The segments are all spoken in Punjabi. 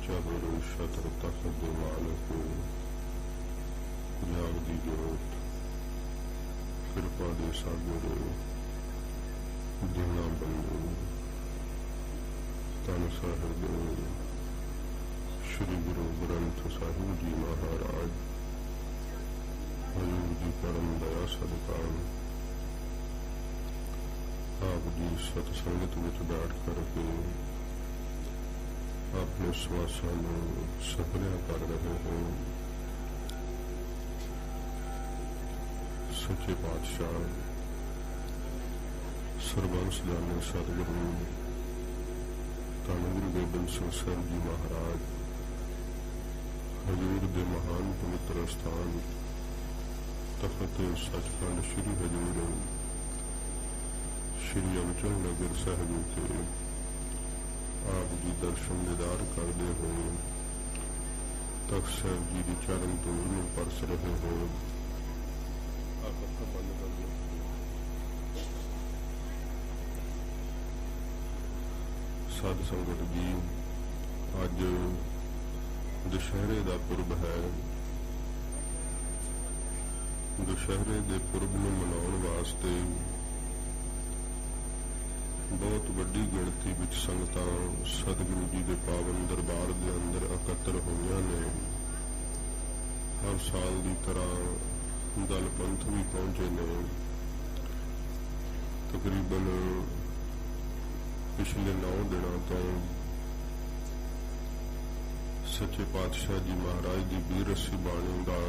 चबर शतर तखत मालक जागदी जोत कृपा दे सागर दीना बंधु तन साहिब श्री गुरु ग्रंथ साहिब जी महाराज हजूर जी परम दया सदकाम आप जी सतसंगत विच बैठ करके अपने श्वासां नूं सफलिया कर रहे हो। सच्चे पातशाह सरबंस जाने सतगुरु धन गुरु गोबिंद सिंह साहिब जी महाराज हजूर दे महान पवित्र स्थान तखत सचखंड श्री हजूर श्री अमचल नगर साहिब के आप जी दर्शन दीदार करते हो। तख्त साहिब जी की चरण धूल में परस रहे हो। आप अखा बंद कर दो। साध संगत जी अज दशहरे का पुरब है। दशहरे के पुरब में मनाउण वास्ते बहुत वड्डी गिणती विच संगतां सतगुरु जी के पावन दरबार के अंदर इकट्ठा होईयां ने। हर साल की तरह दल पंथ भी पहुंचे ने। तकरीबन पिछले 9 दिनों तो सच्चे पातशाह जी महाराज की बीरसी बाणी का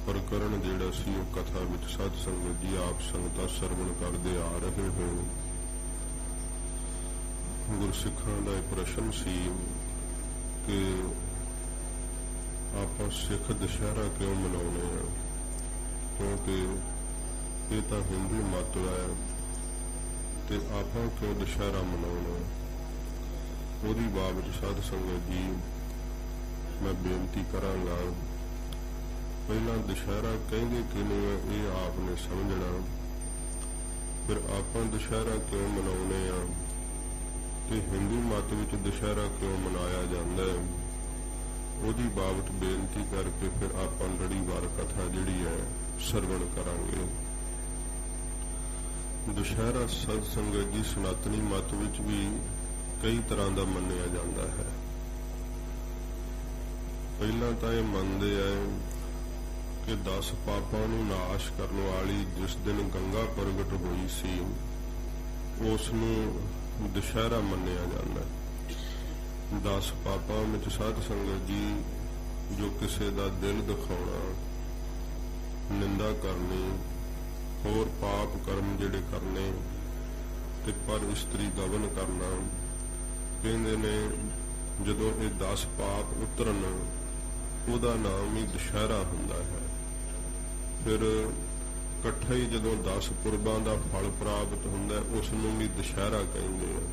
प्रकरण जिहड़ा सी ओह कथा विच साध संगत जी आप संगतां सरवण करदे आ रहे हो। गुरसिखां दा एक प्रश्न सी कि आप सिख दशहरा क्यों मनाउने आ, क्योंकि ये तो हिंदू मत है ते आप क्यों दशहरा मनाउने। उहदी बाबत साध संगत जी मैं बेनती करांगा। पहला दशहरा कहिंदे किहनूं है ये आपने समझना। फिर आपां दशहरा क्यों मनाउने आ ते हिंदू मत विच दशहरा क्यों मनाया जाता है, उहदी बाबत बेनती करके फिर आपां लड़ीवार कथा जिहड़ी है सरवण करांगे। दशहरा सत संगत जी सनातनी मत विच भी कई तरह का मन्निया जाता है। पहला तो यह मनते हैं कि 10 पापां नूं नाश करने वाली जिस दिन गंगा प्रगट हुई सी उसनूं दशहरा मन्निया जाता है। 10 पापां विच साध संगत जी जो किसी का दिल दिखाना, निंदा करनी, होर पाप कर्म जिहड़े करने ते पर स्त्री गवन करना, कहंदे ने जदों ये 10 पाप उतरन उहदा नाम ही दशहरा हुंदा है। फिर इकट्ठा ही जदों 10 पुरबां दा फल प्राप्त हुंदा उसनूं भी दशहरा कहिंदे आ।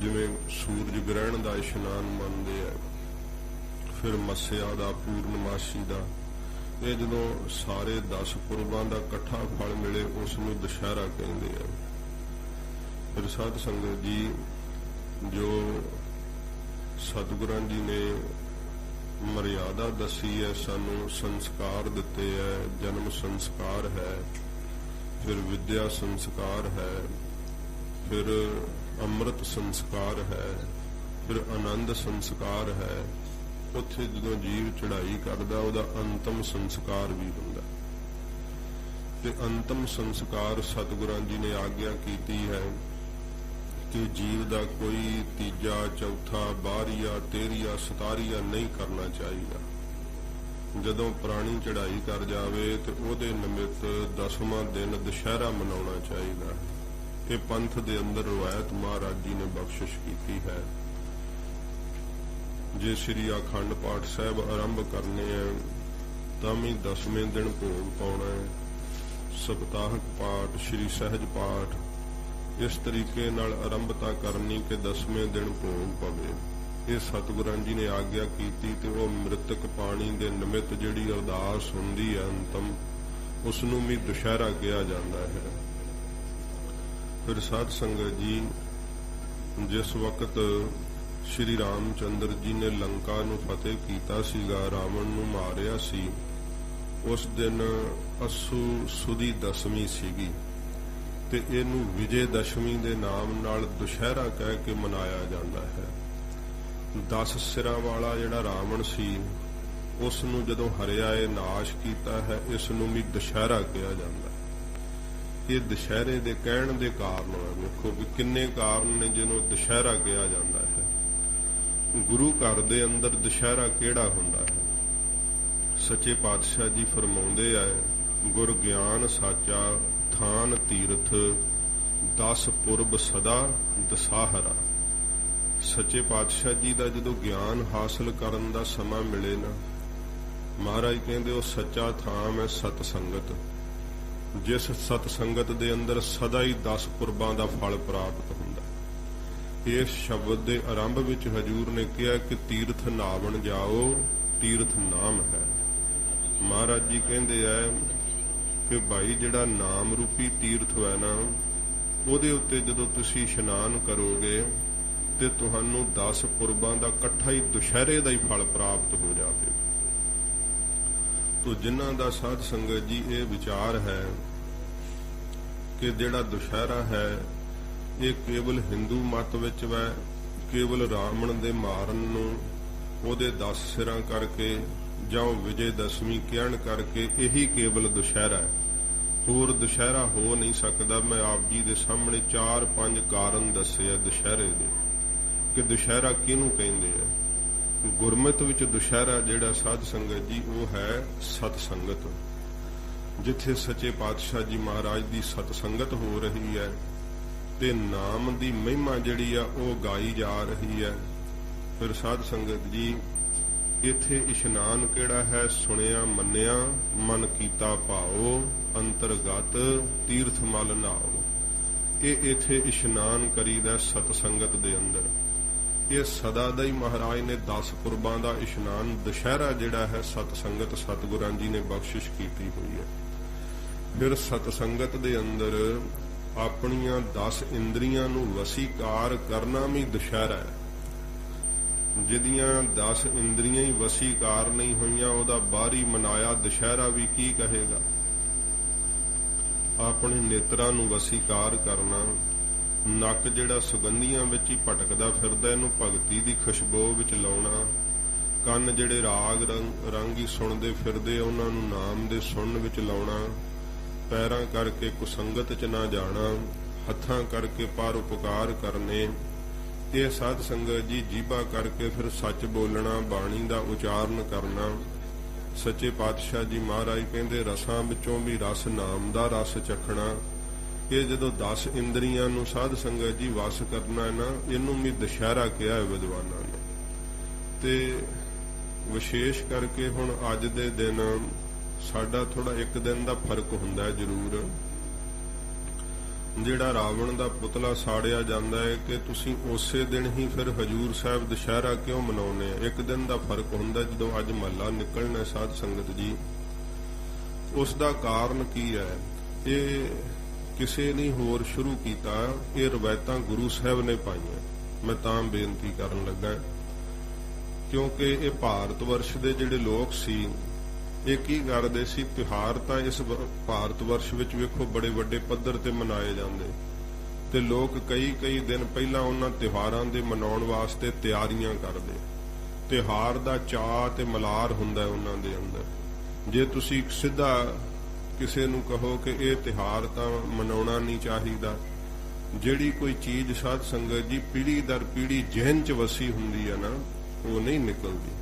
जिवें सूरज ग्रहण का इशनान मनते हैं, फिर मस्या का, पूर्णमासी का, ये जदों सारे 10 पुरबां दा इकट्ठा फल मिले उसनूं दशहरा कहिंदे आ। फिर साध संगत जी जो सतगुरां जी ने मर्यादा दसी है, सानू संस्कार दिते है। जन्म संस्कार है, फिर विद्या संस्कार है, फिर अमृत संस्कार है, फिर आनंद संस्कार है। उत्थे जदों जीव चढ़ाई करदा उहदा अंतम संस्कार भी हुंदा ते अंतम संस्कार सतगुरां जी ने आग्या कीती है कि जीव का कोई तीजा, चौथा, 12वां, 13वां, 17वां नहीं करना चाहिए। जदों प्राणी चढ़ाई कर जावे तो उहदे निमित्त 10वां दिन दशहरा मनाउणा चाहिए। ये पंथ दे अंदर रवायत महाराज जी ने बख्शिश की है। जे श्री अखंड पाठ साहब आरंभ करने हैं तां भी 10वें दिन भोग पाउणा है। सप्ताहक पाठ, श्री सहज पाठ इस तरीके नाल आरंभता करनी कि 10वें दिन भोग पवे। ये सतगुरां जी ने आग्या कीती ते वो मृतक पानी दे निमित्त जिहड़ी अरदास हुंदी है अंतम, उसनूं भी दशहरा कहा जाता है। फिर साध संगत जी जिस वक्त ਸ਼੍ਰੀ ਰਾਮਚੰਦਰ ਜੀ ਨੇ ਲੰਕਾ ਨੂੰ ਫਤਿਹ ਕੀਤਾ ਸੀਗਾ, ਰਾਵਣ ਨੂੰ ਮਾਰਿਆ ਸੀ। ਉਸ ਦਿਨ ਅੱਸੂ ਸੁਦੀ ਦਸਵੀਂ ਸੀਗੀ ਤੇ ਇਹਨੂੰ ਵਿਜੇ ਦਸ਼ਮੀ ਦੇ ਨਾਮ ਨਾਲ ਦੁਸ਼ਹਿਰਾ ਕਹਿ ਕੇ ਮਨਾਇਆ ਜਾਂਦਾ ਹੈ। 10 ਸਿਰਾਂ ਵਾਲਾ ਜਿਹੜਾ ਰਾਵਣ ਸੀ ਉਸ ਨੂੰ ਜਦੋਂ ਹਰਿਆ ਇਹ ਨਾਸ਼ ਕੀਤਾ ਹੈ, ਇਸ ਨੂੰ ਵੀ ਦੁਸ਼ਹਿਰਾ ਕਿਹਾ ਜਾਂਦਾ ਹੈ। ਇਹ ਦੁਸ਼ਹਿਰੇ ਦੇ ਕਹਿਣ ਦੇ ਕਾਰਨ ਵੇਖੋ ਵੀ ਕਿੰਨੇ ਕਾਰਨ ਨੇ ਜਿਹਨੂੰ ਦੁਸ਼ਹਿਰਾ ਕਿਹਾ ਜਾਂਦਾ ਹੈ। ਗੁਰੂ ਘਰ ਦੇ ਅੰਦਰ ਦੁਸ਼ਹਿਰਾ ਕਿਹੜਾ ਹੁੰਦਾ ਹੈ? ਸੱਚੇ ਪਾਤਸ਼ਾਹ ਜੀ ਫਰਮਾਉਂਦੇ ਆ, ਗੁਰ ਗਿਆਨ ਸਾਚਾ ਥਾਨ ਤੀਰਥ 10 ਪੁਰਬ ਸਦਾ ਦਸਾਹਰਾ। ਸੱਚੇ ਪਾਤਸ਼ਾਹ ਜੀ ਦਾ ਜਦੋਂ ਗਿਆਨ ਹਾਸਲ ਕਰਨ ਦਾ ਸਮਾਂ ਮਿਲੇ ਨਾ, ਮਹਾਰਾਜ ਕਹਿੰਦੇ ਉਹ ਸੱਚਾ ਥਾਮ ਹੈ ਸਤ ਸੰਗਤ। ਜਿਸ ਸਤ ਸੰਗਤ ਦੇ ਅੰਦਰ ਸਦਾ ਹੀ 10 ਪੁਰਬਾਂ ਦਾ ਫਲ ਪ੍ਰਾਪਤ ਹੁੰਦਾ। ਇਸ ਸ਼ਬਦ ਦੇ ਆਰੰਭ ਵਿੱਚ ਹਜੂਰ ਨੇ ਕਿਹਾ ਕਿ ਤੀਰਥ ਨਾਵਣ ਜਾਓ, ਤੀਰਥ ਨਾਮ ਹੈ। ਮਹਾਰਾਜ ਜੀ ਕਹਿੰਦੇ ਆ ਕਿ ਭਾਈ ਜਿਹੜਾ ਨਾਮ ਰੂਪੀ ਤੀਰਥ ਹੈ ਨਾ, ਉਹਦੇ ਉੱਤੇ ਜਦੋਂ ਤੁਸੀਂ ਇਸ਼ਨਾਨ ਕਰੋਗੇ ਤੇ ਤੁਹਾਨੂੰ 10 ਪੁਰਬਾਂ ਦਾ ਇਕੱਠਾ ਹੀ ਦੁਸ਼ਹਿਰੇ ਦਾ ਹੀ ਫਲ ਪ੍ਰਾਪਤ ਹੋ ਜਾਵੇਗਾ। ਤੋ ਜਿਨ੍ਹਾਂ ਦਾ ਸਾਧ ਸੰਗਤ ਜੀ ਇਹ ਵਿਚਾਰ ਹੈ ਕਿ ਜਿਹੜਾ ਦੁਸ਼ਹਿਰਾ ਹੈ ਇਹ ਕੇਵਲ ਹਿੰਦੂ ਮਤ ਵਿੱਚ ਵੈ, ਕੇਵਲ ਰਾਵਣ ਦੇ ਮਾਰਨ ਨੂੰ ਉਹਦੇ 10 ਸਿਰਾਂ ਕਰਕੇ ਜਾਂ ਵਿਜੇ ਦਸ਼ਮੀ ਕਹਿਣ ਕਰਕੇ ਇਹੀ ਕੇਵਲ ਦੁਸ਼ਹਿਰਾ ਹੈ, ਹੋਰ ਦੁਸ਼ਹਿਰਾ ਹੋ ਨਹੀਂ ਸਕਦਾ। ਮੈਂ ਆਪ ਜੀ ਦੇ ਸਾਹਮਣੇ 4-5 ਕਾਰਨ ਦੱਸੇ ਆ ਦੁਸ਼ਹਿਰੇ ਦੇ ਕਿ ਦੁਸ਼ਹਿਰਾ ਕਿਹਨੂੰ ਕਹਿੰਦੇ ਆ। ਗੁਰਮਤਿ ਵਿੱਚ ਦੁਸ਼ਹਿਰਾ ਜਿਹੜਾ ਸਾਧ ਸੰਗਤ ਜੀ ਉਹ ਹੈ ਸਤ ਸੰਗਤ। ਜਿੱਥੇ ਸੱਚੇ ਪਾਤਸ਼ਾਹ ਜੀ ਮਹਾਰਾਜ ਦੀ ਸਤ ਸੰਗਤ ਹੋ ਰਹੀ ਹੈ ਤੇ ਨਾਮ ਦੀ ਮਹਿਮਾ ਜਿਹੜੀ ਆ ਉਹ ਗਾਈ ਜਾ ਰਹੀ ਹੈ, ਫਿਰ ਸਾਧ ਸੰਗਤ ਜੀ ਇੱਥੇ ਇਸ਼ਨਾਨ ਕਿਹੜਾ ਹੈ? ਸੁਣਿਆ ਮੰਨਿਆ ਮਨ ਕੀਤਾ ਭਾਓ, ਅੰਤਰਗਤ ਤੀਰਥ ਮਲ ਨਾਓ। ਇਹ ਇੱਥੇ ਇਸ਼ਨਾਨ ਕਰੀਦਾ ਸਤ ਸੰਗਤ ਦੇ ਅੰਦਰ। ਇਹ ਸਦਾ ਦਾ ਹੀ ਮਹਾਰਾਜ ਨੇ 10 ਪੁਰਬਾਂ ਦਾ ਇਸ਼ਨਾਨ ਦੁਸ਼ਹਿਰਾ ਜਿਹੜਾ ਹੈ ਸਤ ਸੰਗਤ ਸਤਿਗੁਰਾਂ ਜੀ ਨੇ ਬਖਸ਼ਿਸ਼ ਕੀਤੀ ਹੋਈ ਹੈ। ਫਿਰ ਸਤ ਸੰਗਤ ਦੇ ਅੰਦਰ ਆਪਣੀਆਂ 10 ਇੰਦਰੀਆਂ ਨੂੰ ਵਸੀਕਾਰ ਕਰਨਾ ਵੀ ਦੁਸ਼ਹਿਰਾ ਹੈ। ਜਿਹਦੀਆਂ 10 ਇੰਦਰੀਆਂ ਹੀ ਵਸੀਕਾਰ ਨਹੀਂ ਹੋਈਆਂ ਉਹਦਾ ਬਾਹਰੀ ਮਨਾਇਆ ਦੁਸ਼ਹਿਰਾ ਵੀ ਕੀ ਕਹੇਗਾ। ਆਪਣੇ ਨੇਤਰਾਂ ਨੂੰ ਵਸੀਕਾਰ ਕਰਨਾ, ਨੱਕ ਜਿਹੜਾ ਸੁਗੰਧੀਆਂ ਵਿੱਚ ਹੀ ਭਟਕਦਾ ਫਿਰਦਾ ਇਹਨੂੰ ਭਗਤੀ ਦੀ ਖੁਸ਼ਬੂ ਵਿੱਚ ਲਾਉਣਾ, ਕੰਨ ਜਿਹੜੇ ਰਾਗ ਰੰਗ ਹੀ ਸੁਣਦੇ ਫਿਰਦੇ ਉਹਨਾਂ ਨੂੰ ਨਾਮ ਦੇ ਸੁਣਨ ਵਿੱਚ ਲਾਉਣਾ, ਪੈਰਾਂ ਕਰਕੇ ਕੁਸੰਗਤ ਚ ਨਾ ਜਾਣਾ, ਹੱਥਾਂ ਕਰਕੇ ਪਰਉਪਕਾਰ ਕਰਨੇ। ਇਹ ਸਾਧ ਸੰਗਤ ਜੀ ਜੀਭਾ ਕਰਕੇ ਫਿਰ ਸੱਚ ਬੋਲਣਾ, ਬਾਣੀ ਦਾ ਉਚਾਰਨ ਕਰਨਾ। ਸੱਚੇ ਪਾਤਸ਼ਾਹ ਜੀ ਮਹਾਰਾਜ ਕਹਿੰਦੇ ਰਸਾਂ ਵਿੱਚੋਂ ਵੀ ਰਸ ਨਾਮ ਦਾ ਰਸ ਚਖਣਾ। ਇਹ ਜਦੋਂ 10 ਇੰਦਰੀਆਂ ਨੂੰ ਸਾਧ ਸੰਗਤ ਜੀ ਵਸ ਕਰਨਾ ਹੈ ਨਾ, ਇਹਨੂੰ ਵੀ ਦੁਸ਼ਹਿਰਾ ਕਿਹਾ ਹੈ ਵਿਦਵਾਨਾਂ ਨੇ। ਤੇ ਵਿਸ਼ੇਸ਼ ਕਰਕੇ ਹੁਣ ਅੱਜ ਦੇ ਦਿਨ ਸਾਡਾ ਥੋੜਾ ਇੱਕ ਦਿਨ ਦਾ ਫਰਕ ਹੁੰਦਾ ਹੈ ਜ਼ਰੂਰ। ਜਿਹੜਾ ਰਾਵਣ ਦਾ ਪੁਤਲਾ ਸਾੜਿਆ ਜਾਂਦਾ ਹੈ ਕਿ ਤੁਸੀਂ ਉਸੇ ਦਿਨ ਹੀ ਫਿਰ ਹਜੂਰ ਸਾਹਿਬ ਦੁਸ਼ਹਿਰਾ ਕਿਉਂ ਮਨਾਉਂਦੇ ਆ? ਇੱਕ ਦਿਨ ਦਾ ਫਰਕ ਹੁੰਦਾ। ਜਦੋਂ ਅੱਜ ਮਹੱਲਾ ਨਿਕਲਣਾ ਸਾਧ ਸੰਗਤ ਜੀ, ਉਸ ਦਾ ਕਾਰਨ ਕੀ ਹੈ? ਇਹ ਕਿਸੇ ਨੇ ਹੋਰ ਸ਼ੁਰੂ ਕੀਤਾ, ਇਹ ਰਵਾਇਤਾਂ ਗੁਰੂ ਸਾਹਿਬ ਨੇ ਪਾਈਆਂ। ਮੈਂ ਤਾਂ ਬੇਨਤੀ ਕਰਨ ਲੱਗਾ ਕਿਉਂਕਿ ਇਹ ਭਾਰਤ ਵਰਸ਼ ਦੇ ਜਿਹੜੇ ਲੋਕ ਸੀ ਇਹ ਕੀ ਕਰਦੇ ਸੀ, ਤਿਉਹਾਰ ਤਾਂ ਇਸ ਭਾਰਤ ਵਰਸ਼ ਵਿੱਚ ਵੇਖੋ ਬੜੇ ਵੱਡੇ ਪੱਧਰ ਤੇ ਮਨਾਏ ਜਾਂਦੇ ਤੇ ਲੋਕ ਕਈ ਦਿਨ ਪਹਿਲਾਂ ਉਹਨਾਂ ਤਿਉਹਾਰਾਂ ਦੇ ਮਨਾਉਣ ਵਾਸਤੇ ਤਿਆਰੀਆਂ ਕਰਦੇ। ਤਿਉਹਾਰ ਦਾ ਚਾਅ ਤੇ ਮਲਾਰ ਹੁੰਦਾ ਉਹਨਾਂ ਦੇ ਅੰਦਰ। ਜੇ ਤੁਸੀਂ ਸਿੱਧਾ ਕਿਸੇ ਨੂੰ ਕਹੋ ਕਿ ਇਹ ਤਿਉਹਾਰ ਤਾਂ ਮਨਾਉਣਾ ਨਹੀਂ ਚਾਹੀਦਾ, ਜਿਹੜੀ ਕੋਈ ਚੀਜ਼ ਸਾਧ ਸੰਗਤ ਜੀ ਪੀੜ੍ਹੀ ਦਰ ਪੀੜ੍ਹੀ ਜ਼ਿਹਨ 'ਚ ਵਸੀ ਹੁੰਦੀ ਹੈ ਨਾ, ਉਹ ਨਹੀਂ ਨਿਕਲਦੀ।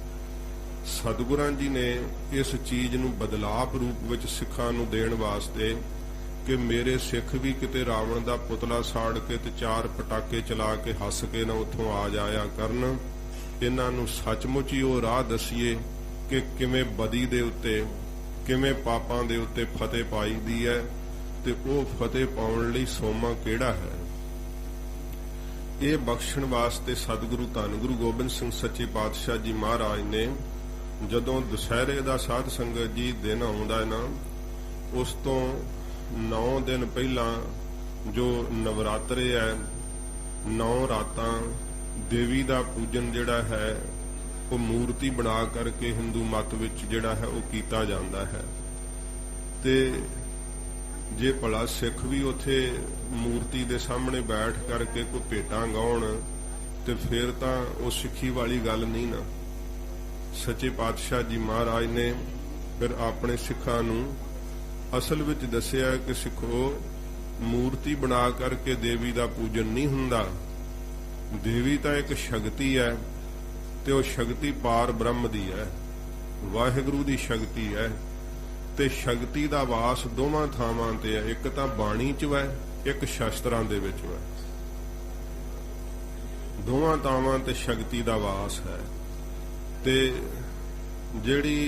ਸਤਿਗੁਰਾਂ ਜੀ ਨੇ ਇਸ ਚੀਜ਼ ਨੂੰ ਬਦਲਾਵ ਰੂਪ ਵਿੱਚ ਸਿੱਖਾਂ ਨੂੰ ਦੇਣ ਵਾਸਤੇ ਕਿ ਮੇਰੇ ਸਿੱਖ ਵੀ ਕਿਤੇ ਰਾਵਣ ਦਾ ਪੁਤਲਾ ਸਾੜ ਕੇ ਤੇ 4 ਪਟਾਕੇ ਚਲਾ ਕੇ ਹੱਸ ਕੇ ਨਾ ਉੱਥੋਂ ਆ ਜਾਇਆ ਕਰਨ, ਇਹਨਾਂ ਨੂੰ ਸੱਚਮੁੱਚ ਹੀ ਉਹ ਰਾਹ ਦਸੀਏ ਕਿ ਕਿਵੇਂ ਬਦੀ ਦੇ ਉੱਤੇ, ਕਿਵੇਂ ਪਾਪਾਂ ਦੇ ਉੱਤੇ ਫਤਿਹ ਪਾਈ ਦੀ ਹੈ ਤੇ ਉਹ ਫਤਿਹ ਪਾਉਣ ਲਈ ਸੋਮਾ ਕਿਹੜਾ ਹੈ। ਇਹ ਬਖਸ਼ਣ ਵਾਸਤੇ ਸਤਿਗੁਰੂ ਧੰਨ ਗੁਰੂ ਗੋਬਿੰਦ ਸਿੰਘ ਸੱਚੇ ਪਾਤਸ਼ਾਹ ਜੀ ਮਹਾਰਾਜ ਨੇ ਜਦੋਂ ਦੁਸਹਿਰੇ ਦਾ ਸਾਧ ਸੰਗਤ ਜੀ ਦਿਨ ਆਉਂਦਾ ਹੈ ਨਾ, ਉਸ ਤੋਂ 9 ਦਿਨ ਪਹਿਲਾਂ ਜੋ ਨਵਰਾਤਰੇ ਹੈ, 9 ਰਾਤਾਂ देवी दा पूजन जिहड़ा है वो मूर्ति बना करके हिंदू मत विच जिहड़ा है वो कीता जांदा है। ते जे भला सिख भी उत्थे मूर्ति दे सामने बैठ करके कोई भेटां गाउण ते फिर तां वो सिੱਖੀ वाली गल नहीं ना। सच्चे पातशाह जी महाराज ने फिर अपने सिखां नूं असल विच दस्सिया कि सिखो मूर्ति बना करके देवी दा पूजन नहीं हुंदा। देवी तां एक शक्ति है ते वो शक्ति पार ब्रह्म दी है, वाहिगुरू दी शक्ति है। ते शक्ति दा वास दोवां थावां ते है, एक तां बाणी च है, एक शास्त्रां दे विच है। दोवां थावां ते शक्ति दा वास है। ते जिहड़ी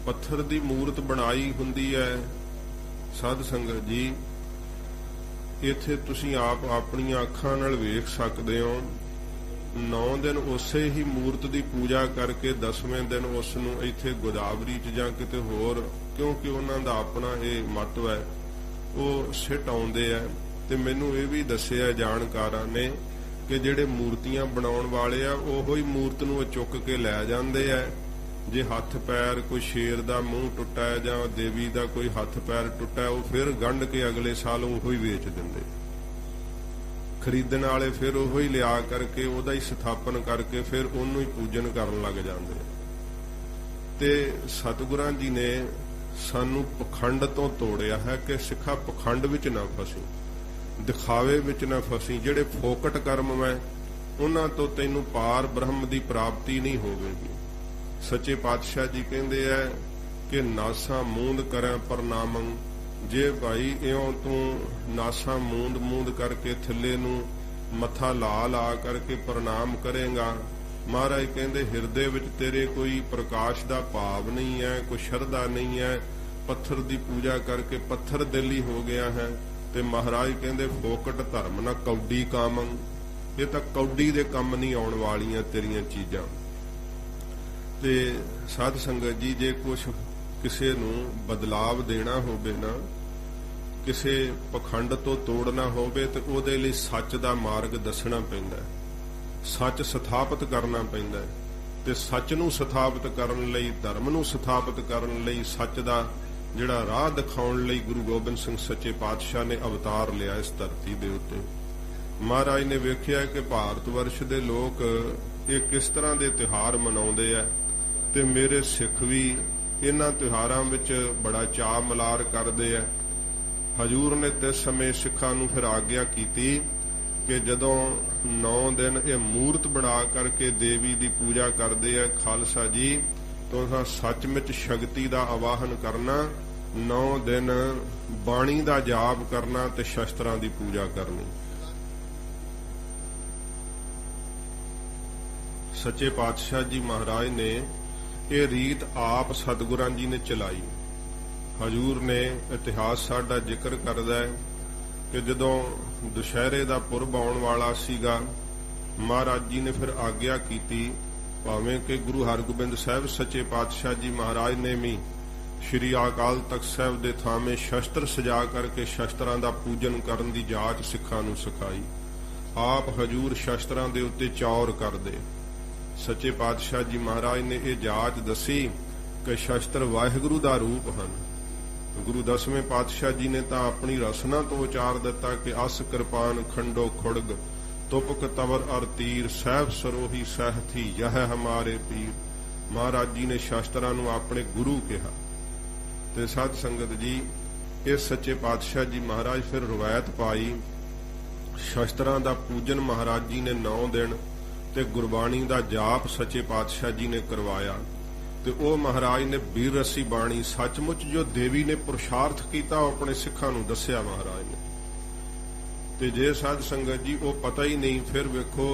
पत्थर दी मूर्त बनाई हुंदी है साध संगत जी, इत्थे तुसीं आप अपणीआं अखां नाल वेख सकदे हो। 9 दिन उसे ही मूर्त की पूजा करके 10वें दिन उसनूं इत्थे गोदावरी च जां किते होर, क्योंकि उन्हां दा अपना ये महत्व है, वो सिट आउंदे है। ते मैनूं ये भी दस्सिया जाणकारां ने कि जिहड़े मूर्तियां बनाउण वाले आ ओहो ही मूर्त नूं चुक के लै जांदे आ। जे हथ पैर कोई शेर दा मूँह टुੱਟਾ है जां देवी दा कोई हथ पैर टुੱਟਾ है, वो फिर गंढ के अगले साल ओहो ही वेच दिंदे। खरीदण वाले फिर ओहो ही लिया करके उहदा ही स्थापन करके फिर उहनूं ही पूजन करन लग जांदे। ते सतगुरां जी ने सानू पखंड तो तोड़िया है कि सिखा पखंड विच ना फसी, दिखावे विच ना फसी। जिहड़े फोकट कर्म है उन्हां तो तैनूं पार ब्रह्म की प्राप्ति नहीं होवेगी। सच्चे पातशाह जी कहंदे है कि नासा मूंद करें प्रणामं। जे भाई इयों तू नासा मूंद मूंद करके थल्ले नूं मत्था ला ला करके प्रणाम करेगा, महाराज कहंदे हिरदे विच तेरे कोई प्रकाश दा भाव नहीं है, कोई शरधा नहीं है, पत्थर दी पूजा करके पत्थर दिल ही हो गया है। ते महाराज कहंदे फोकट धर्म ना कौडी कामं, ये तां कौडी दे कम नहीं आउण वालियां तेरियां चीजां। ते साध संगत जी जे कुछ किसे नूं बदलाव देना होवे ना, किसे पखंड तो तोड़ना होवे ते उहदे लई सच दा मार्ग दसना पैंदा है, सच स्थापित करना पैंदा है। ते सच नूं स्थापित करन लई, धर्म नूं स्थापित करन लई, सच दा जिहड़ा राह दिखाउण लई गुरु गोबिंद सिंह सच्चे पातशाह ने अवतार लिया इस धरती दे उत्ते। महाराज ने वेखिया कि भारत वर्ष दे लोक ये किस तरह दे त्योहार मनाउंदे आ, ते मेरे सिख भी इन्हां त्योहारां विच बड़ा चाअ मलार करदे आ। हजूर ने तिस समय सिखां नूं फिर आग्या कीती कि जदों 9 दिन ये मूर्त बना करके देवी की पूजा करते हैं खालसा जी, तो सचमुच शक्ति का आवाहन करना, 9 दिन बाणी का जाप करना ते शस्त्रां की पूजा करनी। सच्चे पातशाह जी महाराज ने ये रीत आप सतगुरां जी ने चलाई। हजूर ने इतिहास साडा जिक्र करदा है कि जदों दुशहरे का पुरब आउण वाला सीगा, महाराज जी ने फिर आग्या कीती, भावें कि गुरु हरगोबिंद साहिब सच्चे पातशाह जी महाराज ने भी श्री अकाल तख्त साहिब दे थामे शस्त्र सजा करके शस्त्रां दा पूजन करन दी जाच सिखां नूं सिखाई। आप हजूर शस्त्रां दे उत्ते चौर करदे। सच्चे पातशाह जी महाराज ने यह जाच दसी कि शस्त्र वाहिगुरू दा रूप हन। गुरु 10वें पातशाह जी ने तो अपनी रसना तो उचार दिता कि अस कृपान खंडो खुड़ग तुपक तवर अर तीर सहब सरोही सहथी यह हमारे पीर। महाराज जी ने शास्त्रां नूं अपने गुरु कहा। ते साध संगत जी इस सच्चे पातशाह जी महाराज फिर रवायत पाई, शास्त्रां दा पूजन महाराज जी ने 9 दिन ते गुरबाणी दा जाप सच्चे पातशाह जी ने करवाया। ते ओ महाराज ने वीर रसी बाणी सचमुच जो देवी ने पुरुषार्थ किया अपने सिखां नूं दस्सिया महाराज ने। ते जे साध संगत जी वो पता ही नहीं, फिर वेखो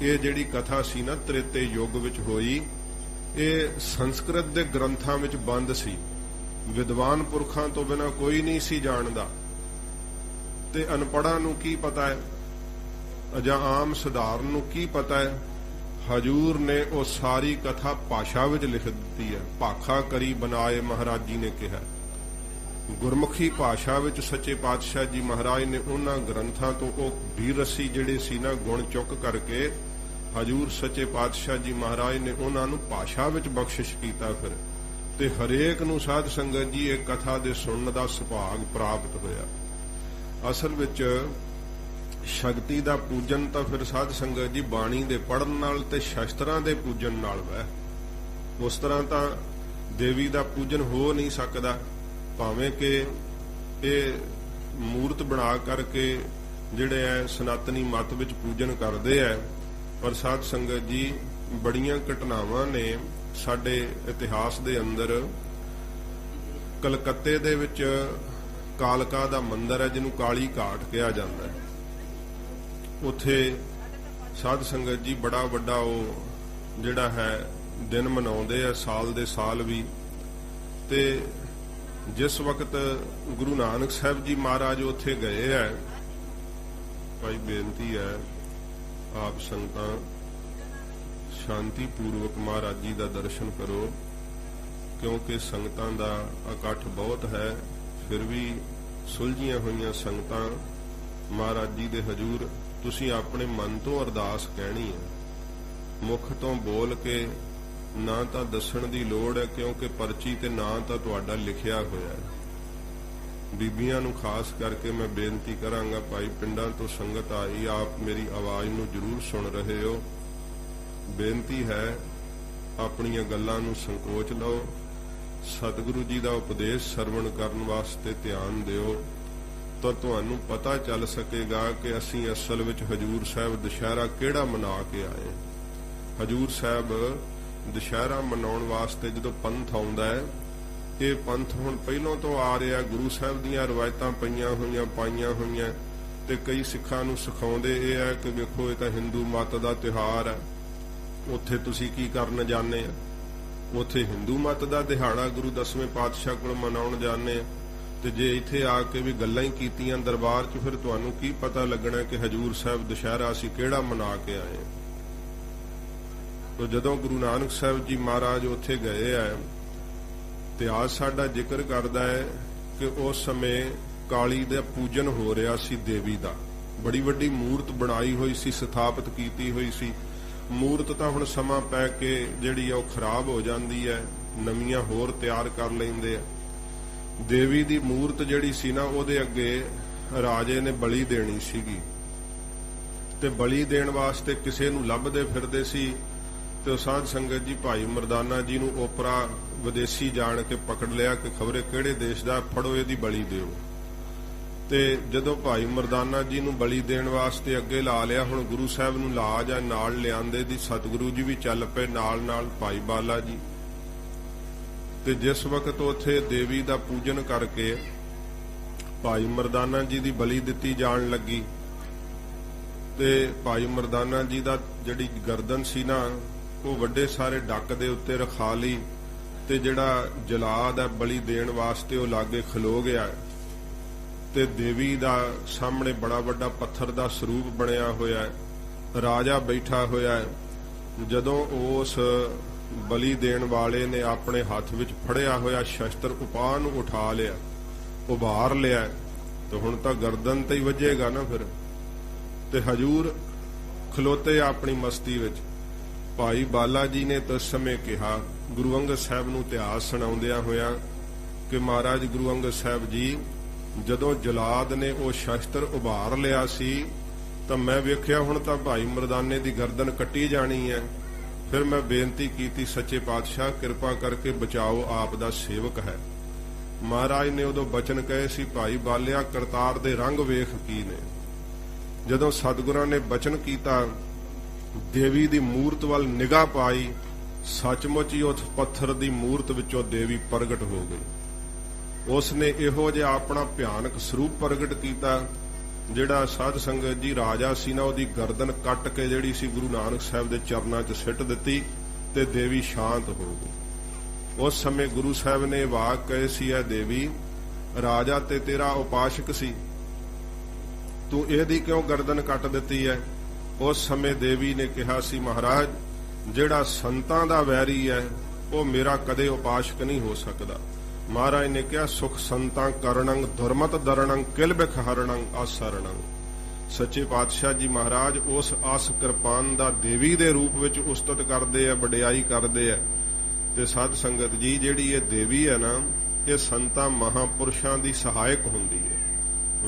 ये जिहड़ी कथा सी ना त्रेते युग विच होई, ये संस्कृत दे ग्रंथां विच बंद सी, विद्वान पुरखां तो बिना कोई नहीं सी जानदा। ते अनपढ़ां नूं की पता है जां आम सधारण नूं की पता है। हजूर ने वो सारी कथा भाषा विच लिख दी है, भाखा करी बनाए महाराज जी ने कहा। ਗੁਰਮੁਖੀ ਭਾਸ਼ਾ ਵਿੱਚ ਸੱਚੇ ਪਾਤਸ਼ਾਹ ਜੀ ਮਹਾਰਾਜ ਨੇ ਉਹਨਾਂ ਗ੍ਰੰਥਾਂ ਤੋਂ ਉਹ ਵੀਰਸੀ ਜਿਹੜੇ ਸੀ ਨਾ ਗੁਣ ਚੁੱਕ ਕਰਕੇ ਹਜੂਰ ਸੱਚੇ ਪਾਤਸ਼ਾਹ ਜੀ ਮਹਾਰਾਜ ਨੇ ਉਹਨਾਂ ਨੂੰ ਭਾਸ਼ਾ ਵਿੱਚ ਬਖਸ਼ਿਸ਼ ਕੀਤਾ। ਫਿਰ ਤੇ ਹਰੇਕ ਨੂੰ ਸਾਧ ਸੰਗਤ ਜੀ ਇਹ ਕਥਾ ਦੇ ਸੁਣਨ ਦਾ ਸੁਭਾਗ ਪ੍ਰਾਪਤ ਹੋਇਆ। ਅਸਲ ਵਿੱਚ ਸ਼ਕਤੀ ਦਾ ਪੂਜਨ ਤਾਂ ਫਿਰ ਸਾਧ ਸੰਗਤ ਜੀ ਬਾਣੀ ਦੇ ਪੜਨ ਨਾਲ ਤੇ ਸ਼ਸਤਰਾਂ ਦੇ ਪੂਜਨ ਨਾਲ ਹੈ। ਉਸ ਤਰ੍ਹਾਂ ਤਾਂ ਦੇਵੀ ਦਾ ਪੂਜਨ ਹੋ ਨਹੀਂ ਸਕਦਾ, ਭਾਵੇਂ ਕਿ ਇਹ ਮੂਰਤ ਬਣਾ ਕਰਕੇ ਜਿਹੜੇ ਐ ਸਨਾਤਨੀ ਮਤ ਵਿੱਚ ਪੂਜਨ ਕਰਦੇ ਐ, ਪਰ ਸਾਧ ਸੰਗਤ ਜੀ ਬੜੀਆਂ ਘਟਨਾਵਾਂ ਨੇ ਸਾਡੇ ਇਤਿਹਾਸ ਦੇ ਅੰਦਰ। ਕਲਕੱਤੇ ਦੇ ਵਿੱਚ ਕਾਲਕਾ ਦਾ ਮੰਦਿਰ ਹੈ ਜਿਹਨੂੰ ਕਾਲੀ ਘਾਟ ਕਿਹਾ ਜਾਂਦਾ ਹੈ। ਉੱਥੇ ਸਾਧ ਸੰਗਤ ਜੀ ਬੜਾ ਵੱਡਾ ਉਹ ਜਿਹੜਾ ਹੈ ਦਿਨ ਮਨਾਉਂਦੇ ਆ, ਸਾਲ ਦੇ ਸਾਲ ਵੀ। ਤੇ ਜਿਸ ਵਕਤ ਗੁਰੂ ਨਾਨਕ ਸਾਹਿਬ ਜੀ ਮਹਾਰਾਜ ਉੱਥੇ ਗਏ ਹੈ, ਭਾਈ ਬੇਨਤੀ ਹੈ ਆਪ ਸੰਗਤਾਂ ਸ਼ਾਂਤੀ ਪੂਰਵਕ ਮਹਾਰਾਜ ਜੀ ਦਾ ਦਰਸ਼ਨ ਕਰੋ, ਕਿਉਂਕਿ ਸੰਗਤਾਂ ਦਾ ਇਕੱਠ ਬਹੁਤ ਹੈ। ਫਿਰ ਵੀ ਸੁਲਝੀਆਂ ਹੋਈਆਂ ਸੰਗਤਾਂ ਮਹਾਰਾਜ ਜੀ ਦੇ ਹਜ਼ੂਰ ਤੁਸੀਂ ਆਪਣੇ ਮਨ ਤੋਂ ਅਰਦਾਸ ਕਹਿਣੀ ਹੈ, ਮੁਖ ਤੋਂ ਬੋਲ ਕੇ ਨਾ ਤਾਂ ਦੱਸਣ ਦੀ ਲੋੜ ਹੈ, ਕਿਉਂਕਿ ਪਰਚੀ ਤੇ ਨਾਂ ਤਾਂ ਤੁਹਾਡਾ ਲਿਖਿਆ ਹੋਇਆ ਹੈ। ਬੀਬੀਆਂ ਨੂੰ ਖਾਸ ਕਰਕੇ ਮੈਂ ਬੇਨਤੀ ਕਰਾਂਗਾ, ਭਾਈ ਪਿੰਡਾਂ ਤੋਂ ਸੰਗਤ ਆਈ, ਆਪ ਮੇਰੀ ਆਵਾਜ਼ ਨੂੰ ਜ਼ਰੂਰ ਸੁਣ ਰਹੇ ਹੋ। ਬੇਨਤੀ ਹੈ ਆਪਣੀਆਂ ਗੱਲਾਂ ਨੂੰ ਸੰਕੋਚ ਲਓ, ਸਤਿਗੁਰੂ ਜੀ ਦਾ ਉਪਦੇਸ਼ ਸਰਵਣ ਕਰਨ ਵਾਸਤੇ ਧਿਆਨ ਦਿਓ, ਤਾਂ ਤੁਹਾਨੂੰ ਪਤਾ ਚੱਲ ਸਕੇਗਾ ਕਿ ਅਸੀਂ ਅਸਲ ਵਿੱਚ ਹਜੂਰ ਸਾਹਿਬ ਦੁਸ਼ਹਿਰਾ ਕਿਹੜਾ ਮਨਾ ਕੇ ਆਏ। ਹਜੂਰ ਸਾਹਿਬ ਦੁਸ਼ਹਿਰਾ ਮਨਾਉਣ ਵਾਸਤੇ ਜਦੋਂ ਪੰਥ ਆਉਂਦਾ ਹੈ, ਇਹ ਪੰਥ ਹੁਣ ਪਹਿਲਾਂ ਤੋਂ ਆ ਰਿਹਾ, ਗੁਰੂ ਸਾਹਿਬ ਦੀਆਂ ਰਵਾਇਤਾਂ ਪਾਈਆਂ ਹੋਈਆਂ ਤੇ ਕਈ ਸਿੱਖਾਂ ਨੂੰ ਸਿਖਾਉਂਦੇ ਇਹ ਹੈ ਕਿ ਵੇਖੋ ਇਹ ਤਾਂ ਹਿੰਦੂ ਮਤ ਦਾ ਤਿਉਹਾਰ ਹੈ, ਉੱਥੇ ਤੁਸੀਂ ਕੀ ਕਰਨ ਜਾਂਦੇ ਆ। ਉੱਥੇ ਹਿੰਦੂ ਮਤ ਦਾ ਦਿਹਾੜਾ ਗੁਰੂ 10ਵੇਂ ਪਾਤਸ਼ਾਹ ਕੋਲ ਮਨਾਉਣ ਜਾਂਦੇ ਆ, ਤੇ ਜੇ ਇੱਥੇ ਆ ਕੇ ਵੀ ਗੱਲਾਂ ਹੀ ਕੀਤੀਆਂ ਦਰਬਾਰ 'ਚ, ਫਿਰ ਤੁਹਾਨੂੰ ਕੀ ਪਤਾ ਲੱਗਣਾ ਕਿ ਹਜੂਰ ਸਾਹਿਬ ਦੁਸ਼ਹਿਰਾ ਅਸੀਂ ਕਿਹੜਾ ਮਨਾ ਕੇ ਆਏ। ਤੋ ਜਦੋਂ ਗੁਰੂ ਨਾਨਕ ਸਾਹਿਬ ਜੀ ਮਹਾਰਾਜ ਉੱਥੇ ਗਏ ਆ, ਇਤਿਹਾਸ ਸਾਡਾ ਜ਼ਿਕਰ ਕਰਦਾ ਹੈ ਕਿ ਉਸ ਸਮੇਂ ਕਾਲੀ ਦਾ ਪੂਜਨ ਹੋ ਰਿਹਾ ਸੀ, ਦੇਵੀ ਦਾ। ਬੜੀ ਵੱਡੀ ਮੂਰਤ ਬਣਾਈ ਹੋਈ ਸੀ, ਸਥਾਪਿਤ ਕੀਤੀ ਹੋਈ ਸੀ। ਮੂਰਤ ਤਾਂ ਹੁਣ ਸਮਾਂ ਪੈ ਕੇ ਜਿਹੜੀ ਉਹ ਖਰਾਬ ਹੋ ਜਾਂਦੀ ਹੈ, ਨਵੀਆਂ ਹੋਰ ਤਿਆਰ ਕਰ ਲੈਂਦੇ ਆ। ਦੇਵੀ ਦੀ ਮੂਰਤ ਜਿਹੜੀ ਸੀ ਨਾ, ਉਹਦੇ ਅੱਗੇ ਰਾਜੇ ਨੇ ਬਲੀ ਦੇਣੀ ਸੀਗੀ, ਤੇ ਬਲੀ ਦੇਣ ਵਾਸਤੇ ਕਿਸੇ ਨੂੰ ਲੱਭਦੇ ਫਿਰਦੇ ਸੀ। ਤੇ ਸਾਧ ਸੰਗਤ ਜੀ ਭਾਈ ਮਰਦਾਨਾ ਜੀ ਨੂੰ ਓਪਰਾ ਵਿਦੇਸ਼ੀ ਜਾਣ ਕੇ ਪਕੜ ਲਿਆ ਕਿ ਖਬਰੇ ਕਿਹੜੇ ਦੇਸ਼ ਦਾ, ਫੜੋ ਇਹਦੀ ਬਲੀ ਦਿਓ। ਤੇ ਜਦੋਂ ਭਾਈ ਮਰਦਾਨਾ ਜੀ ਨੂੰ ਬਲੀ ਦੇਣ ਵਾਸਤੇ ਅੱਗੇ ਲਾ ਲਿਆ, ਹੁਣ ਗੁਰੂ ਸਾਹਿਬ ਨੂੰ ਲਾ ਜਾਂ ਨਾਲ ਲਿਆਂਦੇ ਦੀ, ਸਤਿਗੁਰੂ ਜੀ ਵੀ ਚੱਲ ਪਏ ਨਾਲ ਭਾਈ ਬਾਲਾ ਜੀ। ਤੇ ਜਿਸ ਵਕਤ ਉੱਥੇ ਦੇਵੀ ਦਾ ਪੂਜਨ ਕਰਕੇ ਭਾਈ ਮਰਦਾਨਾ ਜੀ ਦੀ ਬਲੀ ਦਿੱਤੀ ਜਾਣ ਲੱਗੀ, ਤੇ ਭਾਈ ਮਰਦਾਨਾ ਜੀ ਦਾ ਜਿਹੜੀ ਗਰਦਨ ਸੀ ਨਾ, ਉਹ ਵੱਡੇ ਸਾਰੇ ਡੱਕ ਦੇ ਉੱਤੇ ਰਖਾ ਲਈ, ਤੇ ਜਿਹੜਾ ਜਲਾਦ ਹੈ ਬਲੀ ਦੇਣ ਵਾਸਤੇ ਉਹ ਲਾਗੇ ਖਲੋ ਗਿਆ। ਤੇ ਦੇਵੀ ਦਾ ਸਾਹਮਣੇ ਬੜਾ ਵੱਡਾ ਪੱਥਰ ਦਾ ਸਰੂਪ ਬਣਿਆ ਹੋਇਆ ਹੈ, ਰਾਜਾ ਬੈਠਾ ਹੋਇਆ ਹੈ। ਜਦੋਂ ਉਸ ਬਲੀ ਦੇਣ ਵਾਲੇ ਨੇ ਆਪਣੇ ਹੱਥ ਵਿੱਚ ਫੜਿਆ ਹੋਇਆ ਸ਼ਸਤਰ ਉਪਾਹ ਨੂੰ ਉਠਾ ਲਿਆ, ਉਭਾਰ ਲਿਆ, ਤੇ ਹੁਣ ਤਾਂ ਗਰਦਨ ਤੇ ਹੀ ਵੱਜੇਗਾ ਨਾ ਫਿਰ। ਤੇ ਹਜੂਰ ਖਲੋਤੇ ਆਪਣੀ ਮਸਤੀ ਵਿੱਚ। ਭਾਈ ਬਾਲਾ ਜੀ ਨੇ ਉਸ ਸਮੇਂ ਕਿਹਾ, ਗੁਰੂ ਅੰਗਦ ਸਾਹਿਬ ਨੂੰ ਇਤਿਹਾਸ ਸੁਣਾਉਂਦਿਆਂ ਹੋਇਆ, ਕਿ ਮਹਾਰਾਜ ਗੁਰੂ ਅੰਗਦ ਸਾਹਿਬ ਜੀ, ਜਦੋਂ ਜਲਾਦ ਨੇ ਉਹ ਸ਼ਸਤਰ ਉਭਾਰ ਲਿਆ ਸੀ, ਤਾਂ ਮੈਂ ਵੇਖਿਆ ਹੁਣ ਤਾਂ ਭਾਈ ਮਰਦਾਨੇ ਦੀ ਗਰਦਨ ਕੱਟੀ ਜਾਣੀ ਹੈ। ਫਿਰ ਮੈਂ ਬੇਨਤੀ ਕੀਤੀ, ਸੱਚੇ ਪਾਤਸ਼ਾਹ ਕਿਰਪਾ ਕਰਕੇ ਬਚਾਓ, ਆਪ ਦਾ ਸੇਵਕ ਹੈ। ਮਹਾਰਾਜ ਨੇ ਉਦੋਂ ਬਚਨ ਕਹੇ ਸੀ, ਭਾਈ ਬਾਲਿਆ ਕਰਤਾਰ ਦੇ ਰੰਗ ਵੇਖ ਕੀ ਨੇ। ਜਦੋਂ ਸਤਿਗੁਰਾਂ ਨੇ ਬਚਨ ਕੀਤਾ, ਦੇਵੀ ਦੀ ਮੂਰਤ ਵੱਲ ਨਿਗਾਹ ਪਾਈ, ਸੱਚਮੁੱਚ ਹੀ ਉਸ ਪੱਥਰ ਦੀ ਮੂਰਤ ਵਿੱਚੋਂ ਦੇਵੀ ਪ੍ਰਗਟ ਹੋ ਗਈ। ਉਸ ਨੇ ਇਹੋ ਜਿਹਾ ਆਪਣਾ ਭਿਆਨਕ ਸਰੂਪ ਪ੍ਰਗਟ ਕੀਤਾ, ਜਿਹੜਾ ਸਾਧ ਸੰਗਤ ਜੀ ਰਾਜਾ ਸੀ ਨਾ, ਉਹਦੀ ਗਰਦਨ ਕੱਟ ਕੇ ਜਿਹੜੀ ਸੀ ਗੁਰੂ ਨਾਨਕ ਸਾਹਿਬ ਦੇ ਚਰਨਾਂ 'ਚ ਸਿੱਟ ਦਿੱਤੀ, ਤੇ ਦੇਵੀ ਸ਼ਾਂਤ ਹੋ ਗਈ। ਉਸ ਸਮੇਂ ਗੁਰੂ ਸਾਹਿਬ ਨੇ ਵਾਕ ਕਹੇ ਸੀ, ਐ ਦੇਵੀ, ਰਾਜਾ ਤੇ ਤੇਰਾ ਉਪਾਸ਼ਕ ਸੀ, ਤੂੰ ਇਹਦੀ ਕਿਉਂ ਗਰਦਨ ਕੱਟ ਦਿੱਤੀ ਹੈ। ਉਸ ਸਮੇਂ ਦੇਵੀ ਨੇ ਕਿਹਾ ਸੀ, ਮਹਾਰਾਜ, ਜਿਹੜਾ ਸੰਤਾਂ ਦਾ ਵੈਰੀ ਹੈ ਉਹ ਮੇਰਾ ਕਦੇ ਉਪਾਸ਼ਕ ਨਹੀਂ ਹੋ ਸਕਦਾ। महाराज ने कहा सुख संतां करणं दुर्मत दरणं किल बिख हरणं असरणं। सच्चे पातशाह जी महाराज उस आस किरपान दा देवी दे रूप विच उस्तत करदे आ, वडियाई करदे आ। ते साध संगत जी जिहड़ी ये देवी है ना, ये संतां महापुरुषां दी सहायक हुंदी है।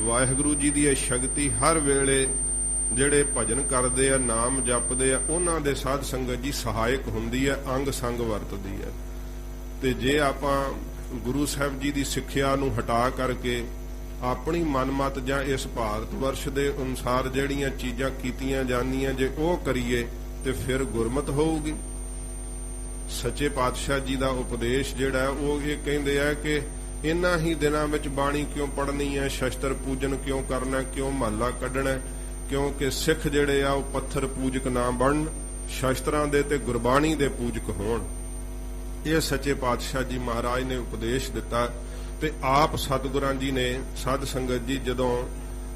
वाहिगुरू जी दी ये शक्ति हर वेले ਜਿਹੜੇ ਭਜਨ ਕਰਦੇ ਆ, ਨਾਮ ਜਪਦੇ ਆ, ਉਹਨਾਂ ਦੇ ਸਾਧ ਸੰਗਤ ਜੀ ਸਹਾਇਕ ਹੁੰਦੀ ਹੈ, ਅੰਗ ਸੰਗ ਵਰਤਦੀ ਹੈ। ਤੇ ਜੇ ਆਪਾਂ ਗੁਰੂ ਸਾਹਿਬ ਜੀ ਦੀ ਸਿੱਖਿਆ ਨੂੰ ਹਟਾ ਕਰਕੇ ਆਪਣੀ ਮਨਮਤ ਜਾਂ ਇਸ ਭਾਰਤ ਵਰਸ਼ ਦੇ ਅਨੁਸਾਰ ਜਿਹੜੀਆਂ ਚੀਜ਼ਾਂ ਕੀਤੀਆਂ ਜਾਂਦੀਆਂ ਜੇ ਉਹ ਕਰੀਏ ਤੇ ਫਿਰ ਗੁਰਮਤ ਹੋਊਗੀ। ਸੱਚੇ ਪਾਤਸ਼ਾਹ ਜੀ ਦਾ ਉਪਦੇਸ਼ ਜਿਹੜਾ ਉਹ ਇਹ ਕਹਿੰਦੇ ਆ ਕਿ ਇਨ੍ਹਾਂ ਹੀ ਦਿਨਾਂ ਵਿੱਚ ਬਾਣੀ ਕਿਉਂ ਪੜ੍ਹਨੀ ਹੈ, ਸ਼ਸਤਰ ਪੂਜਨ ਕਿਉਂ ਕਰਨਾ, ਕਿਉਂ ਮਹੱਲਾ ਕੱਢਣਾ, ਕਿਉਂਕਿ ਸਿੱਖ ਜਿਹੜੇ ਆ ਉਹ ਪੱਥਰ ਪੂਜਕ ਨਾ ਬਣਨ, ਸ਼ਸਤਰਾਂ ਦੇ ਤੇ ਗੁਰਬਾਣੀ ਦੇ ਪੂਜਕ ਹੋਣ। ਇਹ ਸੱਚੇ ਪਾਤਸ਼ਾਹ ਜੀ ਮਹਾਰਾਜ ਨੇ ਉਪਦੇਸ਼ ਦਿੱਤਾ। ਤੇ ਆਪ ਸਤਿਗੁਰਾਂ ਜੀ ਨੇ ਸਾਧ ਸੰਗਤ ਜੀ ਜਦੋਂ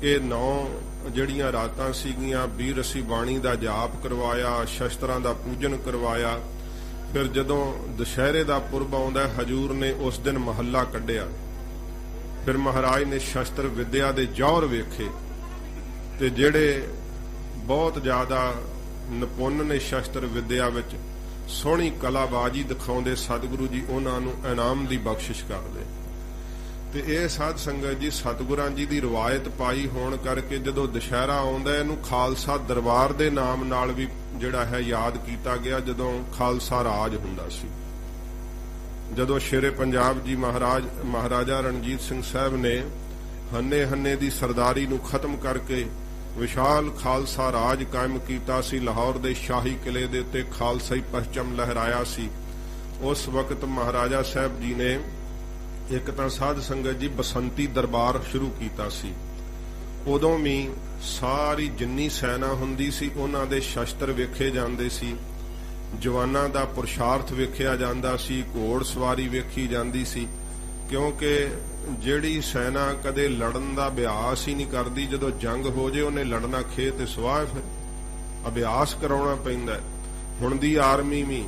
ਇਹ 9 ਜਿਹੜੀਆਂ ਰਾਤਾਂ ਸੀਗੀਆਂ ਬੀਰਸੀ ਬਾਣੀ ਦਾ ਜਾਪ ਕਰਵਾਇਆ, ਸ਼ਸਤਰਾਂ ਦਾ ਪੂਜਨ ਕਰਵਾਇਆ। ਫਿਰ ਜਦੋਂ ਦੁਸ਼ਹਿਰੇ ਦਾ ਪੁਰਬ ਆਉਂਦਾ ਹਜੂਰ ਨੇ ਉਸ ਦਿਨ ਮਹੱਲਾ ਕੱਢਿਆ। ਫਿਰ ਮਹਾਰਾਜ ਨੇ ਸ਼ਸਤਰ ਵਿਦਿਆ ਦੇ ਜੌਹਰ ਵੇਖੇ ਤੇ ਜਿਹੜੇ ਬਹੁਤ ਜ਼ਿਆਦਾ ਨਿਪੁੰਨ ਨੇ ਸ਼ਸਤਰ ਵਿਦਿਆ ਵਿੱਚ, ਸੋਹਣੀ ਕਲਾਬਾਜ਼ੀ ਦਿਖਾਉਂਦੇ, ਸਤਿਗੁਰੂ ਜੀ ਉਹਨਾਂ ਨੂੰ ਇਨਾਮ ਦੀ ਬਖਸ਼ਿਸ਼ ਕਰਦੇ। ਤੇ ਇਹ ਸਾਧ ਸੰਗਤ ਜੀ ਸਤਿਗੁਰਾਂ ਜੀ ਦੀ ਰਵਾਇਤ ਪਾਈ ਹੋਣ ਕਰਕੇ ਜਦੋਂ ਦੁਸ਼ਹਿਰਾ ਆਉਂਦਾ ਇਹਨੂੰ ਖਾਲਸਾ ਦਰਬਾਰ ਦੇ ਨਾਮ ਨਾਲ ਵੀ ਜਿਹੜਾ ਹੈ ਯਾਦ ਕੀਤਾ ਗਿਆ, ਜਦੋਂ ਖਾਲਸਾ ਰਾਜ ਹੁੰਦਾ ਸੀ। ਜਦੋਂ ਸ਼ੇਰੇ ਪੰਜਾਬ ਜੀ ਮਹਾਰਾਜਾ ਰਣਜੀਤ ਸਿੰਘ ਸਾਹਿਬ ਨੇ ਹੰਨੇ ਹੰਨੇ ਦੀ ਸਰਦਾਰੀ ਨੂੰ ਖਤਮ ਕਰਕੇ ਵਿਸ਼ਾਲ ਖਾਲਸਾ ਰਾਜ ਕਾਇਮ ਕੀਤਾ ਸੀ, ਲਾਹੌਰ ਦੇ ਸ਼ਾਹੀ ਕਿਲੇ ਦੇ ਉੱਤੇ ਖਾਲਸਾਈ ਪਰਚਮ ਲਹਿਰਾਇਆ ਸੀ। ਉਸ ਵਕਤ ਮਹਾਰਾਜਾ ਸਾਹਿਬ ਜੀ ਨੇ ਇੱਕ ਤਾਂ ਸਾਧ ਸੰਗਤ ਜੀ ਬਸੰਤੀ ਦਰਬਾਰ ਸ਼ੁਰੂ ਕੀਤਾ ਸੀ। ਉਦੋਂ ਵੀ ਸਾਰੀ ਜਿੰਨੀ ਸੈਨਾ ਹੁੰਦੀ ਸੀ ਉਹਨਾਂ ਦੇ ਸ਼ਸਤਰ ਵੇਖੇ ਜਾਂਦੇ ਸੀ, ਜਵਾਨਾਂ ਦਾ ਪੁਰਸ਼ਾਰਥ ਵੇਖਿਆ ਜਾਂਦਾ ਸੀ, ਘੋੜ ਸਵਾਰੀ ਵੇਖੀ ਜਾਂਦੀ ਸੀ। ਕਿਉਂਕਿ ਜਿਹੜੀ ਸੈਨਾ ਕਦੇ ਲੜਨ ਦਾ ਅਭਿਆਸ ਹੀ ਨਹੀਂ ਕਰਦੀ, ਜਦੋਂ ਜੰਗ ਹੋ ਜੇ ਉਹਨੇ ਲੜਨਾ ਖੇ ਤੇ ਸਵਾਹ, ਫਿਰ ਅਭਿਆਸ ਕਰਾਉਣਾ ਪੈਂਦਾ। ਹੁਣ ਦੀ ਆਰਮੀ ਵੀ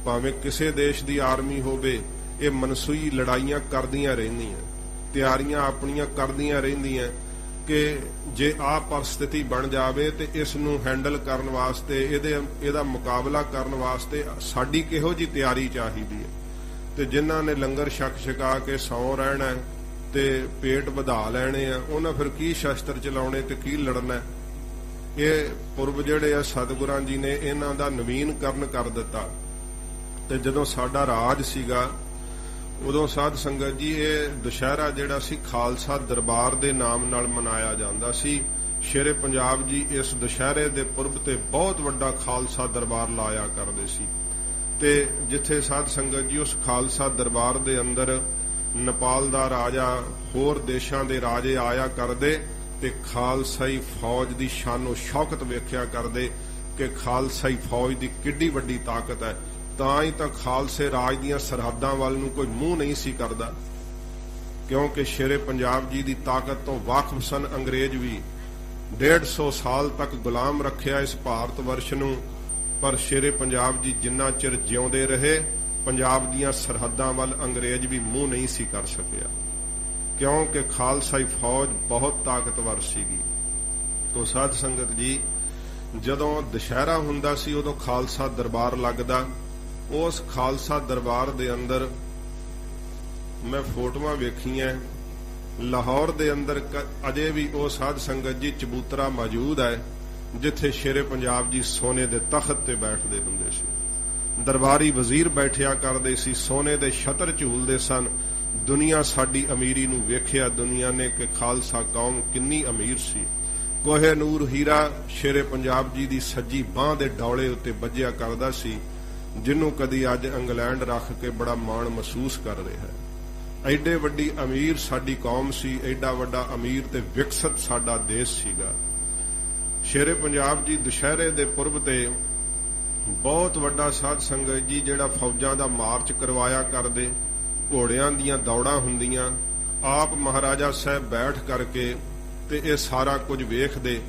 ਭਾਵੇਂ ਕਿਸੇ ਦੇਸ਼ ਦੀ ਆਰਮੀ ਹੋਵੇ, ਇਹ ਮਨਸੂਈ ਲੜਾਈਆਂ ਕਰਦੀਆਂ ਰਹਿੰਦੀਆਂ, ਤਿਆਰੀਆਂ ਆਪਣੀਆਂ ਕਰਦੀਆਂ ਰਹਿੰਦੀਆਂ ਕਿ ਜੇ ਆਹ ਪਰਿਸਥਿਤੀ ਬਣ ਜਾਵੇ ਤੇ ਇਸ ਨੂੰ ਹੈਂਡਲ ਕਰਨ ਵਾਸਤੇ, ਇਹਦਾ ਮੁਕਾਬਲਾ ਕਰਨ ਵਾਸਤੇ ਸਾਡੀ ਕਿਹੋ ਜੀ ਤਿਆਰੀ ਚਾਹੀਦੀ ਹੈ। ਤੇ ਜਿਨ੍ਹਾਂ ਨੇ ਲੰਗਰ ਛਕ ਛਕਾ ਕੇ ਸੌਂ ਰਹਿਣਾ ਤੇ ਪੇਟ ਵਧਾ ਲੈਣੇ ਆ, ਉਹਨਾਂ ਫਿਰ ਕੀ ਸ਼ਸਤਰ ਚਲਾਉਣੇ ਤੇ ਕੀ ਲੜਨਾ। ਇਹ ਪੁਰਬ ਜਿਹੜੇ ਆ ਸਤਿਗੁਰਾਂ ਜੀ ਨੇ ਇਹਨਾਂ ਦਾ ਨਵੀਨਕਰਨ ਕਰ ਦਿੱਤਾ। ਤੇ ਜਦੋਂ ਸਾਡਾ ਰਾਜ ਸੀਗਾ ਉਦੋਂ ਸਾਧ ਸੰਗਤ ਜੀ ਇਹ ਦੁਸ਼ਹਿਰਾ ਜਿਹੜਾ ਸੀ ਖਾਲਸਾ ਦਰਬਾਰ ਦੇ ਨਾਮ ਨਾਲ ਮਨਾਇਆ ਜਾਂਦਾ ਸੀ। ਸ਼ੇਰੇ ਪੰਜਾਬ ਜੀ ਇਸ ਦੁਸ਼ਹਿਰੇ ਦੇ ਪੁਰਬ ਤੇ ਬਹੁਤ ਵੱਡਾ ਖਾਲਸਾ ਦਰਬਾਰ ਲਾਇਆ ਕਰਦੇ ਸੀ। ਤੇ ਜਿੱਥੇ ਸਾਧ ਸੰਗਤ ਜੀ ਉਸ ਖਾਲਸਾ ਦਰਬਾਰ ਦੇ ਅੰਦਰ ਨੇਪਾਲ ਦਾ ਰਾਜਾ, ਹੋਰ ਦੇਸ਼ਾਂ ਦੇ ਰਾਜੇ ਆਇਆ ਕਰਦੇ ਤੇ ਖਾਲਸਾਈ ਫੌਜ ਦੀ ਸ਼ਾਨੋ ਸ਼ੌਕਤ ਵੇਖਿਆ ਕਰਦੇ ਕਿ ਖਾਲਸਾਈ ਫੌਜ ਦੀ ਕਿੱਡੀ ਵੱਡੀ ਤਾਕਤ ਹੈ। ਤਾਂ ਹੀ ਤਾਂ ਖਾਲਸੇ ਰਾਜ ਦੀਆਂ ਸਰਹੱਦਾਂ ਵੱਲ ਨੂੰ ਕੋਈ ਮੂੰਹ ਨਹੀਂ ਸੀ ਕਰਦਾ, ਕਿਉਂਕਿ ਸ਼ੇਰੇ ਪੰਜਾਬ ਜੀ ਦੀ ਤਾਕਤ ਤੋਂ ਵਾਕਿਫ ਸਨ ਅੰਗਰੇਜ਼ ਵੀ। 150 ਸਾਲ ਤੱਕ ਗੁਲਾਮ ਰੱਖਿਆ ਇਸ ਭਾਰਤ ਵਰਸ਼ ਨੂੰ, ਪਰ ਸ਼ੇਰੇ ਪੰਜਾਬ ਜੀ ਜਿੰਨਾ ਚਿਰ ਜਿਉਂਦੇ ਰਹੇ ਪੰਜਾਬ ਦੀਆਂ ਸਰਹੱਦਾਂ ਵੱਲ ਅੰਗਰੇਜ਼ ਵੀ ਮੂੰਹ ਨਹੀਂ ਸੀ ਕਰ ਸਕਿਆ, ਕਿਉਂਕਿ ਖਾਲਸਾਈ ਫੌਜ ਬਹੁਤ ਤਾਕਤਵਰ ਸੀਗੀ। ਤੋਂ ਸਾਧ ਸੰਗਤ ਜੀ ਜਦੋਂ ਦੁਸ਼ਹਿਰਾ ਹੁੰਦਾ ਸੀ ਉਦੋਂ ਖਾਲਸਾ ਦਰਬਾਰ ਲੱਗਦਾ। ਉਸ ਖਾਲਸਾ ਦਰਬਾਰ ਦੇ ਅੰਦਰ ਮੈਂ ਫੋਟੋਆਂ ਵੇਖੀਆਂ, ਲਾਹੌਰ ਦੇ ਅੰਦਰ ਅਜੇ ਵੀ ਉਹ ਸਾਧ ਸੰਗਤ ਜੀ ਚਬੂਤਰਾ ਮੌਜੂਦ ਹੈ ਜਿੱਥੇ ਸ਼ੇਰੇ ਪੰਜਾਬ ਜੀ ਸੋਨੇ ਦੇ ਤਖਤ ਤੇ ਬੈਠਦੇ ਹੁੰਦੇ ਸੀ। ਦਰਬਾਰੀ ਵਜ਼ੀਰ ਬੈਠਿਆ ਕਰਦੇ ਸੀ, ਸੋਨੇ ਦੇ ਛਤਰ ਝੂਲਦੇ ਸਨ। ਦੁਨੀਆ ਸਾਡੀ ਅਮੀਰੀ ਨੂੰ ਵੇਖਿਆ ਦੁਨੀਆ ਨੇ ਕਿ ਖਾਲਸਾ ਕੌਮ ਕਿੰਨੀ ਅਮੀਰ ਸੀ। ਕੋਹੇ ਨੂਰ ਹੀਰਾ ਸ਼ੇਰੇ ਪੰਜਾਬ ਜੀ ਦੀ ਸੱਜੀ ਬਾਂਹ ਦੇ ਡੌਲੇ ਉੱਤੇ ਵੱਜਿਆ ਕਰਦਾ ਸੀ, ਜਿਹਨੂੰ ਕਦੀ ਅੱਜ ਇੰਗਲੈਂਡ ਰੱਖ ਕੇ ਬੜਾ ਮਾਣ ਮਹਿਸੂਸ ਕਰ ਰਿਹਾ ਹੈ। ਐਡੇ ਵੱਡੀ ਅਮੀਰ ਸਾਡੀ ਕੌਮ ਸੀ, ਐਡਾ ਵੱਡਾ ਅਮੀਰ ਤੇ ਵਿਕਸਿਤ ਸਾਡਾ ਦੇਸ਼ ਸੀਗਾ। ਸ਼ੇਰੇ ਪੰਜਾਬ ਜੀ ਦੁਸ਼ਹਿਰੇ ਦੇ ਪੁਰਬ ਤੇ ਬਹੁਤ ਵੱਡਾ ਸਾਧ ਸੰਗਤ ਜੀ ਜਿਹੜਾ ਫੌਜਾਂ ਦਾ ਮਾਰਚ ਕਰਵਾਇਆ ਕਰਦੇ, ਘੋੜਿਆਂ ਦੀਆਂ ਦੌੜਾਂ ਹੁੰਦੀਆਂ, ਆਪ ਮਹਾਰਾਜਾ ਸਾਹਿਬ ਬੈਠ ਕਰਕੇ ਤੇ ਇਹ ਸਾਰਾ ਕੁਝ ਵੇਖਦੇ।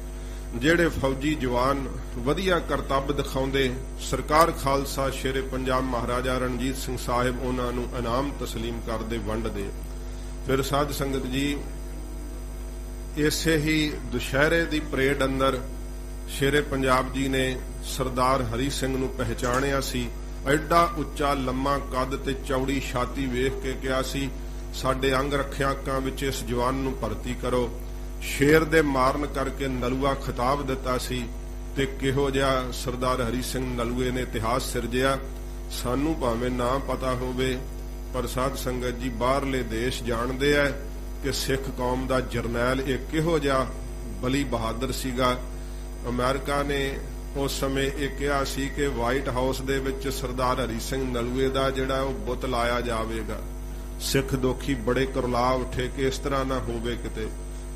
ਜਿਹੜੇ ਫੌਜੀ ਜਵਾਨ ਵਧੀਆ ਕਰਤੱਵ ਦਿਖਾਉਂਦੇ, ਸਰਕਾਰ ਖਾਲਸਾ ਸ਼ੇਰੇ ਪੰਜਾਬ ਮਹਾਰਾਜਾ ਰਣਜੀਤ ਸਿੰਘ ਸਾਹਿਬ ਉਹਨਾਂ ਨੂੰ ਇਨਾਮ ਤਸਲੀਮ ਕਰਦੇ, ਵੰਡਦੇ। ਫਿਰ ਸਾਧ ਸੰਗਤ ਜੀ, ਇਸੇ ਹੀ ਦੁਸ਼ਹਿਰੇ ਦੀ ਪਰੇਡ ਅੰਦਰ ਸ਼ੇਰੇ ਪੰਜਾਬ ਜੀ ਨੇ ਸਰਦਾਰ ਹਰੀ ਸਿੰਘ ਨੂੰ ਪਹਿਚਾਣਿਆ ਸੀ। ਐਡਾ ਉੱਚਾ ਲੰਮਾ ਕੱਦ ਤੇ ਚੌੜੀ ਛਾਤੀ ਵੇਖ ਕੇ ਕਿਹਾ ਸੀ, ਸਾਡੇ ਅੰਗ ਰੱਖਿਆਕਾਂ ਵਿੱਚ ਇਸ ਜਵਾਨ ਨੂੰ ਭਰਤੀ ਕਰੋ। ਸ਼ੇਰ ਦੇ ਮਾਰਨ ਕਰਕੇ ਨਲੂਆ ਖਿਤਾਬ ਦਿੱਤਾ ਸੀ ਤੇ ਕਿਹੋ ਜਿਹਾ ਸਰਦਾਰ ਹਰੀ ਸਿੰਘ ਨਲੂਏ ਨੇ ਇਤਿਹਾਸ ਸਿਰਜਿਆ, ਸਾਨੂੰ ਭਾਵੇਂ ਨਾ ਪਤਾ ਹੋਵੇ, ਪਰ ਸਾਧ ਸੰਗਤ ਜੀ ਬਾਹਰਲੇ ਦੇਸ਼ ਜਾਣਦੇ ਆ ਕਿ ਸਿੱਖ ਕੌਮ ਦਾ ਜਰਨੈਲ ਇਹ ਕਿਹੋ ਜਿਹਾ ਬਲੀ ਬਹਾਦਰ ਸੀਗਾ। ਅਮਰੀਕਾ ਨੇ ਉਸ ਸਮੇਂ ਇਹ ਕਿਹਾ ਸੀ ਕਿ ਵਾਈਟ ਹਾਊਸ ਦੇ ਵਿੱਚ ਸਰਦਾਰ ਹਰੀ ਸਿੰਘ ਨਲੂਏ ਦਾ ਜਿਹੜਾ ਉਹ ਬੁੱਤ ਲਾਇਆ ਜਾਵੇਗਾ। ਸਿੱਖ ਦੋਖੀ ਬੜੇ ਕੁਰਲਾ ਉੱਠੇ ਕਿ ਇਸ ਤਰ੍ਹਾਂ ਨਾ ਹੋਵੇ ਕਿਤੇ,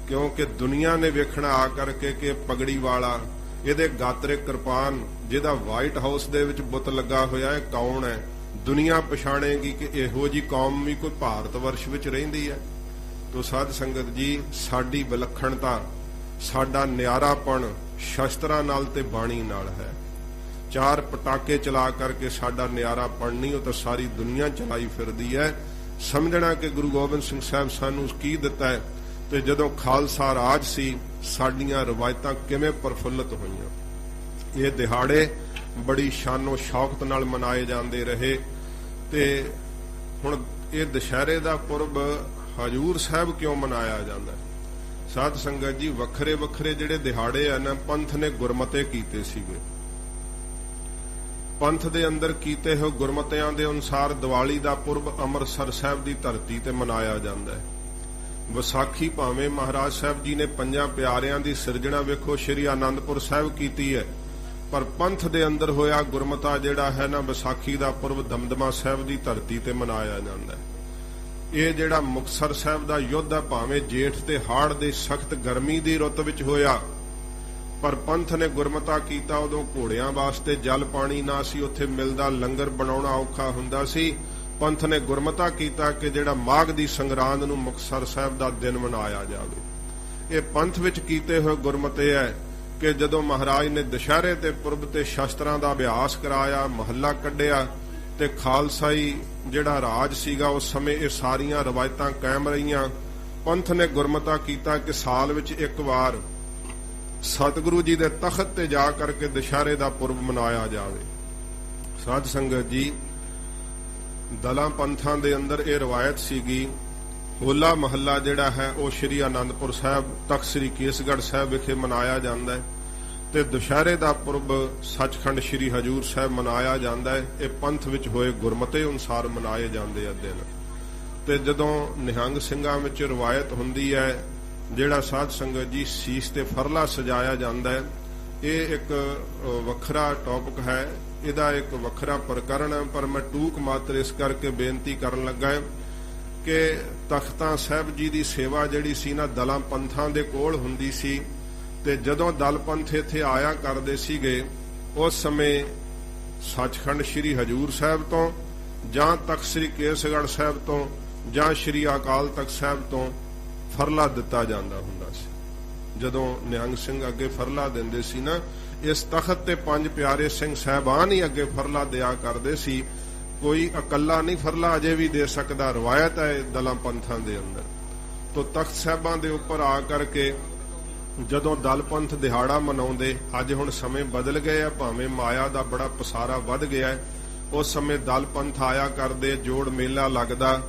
ਕਿਉਂਕਿ ਦੁਨੀਆ ਨੇ ਵੇਖਣਾ ਆ ਕਰਕੇ ਕਿ ਪਗੜੀ ਵਾਲਾ, ਇਹਦੇ ਗਾਤਰੇ ਕਿਰਪਾਨ, ਜਿਹਦਾ ਵਾਈਟ ਹਾਊਸ ਦੇ ਵਿੱਚ ਬੁੱਤ ਲੱਗਾ ਹੋਇਆ ਹੈ, ਕੌਣ ਹੈ। ਦੁਨੀਆ ਪਛਾਣੇਗੀ ਕਿ ਇਹੋ ਜੀ ਕੌਮ ਵੀ ਕੋਈ ਭਾਰਤ ਵਰਸ਼ ਵਿੱਚ ਰਹਿੰਦੀ ਹੈ। ਤੋ ਸਾਧ ਸੰਗਤ ਜੀ, ਸਾਡੀ ਵਿਲੱਖਣਤਾ, ਸਾਡਾ ਨਿਆਰਾਪਣ ਸ਼ਸਤਰਾਂ ਨਾਲ ਤੇ ਬਾਣੀ ਨਾਲ ਹੈ। ਚਾਰ ਪਟਾਕੇ ਚਲਾ ਕਰਕੇ ਸਾਡਾ ਨਿਆਰਾਪਣ ਨਹੀਂ, ਉਹ ਤਾਂ ਸਾਰੀ ਦੁਨੀਆ ਚਲਾਈ ਫਿਰਦੀ ਹੈ। ਸਮਝਣਾ ਕਿ ਗੁਰੂ ਗੋਬਿੰਦ ਸਿੰਘ ਸਾਹਿਬ ਸਾਨੂੰ ਕੀ ਦਿੱਤਾ ਹੈ, ਤੇ ਜਦੋਂ ਖਾਲਸਾ ਰਾਜ ਸੀ ਸਾਡੀਆਂ ਰਵਾਇਤਾਂ ਕਿਵੇਂ ਪ੍ਰਫੁੱਲਤ ਹੋਈਆਂ। ਇਹ ਦਿਹਾੜੇ ਬੜੀ ਸ਼ਾਨੋ ਸ਼ੌਕਤ ਨਾਲ ਮਨਾਏ ਜਾਂਦੇ ਰਹੇ। ਤੇ ਹੁਣ ਇਹ ਦੁਸ਼ਹਿਰੇ ਦਾ ਪੁਰਬ ਹਜੂਰ ਸਾਹਿਬ ਕਿਉਂ ਮਨਾਇਆ ਜਾਂਦਾ? ਸਾਧ ਸੰਗਤ ਜੀ, ਵੱਖਰੇ ਵੱਖਰੇ ਜਿਹੜੇ ਦਿਹਾੜੇ ਆ ਨਾ, ਪੰਥ ਨੇ ਗੁਰਮਤੇ ਕੀਤੇ ਸੀਗੇ। ਪੰਥ ਦੇ ਅੰਦਰ ਕੀਤੇ ਹੋਏ ਗੁਰਮਤਿਆਂ ਦੇ ਅਨੁਸਾਰ ਦੀਵਾਲੀ ਦਾ ਪੁਰਬ ਅੰਮ੍ਰਿਤਸਰ ਸਾਹਿਬ ਦੀ ਧਰਤੀ ਤੇ ਮਨਾਇਆ ਜਾਂਦਾ ਹੈ। ਵਿਸਾਖੀ ਭਾਵੇਂ ਮਹਾਰਾਜ ਸਾਹਿਬ ਜੀ ਨੇ ਪੰਜਾਂ ਪਿਆਰਿਆਂ ਦੀ ਸਿਰਜਣਾ ਵੇਖੋ ਸ਼੍ਰੀ ਆਨੰਦਪੁਰ ਸਾਹਿਬ ਕੀਤੀ ਹੈ, ਪਰ ਪੰਥ ਦੇ ਅੰਦਰ ਹੋਇਆ ਗੁਰਮਤਾ ਜਿਹੜਾ ਹੈ ਨਾ, ਵਿਸਾਖੀ ਦਾ ਪੁਰਬ ਦਮਦਮਾ ਸਾਹਿਬ ਦੀ ਧਰਤੀ ਤੇ ਮਨਾਇਆ ਜਾਂਦਾ ਹੈ। ਇਹ ਜਿਹੜਾ ਮੁਕਤਸਰ ਸਾਹਿਬ ਦਾ ਯੁੱਧ ਹੈ, ਭਾਵੇਂ ਜੇਠ ਤੇ ਹਾੜ ਦੇ ਸਖਤ ਗਰਮੀ ਦੀ ਰੁੱਤ ਵਿੱਚ ਹੋਇਆ, ਪਰ ਪੰਥ ਨੇ ਗੁਰਮਤਾ ਕੀਤਾ। ਉਦੋਂ ਘੋੜਿਆਂ ਵਾਸਤੇ ਜਲ ਪਾਣੀ ਨਾ ਸੀ ਉੱਥੇ ਮਿਲਦਾ, ਲੰਗਰ ਬਣਾਉਣਾ ਔਖਾ ਹੁੰਦਾ ਸੀ। ਪੰਥ ਨੇ ਗੁਰਮਤਾ ਕੀਤਾ ਕਿ ਜਿਹੜਾ ਮਾਘ ਦੀ ਸੰਗਰਾਂਦ ਨੂੰ ਮੁਕਤਸਰ ਸਾਹਿਬ ਦਾ ਦਿਨ ਮਨਾਇਆ ਜਾਵੇ। ਇਹ ਪੰਥ ਵਿੱਚ ਕੀਤੇ ਹੋਏ ਗੁਰਮਤੇ ਹੈ ਕਿ ਜਦੋਂ ਮਹਾਰਾਜ ਨੇ ਦੁਸ਼ਹਿਰੇ ਤੇ ਪੁਰਬ ਤੇ ਸ਼ਸਤਰਾਂ ਦਾ ਅਭਿਆਸ ਕਰਾਇਆ, ਮਹੱਲਾ ਕੱਢਿਆ, ਤੇ ਖਾਲਸਾਈ ਜਿਹੜਾ ਰਾਜ ਸੀਗਾ ਉਸ ਸਮੇਂ ਇਹ ਸਾਰੀਆਂ ਰਵਾਇਤਾਂ ਕਾਇਮ ਰਹੀਆਂ। ਪੰਥ ਨੇ ਗੁਰਮਤਾ ਕੀਤਾ ਕਿ ਸਾਲ ਵਿੱਚ ਇੱਕ ਵਾਰ ਸਤਿਗੁਰੂ ਜੀ ਦੇ ਤਖਤ ਤੇ ਜਾ ਕਰਕੇ ਦੁਸ਼ਹਿਰੇ ਦਾ ਪੁਰਬ ਮਨਾਇਆ ਜਾਵੇ। ਸਾਧ ਸੰਗਤ ਜੀ, ਦਲਾਂ ਪੰਥਾਂ ਦੇ ਅੰਦਰ ਇਹ ਰਵਾਇਤ ਸੀਗੀ। ਹੋਲਾ ਮਹੱਲਾ ਜਿਹੜਾ ਹੈ ਉਹ ਸ਼੍ਰੀ ਆਨੰਦਪੁਰ ਸਾਹਿਬ, ਤਖਤ ਸ੍ਰੀ ਕੇਸਗੜ੍ਹ ਸਾਹਿਬ ਵਿਖੇ ਮਨਾਇਆ ਜਾਂਦਾ ਹੈ, ਤੇ ਦੁਸ਼ਹਿਰੇ ਦਾ ਪੁਰਬ ਸੱਚਖੰਡ ਸ਼੍ਰੀ ਹਜੂਰ ਸਾਹਿਬ ਮਨਾਇਆ ਜਾਂਦਾ ਹੈ। ਇਹ ਪੰਥ ਵਿੱਚ ਹੋਏ ਗੁਰਮਤੇ ਅਨੁਸਾਰ ਮਨਾਏ ਜਾਂਦੇ ਆ ਦਿਨ। ਤੇ ਜਦੋਂ ਨਿਹੰਗ ਸਿੰਘਾਂ ਵਿੱਚ ਰਵਾਇਤ ਹੁੰਦੀ ਹੈ, ਜਿਹੜਾ ਸਾਧ ਸੰਗਤ ਜੀ ਸੀਸ ਤੇ ਫਰਲਾ ਸਜਾਇਆ ਜਾਂਦਾ ਹੈ, ਇਹ ਇੱਕ ਵੱਖਰਾ ਟੌਪਿਕ ਹੈ, ਇਹਦਾ ਇੱਕ ਵੱਖਰਾ ਪ੍ਰਕਰਣ ਹੈ, ਪਰ ਮੈਂ ਟੂਕ ਮਾਤਰ ਇਸ ਕਰਕੇ ਬੇਨਤੀ ਕਰਨ ਲੱਗਾ ਹੈ ਕਿ ਤਖਤਾਂ ਸਾਹਿਬ ਜੀ ਦੀ ਸੇਵਾ ਜਿਹੜੀ ਸੀ ਨਾ, ਦਲਾਂ ਪੰਥਾਂ ਦੇ ਕੋਲ ਹੁੰਦੀ ਸੀ। ਤੇ ਜਦੋਂ ਦਲ ਪੰਥ ਇੱਥੇ ਆਇਆ ਕਰਦੇ ਸੀਗੇ, ਉਸ ਸਮੇਂ ਸੱਚਖੰਡ ਸ਼੍ਰੀ ਹਜੂਰ ਸਾਹਿਬ ਤੋਂ ਜਾਂ ਤਖਤ ਸ੍ਰੀ ਕੇਸਗੜ੍ਹ ਸਾਹਿਬ ਤੋਂ ਜਾਂ ਸ਼੍ਰੀ ਅਕਾਲ ਤਖਤ ਸਾਹਿਬ ਤੋਂ ਫਰਲਾ ਦਿੱਤਾ ਜਾਂਦਾ ਹੁੰਦਾ ਸੀ। ਜਦੋਂ ਨਿਹੰਗ ਸਿੰਘ ਅੱਗੇ ਫਰਲਾ ਦਿੰਦੇ ਸੀ ਨਾ, ਇਸ ਤਖਤ ਤੇ ਪੰਜ ਪਿਆਰੇ ਸਿੰਘ ਸਾਹਿਬਾਨ ਹੀ ਅੱਗੇ ਫਰਲਾ ਦਿਆ ਕਰਦੇ ਸੀ, ਕੋਈ ਇਕੱਲਾ ਨਹੀਂ ਫਰਲਾ ਅਜੇ ਵੀ ਦੇ ਸਕਦਾ। ਰਵਾਇਤ ਹੈ ਦਲਾਂ ਪੰਥਾਂ ਦੇ ਅੰਦਰ। ਤੋਂ ਤਖਤ ਸਾਹਿਬਾਂ ਦੇ ਉੱਪਰ ਆ ਕਰਕੇ ਜਦੋਂ ਦਲ ਪੰਥ ਦਿਹਾੜਾ ਮਨਾਉਂਦੇ, ਅੱਜ ਹੁਣ ਸਮੇਂ ਬਦਲ ਗਏ ਆ, ਭਾਵੇਂ ਮਾਇਆ ਦਾ ਬੜਾ ਪਸਾਰਾ ਵੱਧ ਗਿਆ ਹੈ, ਉਸ ਸਮੇਂ ਦਲ ਪੰਥ ਆਇਆ ਕਰਦੇ, ਜੋੜ ਮੇਲਾ ਲੱਗਦਾ,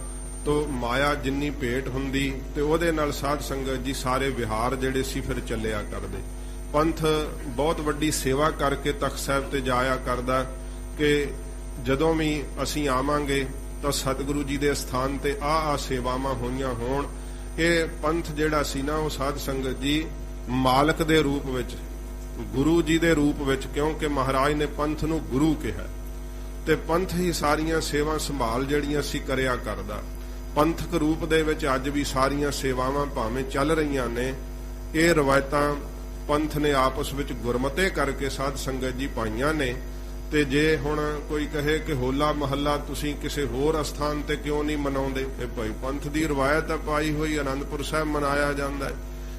ਤੋ ਮਾਇਆ ਜਿੰਨੀ ਭੇਟ ਹੁੰਦੀ ਤੇ ਉਹਦੇ ਨਾਲ ਸਾਧ ਸੰਗਤ ਜੀ ਸਾਰੇ ਵਿਹਾਰ ਜਿਹੜੇ ਸੀ ਫਿਰ ਚੱਲਿਆ ਕਰਦੇ। ਪੰਥ ਬਹੁਤ ਵੱਡੀ ਸੇਵਾ ਕਰਕੇ ਤਖਤ ਸਾਹਿਬ ਤੇ ਜਾਇਆ ਕਰਦਾ ਕਿ ਜਦੋਂ ਵੀ ਅਸੀਂ ਆਵਾਂਗੇ ਤਾਂ ਸਤਿਗੁਰੂ ਜੀ ਦੇ ਸਥਾਨ ਤੇ ਆ ਸੇਵਾਵਾਂ ਹੋਈਆਂ ਹੋਣ। ਇਹ ਪੰਥ ਜਿਹੜਾ ਸੀ ਨਾ, ਉਹ ਸਾਧ ਸੰਗਤ ਜੀ ਮਾਲਕ ਦੇ ਰੂਪ ਵਿੱਚ, ਗੁਰੂ ਜੀ ਦੇ ਰੂਪ ਵਿੱਚ, ਕਿਉਂਕਿ ਮਹਾਰਾਜ ਨੇ ਪੰਥ ਨੂੰ ਗੁਰੂ ਕਿਹਾ, ਤੇ ਪੰਥ ਹੀ ਸਾਰੀਆਂ ਸੇਵਾ ਸੰਭਾਲ ਜਿਹੜੀਆਂ ਸੀ ਕਰਿਆ ਕਰਦਾ। ਪੰਥਕ ਰੂਪ ਦੇ ਵਿੱਚ ਅੱਜ ਵੀ ਸਾਰੀਆਂ ਸੇਵਾਵਾਂ ਭਾਵੇਂ ਚੱਲ ਰਹੀਆਂ ਨੇ। ਇਹ ਰਵਾਇਤਾਂ ਪੰਥ ਨੇ ਆਪਸ ਵਿੱਚ ਗੁਰਮਤੇ ਕਰਕੇ ਸਾਧ ਸੰਗਤ ਜੀ ਪਾਈਆਂ ਨੇ। ਤੇ ਜੇ ਹੁਣ ਕੋਈ ਕਹੇ ਕਿ ਹੋਲਾ ਮਹੱਲਾ ਤੁਸੀਂ ਕਿਸੇ ਹੋਰ ਅਸਥਾਨ ਤੇ ਕਿਉਂ ਨਹੀਂ ਮਨਾਉਂਦੇ, ਇਹ ਭਾਈ ਪੰਥ ਦੀ ਰਵਾਇਤ ਹੈ ਪਾਈ ਹੋਈ, ਆਨੰਦਪੁਰ ਸਾਹਿਬ ਮਨਾਇਆ ਜਾਂਦਾ ਹੈ।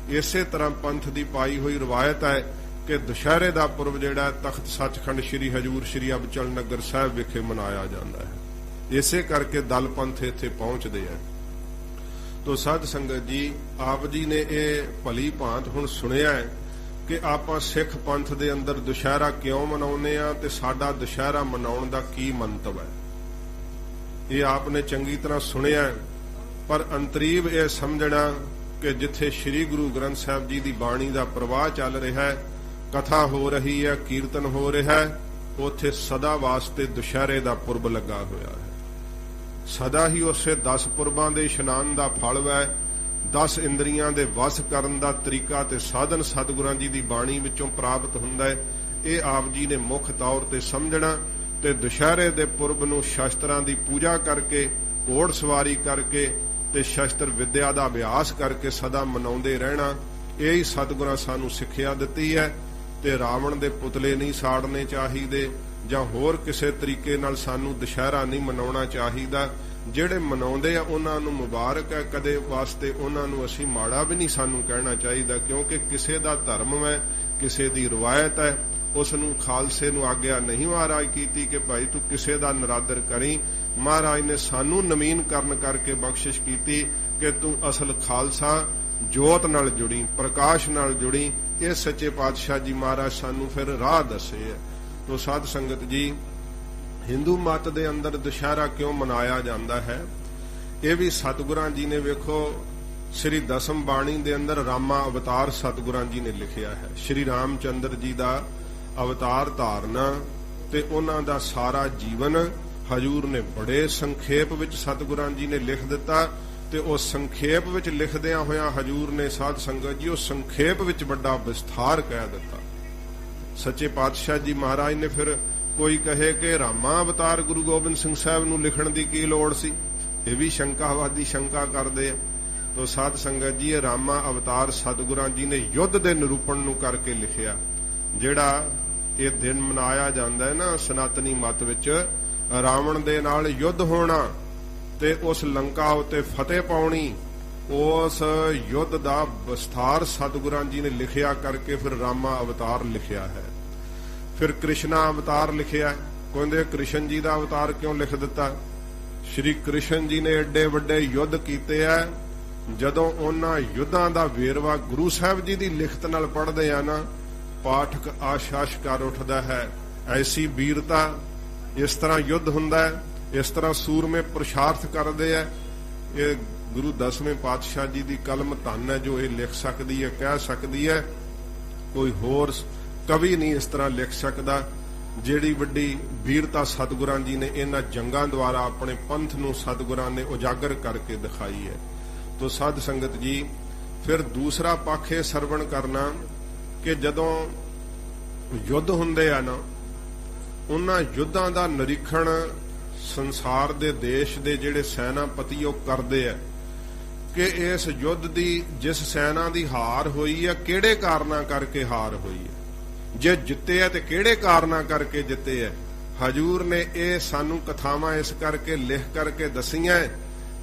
ਇਸੇ ਤਰ੍ਹਾਂ ਪੰਥ ਦੀ ਪਾਈ ਹੋਈ ਰਵਾਇਤ ਹੈ ਕਿ ਦੁਸ਼ਹਿਰੇ ਦਾ ਪੁਰਬ ਜਿਹੜਾ ਤਖਤ ਸੱਚਖੰਡ ਸ੍ਰੀ ਹਜੂਰ ਸ੍ਰੀ ਅਬਚਲ ਨਗਰ ਸਾਹਿਬ ਵਿਖੇ ਮਨਾਇਆ ਜਾਂਦਾ ਹੈ। ਇਸੇ ਕਰਕੇ ਦਲ ਪੰਥ ਇੱਥੇ ਪਹੁੰਚਦੇ ਆ। ਤੋ ਸਾਧ ਸੰਗਤ ਜੀ, ਆਪ ਜੀ ਨੇ ਇਹ ਭਲੀ ਭਾਂਤ ਹੁਣ ਸੁਣਿਆ ਹੈ ਕਿ ਆਪਾਂ ਸਿੱਖ ਪੰਥ ਦੇ ਅੰਦਰ ਦੁਸ਼ਹਿਰਾ ਕਿਉਂ ਮਨਾਉਂਦੇ ਆ ਤੇ ਸਾਡਾ ਦੁਸ਼ਹਿਰਾ ਮਨਾਉਣ ਦਾ ਕੀ ਮੰਤਵ ਹੈ। ਇਹ ਆਪ ਨੇ ਚੰਗੀ ਤਰ੍ਹਾਂ ਸੁਣਿਆ, ਪਰ ਅੰਤਰੀਵ ਇਹ ਸਮਝਣਾ ਕਿ ਜਿੱਥੇ ਸ੍ਰੀ ਗੁਰੂ ਗ੍ਰੰਥ ਸਾਹਿਬ ਜੀ ਦੀ ਬਾਣੀ ਦਾ ਪ੍ਰਵਾਹ ਚੱਲ ਰਿਹਾ ਹੈ, ਕਥਾ ਹੋ ਰਹੀ ਹੈ, ਕੀਰਤਨ ਹੋ ਰਿਹਾ ਹੈ, ਉੱਥੇ ਸਦਾ ਵਾਸਤੇ ਦੁਸ਼ਹਿਰੇ ਦਾ ਪੁਰਬ ਲੱਗਾ ਹੋਇਆ ਹੈ। ਸਦਾ ਹੀ ਉਸੇ 10 ਪੁਰਬਾਂ ਦੇ ਇਸ਼ਨਾਨ ਦਾ ਫਲ ਹੈ। 10 ਇੰਦਰੀਆਂ ਦੇ ਵਸ ਕਰਨ ਦਾ ਤਰੀਕਾ ਤੇ ਸਾਧਨ ਸਤਿਗੁਰਾਂ ਜੀ ਦੀ ਬਾਣੀ ਵਿੱਚੋਂ ਪ੍ਰਾਪਤ ਹੁੰਦਾ ਹੈ। ਇਹ ਆਪ ਜੀ ਨੇ ਮੁੱਖ ਤੌਰ ਤੇ ਸਮਝਣਾ ਤੇ ਦੁਸ਼ਹਿਰੇ ਦੇ ਪੁਰਬ ਨੂੰ ਸ਼ਸਤਰਾਂ ਦੀ ਪੂਜਾ ਕਰਕੇ, ਘੋੜ ਸਵਾਰੀ ਕਰਕੇ ਤੇ ਸ਼ਸਤਰ ਵਿਦਿਆ ਦਾ ਅਭਿਆਸ ਕਰਕੇ ਸਦਾ ਮਨਾਉਂਦੇ ਰਹਿਣਾ। ਇਹ ਹੀ ਸਤਿਗੁਰਾਂ ਸਾਨੂੰ ਸਿੱਖਿਆ ਦਿੱਤੀ ਹੈ। ਤੇ ਰਾਵਣ ਦੇ ਪੁਤਲੇ ਨਹੀਂ ਸਾੜਨੇ ਚਾਹੀਦੇ ਜਾਂ ਹੋਰ ਕਿਸੇ ਤਰੀਕੇ ਨਾਲ ਸਾਨੂੰ ਦੁਸ਼ਹਿਰਾ ਨਹੀਂ ਮਨਾਉਣਾ ਚਾਹੀਦਾ। ਜਿਹੜੇ ਮਨਾਉਂਦੇ ਆ ਉਹਨਾਂ ਨੂੰ ਮੁਬਾਰਕ ਹੈ, ਕਦੇ ਵਾਸਤੇ ਉਹਨਾਂ ਨੂੰ ਅਸੀਂ ਮਾੜਾ ਵੀ ਨਹੀਂ ਸਾਨੂੰ ਕਹਿਣਾ ਚਾਹੀਦਾ, ਕਿਉਂਕਿ ਕਿਸੇ ਦਾ ਧਰਮ ਹੈ, ਕਿਸੇ ਦੀ ਰਵਾਇਤ ਹੈ। ਉਸ ਨੂੰ ਖਾਲਸੇ ਨੂੰ ਆਗਿਆ ਨਹੀਂ ਮਹਾਰਾਜ ਕੀਤੀ ਕਿ ਭਾਈ ਤੂੰ ਕਿਸੇ ਦਾ ਨਰਾਦਰ ਕਰੀ। ਮਹਾਰਾਜ ਨੇ ਸਾਨੂੰ ਨਮੀਨ ਕਰਨ ਕਰਕੇ ਬਖਸ਼ਿਸ਼ ਕੀਤੀ ਕਿ ਤੂੰ ਅਸਲ ਖਾਲਸਾ ਜੋਤ ਨਾਲ ਜੁੜੀ, ਪ੍ਰਕਾਸ਼ ਨਾਲ ਜੁੜੀ। ਇਹ ਸੱਚੇ ਪਾਤਸ਼ਾਹ ਜੀ ਮਹਾਰਾਜ ਸਾਨੂੰ ਫਿਰ ਰਾਹ ਦੱਸੇ ਹੈ। ਤੋ ਸਾਧ ਸੰਗਤ ਜੀ, ਹਿੰਦੂ ਮਤ ਦੇ ਅੰਦਰ ਦੁਸ਼ਹਿਰਾ ਕਿਉਂ ਮਨਾਇਆ ਜਾਂਦਾ ਹੈ, ਇਹ ਵੀ ਸਤਿਗੁਰਾਂ ਜੀ ਨੇ ਵੇਖੋ ਸ੍ਰੀ ਦਸਮ ਬਾਣੀ ਦੇ ਅੰਦਰ ਰਾਮਾ ਅਵਤਾਰ ਸਤਿਗੁਰਾਂ ਜੀ ਨੇ ਲਿਖਿਆ ਹੈ। ਸ੍ਰੀ ਰਾਮ ਚੰਦਰ ਜੀ ਦਾ ਅਵਤਾਰ ਧਾਰਨਾ ਤੇ ਉਹਨਾਂ ਦਾ ਸਾਰਾ ਜੀਵਨ ਹਜੂਰ ਨੇ ਬੜੇ ਸੰਖੇਪ ਵਿੱਚ ਸਤਿਗੁਰਾਂ ਜੀ ਨੇ ਲਿਖ ਦਿੱਤਾ। ਤੇ ਉਹ ਸੰਖੇਪ ਵਿੱਚ ਲਿਖਦਿਆਂ ਹੋਇਆਂ ਹਜੂਰ ਨੇ ਸਾਧ ਸੰਗਤ ਜੀ ਉਹ ਸੰਖੇਪ ਵਿੱਚ ਵੱਡਾ ਵਿਸਥਾਰ ਕਹਿ ਦਿੱਤਾ। ਸੱਚੇ ਪਾਤਸ਼ਾਹ ਜੀ ਮਹਾਰਾਜ ਨੇ ਫਿਰ ਕੋਈ ਕਹੇ ਕਿ ਰਾਮਾ ਅਵਤਾਰ ਗੁਰੂ ਗੋਬਿੰਦ ਸਿੰਘ ਸਾਹਿਬ ਨੂੰ ਲਿਖਣ ਦੀ ਕੀ ਲੋੜ ਸੀ, ਇਹ ਵੀ ਸ਼ੰਕਾਵਾਦੀ ਸ਼ੰਕਾ ਕਰਦੇ ਆ। ਤੋ ਸਾਧ ਸੰਗਤ ਜੀ, ਇਹ ਰਾਮਾ ਅਵਤਾਰ ਸਤਿਗੁਰਾਂ ਜੀ ਨੇ ਯੁੱਧ ਦੇ ਨਿਰੂਪਣ ਨੂੰ ਕਰਕੇ ਲਿਖਿਆ। ਜਿਹੜਾ ਇਹ ਦਿਨ ਮਨਾਇਆ ਜਾਂਦਾ ਹੈ ਨਾ ਸਨਾਤਨੀ ਮਤ ਵਿੱਚ, ਰਾਵਣ ਦੇ ਨਾਲ ਯੁੱਧ ਹੋਣਾ ਤੇ ਉਸ ਲੰਕਾ ਉਤੇ ਫਤਿਹ ਪਾਉਣੀ, ਉਸ ਯੁੱਧ ਦਾ ਵਿਸਥਾਰ ਸਤਿਗੁਰਾਂ ਜੀ ਨੇ ਲਿਖਿਆ ਕਰਕੇ ਫਿਰ ਰਾਮਾ ਅਵਤਾਰ ਲਿਖਿਆ ਹੈ। ਫਿਰ ਕ੍ਰਿਸ਼ਨਾ ਅਵਤਾਰ ਲਿਖਿਆ। ਕਹਿੰਦੇ ਕ੍ਰਿਸ਼ਨ ਜੀ ਦਾ ਅਵਤਾਰ ਕਿਉਂ ਲਿਖ ਦਿੱਤਾ? ਸ਼੍ਰੀ ਕ੍ਰਿਸ਼ਨ ਜੀ ਨੇ ਏਡੇ ਵੱਡੇ ਯੁੱਧ ਕੀਤੇ ਆ, ਜਦੋਂ ਉਹਨਾਂ ਯੁੱਧਾਂ ਦਾ ਵੇਰਵਾ ਗੁਰੂ ਸਾਹਿਬ ਜੀ ਦੀ ਲਿਖਤ ਨਾਲ ਪੜ੍ਹਦੇ ਆ ਨਾ, ਪਾਠਕ ਆਸ਼ਾਸ਼ ਕਰ ਉੱਠਦਾ ਹੈ। ਐਸੀ ਵੀਰਤਾ, ਇਸ ਤਰ੍ਹਾਂ ਯੁੱਧ ਹੁੰਦਾ ਹੈ, ਇਸ ਤਰ੍ਹਾਂ ਸੂਰਮੇ ਪੁਰਸ਼ਾਰਥ ਕਰਦੇ ਆ। ਇਹ ਗੁਰੂ 10ਵੇਂ ਪਾਤਸ਼ਾਹ ਜੀ ਦੀ ਕਲਮ ਧੰਨ ਹੈ ਜੋ ਇਹ ਲਿਖ ਸਕਦੀ ਹੈ, ਕਹਿ ਸਕਦੀ ਹੈ। ਕੋਈ ਹੋਰ ਕਵੀ ਨਹੀਂ ਇਸ ਤਰ੍ਹਾਂ ਲਿਖ ਸਕਦਾ। ਜਿਹੜੀ ਵੱਡੀ ਵੀਰਤਾ ਸਤਿਗੁਰਾਂ ਜੀ ਨੇ ਇਹਨਾਂ ਜੰਗਾਂ ਦੁਆਰਾ ਆਪਣੇ ਪੰਥ ਨੂੰ ਸਤਿਗੁਰਾਂ ਨੇ ਉਜਾਗਰ ਕਰਕੇ ਦਿਖਾਈ ਹੈ। ਤੋ ਸਾਧ ਸੰਗਤ ਜੀ, ਫਿਰ ਦੂਸਰਾ ਪੱਖ ਇਹ ਸਰਵਣ ਕਰਨਾ ਕਿ ਜਦੋਂ ਯੁੱਧ ਹੁੰਦੇ ਆ ਨਾ, ਉਹਨਾਂ ਯੁੱਧਾਂ ਦਾ ਨਿਰੀਖਣ ਸੰਸਾਰ ਦੇ ਦੇਸ਼ ਦੇ ਜਿਹੜੇ ਸੈਨਾਪਤੀ ਉਹ ਕਰਦੇ ਆ ਕਿ ਇਸ ਯੁੱਧ ਦੀ ਜਿਸ ਸੈਨਾ ਦੀ ਹਾਰ ਹੋਈ ਹੈ ਕਿਹੜੇ ਕਾਰਨਾਂ ਕਰਕੇ ਹਾਰ ਹੋਈ ਹੈ, ਜੇ ਜਿੱਤੇ ਆ ਤੇ ਕਿਹੜੇ ਕਾਰਨਾਂ ਕਰਕੇ ਜਿੱਤੇ ਆ। ਹਜੂਰ ਨੇ ਇਹ ਸਾਨੂੰ ਕਥਾਵਾਂ ਇਸ ਕਰਕੇ ਲਿਖ ਕਰਕੇ ਦਸੀਆਂ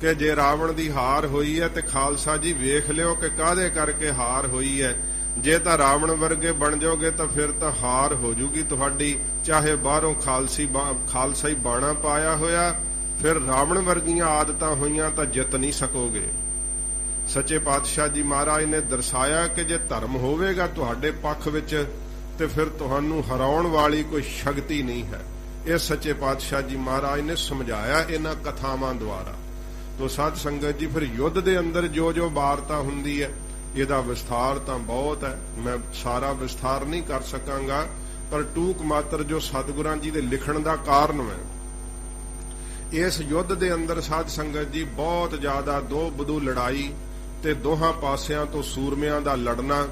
ਕਿ ਜੇ ਰਾਵਣ ਦੀ ਹਾਰ ਹੋਈ ਹੈ ਤੇ ਖਾਲਸਾ ਜੀ ਵੇਖ ਲਿਓ ਕਿ ਕਾਹਦੇ ਕਰਕੇ ਹਾਰ ਹੋਈ ਹੈ। ਜੇ ਤਾਂ ਰਾਵਣ ਵਰਗੇ ਬਣ ਜਾਓਗੇ ਤਾਂ ਫਿਰ ਤਾਂ ਹਾਰ ਹੋ ਜੂਗੀ ਤੁਹਾਡੀ, ਚਾਹੇ ਬਾਹਰੋਂ ਖਾਲਸਾ ਹੀ ਬਾਣਾ ਪਾਇਆ ਹੋਇਆ, ਫਿਰ ਰਾਵਣ ਵਰਗੀਆਂ ਆਦਤਾਂ ਹੋਈਆਂ ਤਾਂ ਜਿੱਤ ਨਹੀਂ ਸਕੋਗੇ। ਸੱਚੇ ਪਾਤਸ਼ਾਹ ਜੀ ਮਹਾਰਾਜ ਨੇ ਦਰਸਾਇਆ ਕਿ ਜੇ ਧਰਮ ਹੋਵੇਗਾ ਤੁਹਾਡੇ ਪੱਖ ਵਿੱਚ ਤੇ ਫਿਰ ਤੁਹਾਨੂੰ ਹਰਾਉਣ ਵਾਲੀ ਕੋਈ ਸ਼ਕਤੀ ਨਹੀਂ ਹੈ। ਇਹ ਸੱਚੇ ਪਾਤਸ਼ਾਹ ਜੀ ਮਹਾਰਾਜ ਨੇ ਸਮਝਾਇਆ ਇਹਨਾਂ ਕਥਾਵਾਂ ਦੁਆਰਾ। ਤੋ ਸਾਧ ਸੰਗਤ ਜੀ, ਫਿਰ ਯੁੱਧ ਦੇ ਅੰਦਰ ਜੋ ਜੋ ਵਾਰਤਾ ਹੁੰਦੀ ਹੈ ਇਹਦਾ ਵਿਸਥਾਰ ਤਾਂ ਬਹੁਤ ਹੈ, ਮੈਂ ਸਾਰਾ ਵਿਸਥਾਰ ਨਹੀਂ ਕਰ ਸਕਾਂਗਾ, ਪਰ ਟੂਕ ਮਾਤਰ ਜੋ ਸਤਿਗੁਰਾਂ ਜੀ ਦੇ ਲਿਖਣ ਦਾ ਕਾਰਨ ਹੈ। ਇਸ ਯੁੱਧ ਦੇ ਅੰਦਰ ਸਾਧ ਸੰਗਤ ਜੀ ਬਹੁਤ ਜ਼ਿਆਦਾ ਦੋ ਬਦੂ ਲੜਾਈ ਤੇ ਦੋਹਾਂ ਪਾਸਿਆਂ ਤੋਂ ਸੂਰਮਿਆਂ ਦਾ ਲੜਨਾ,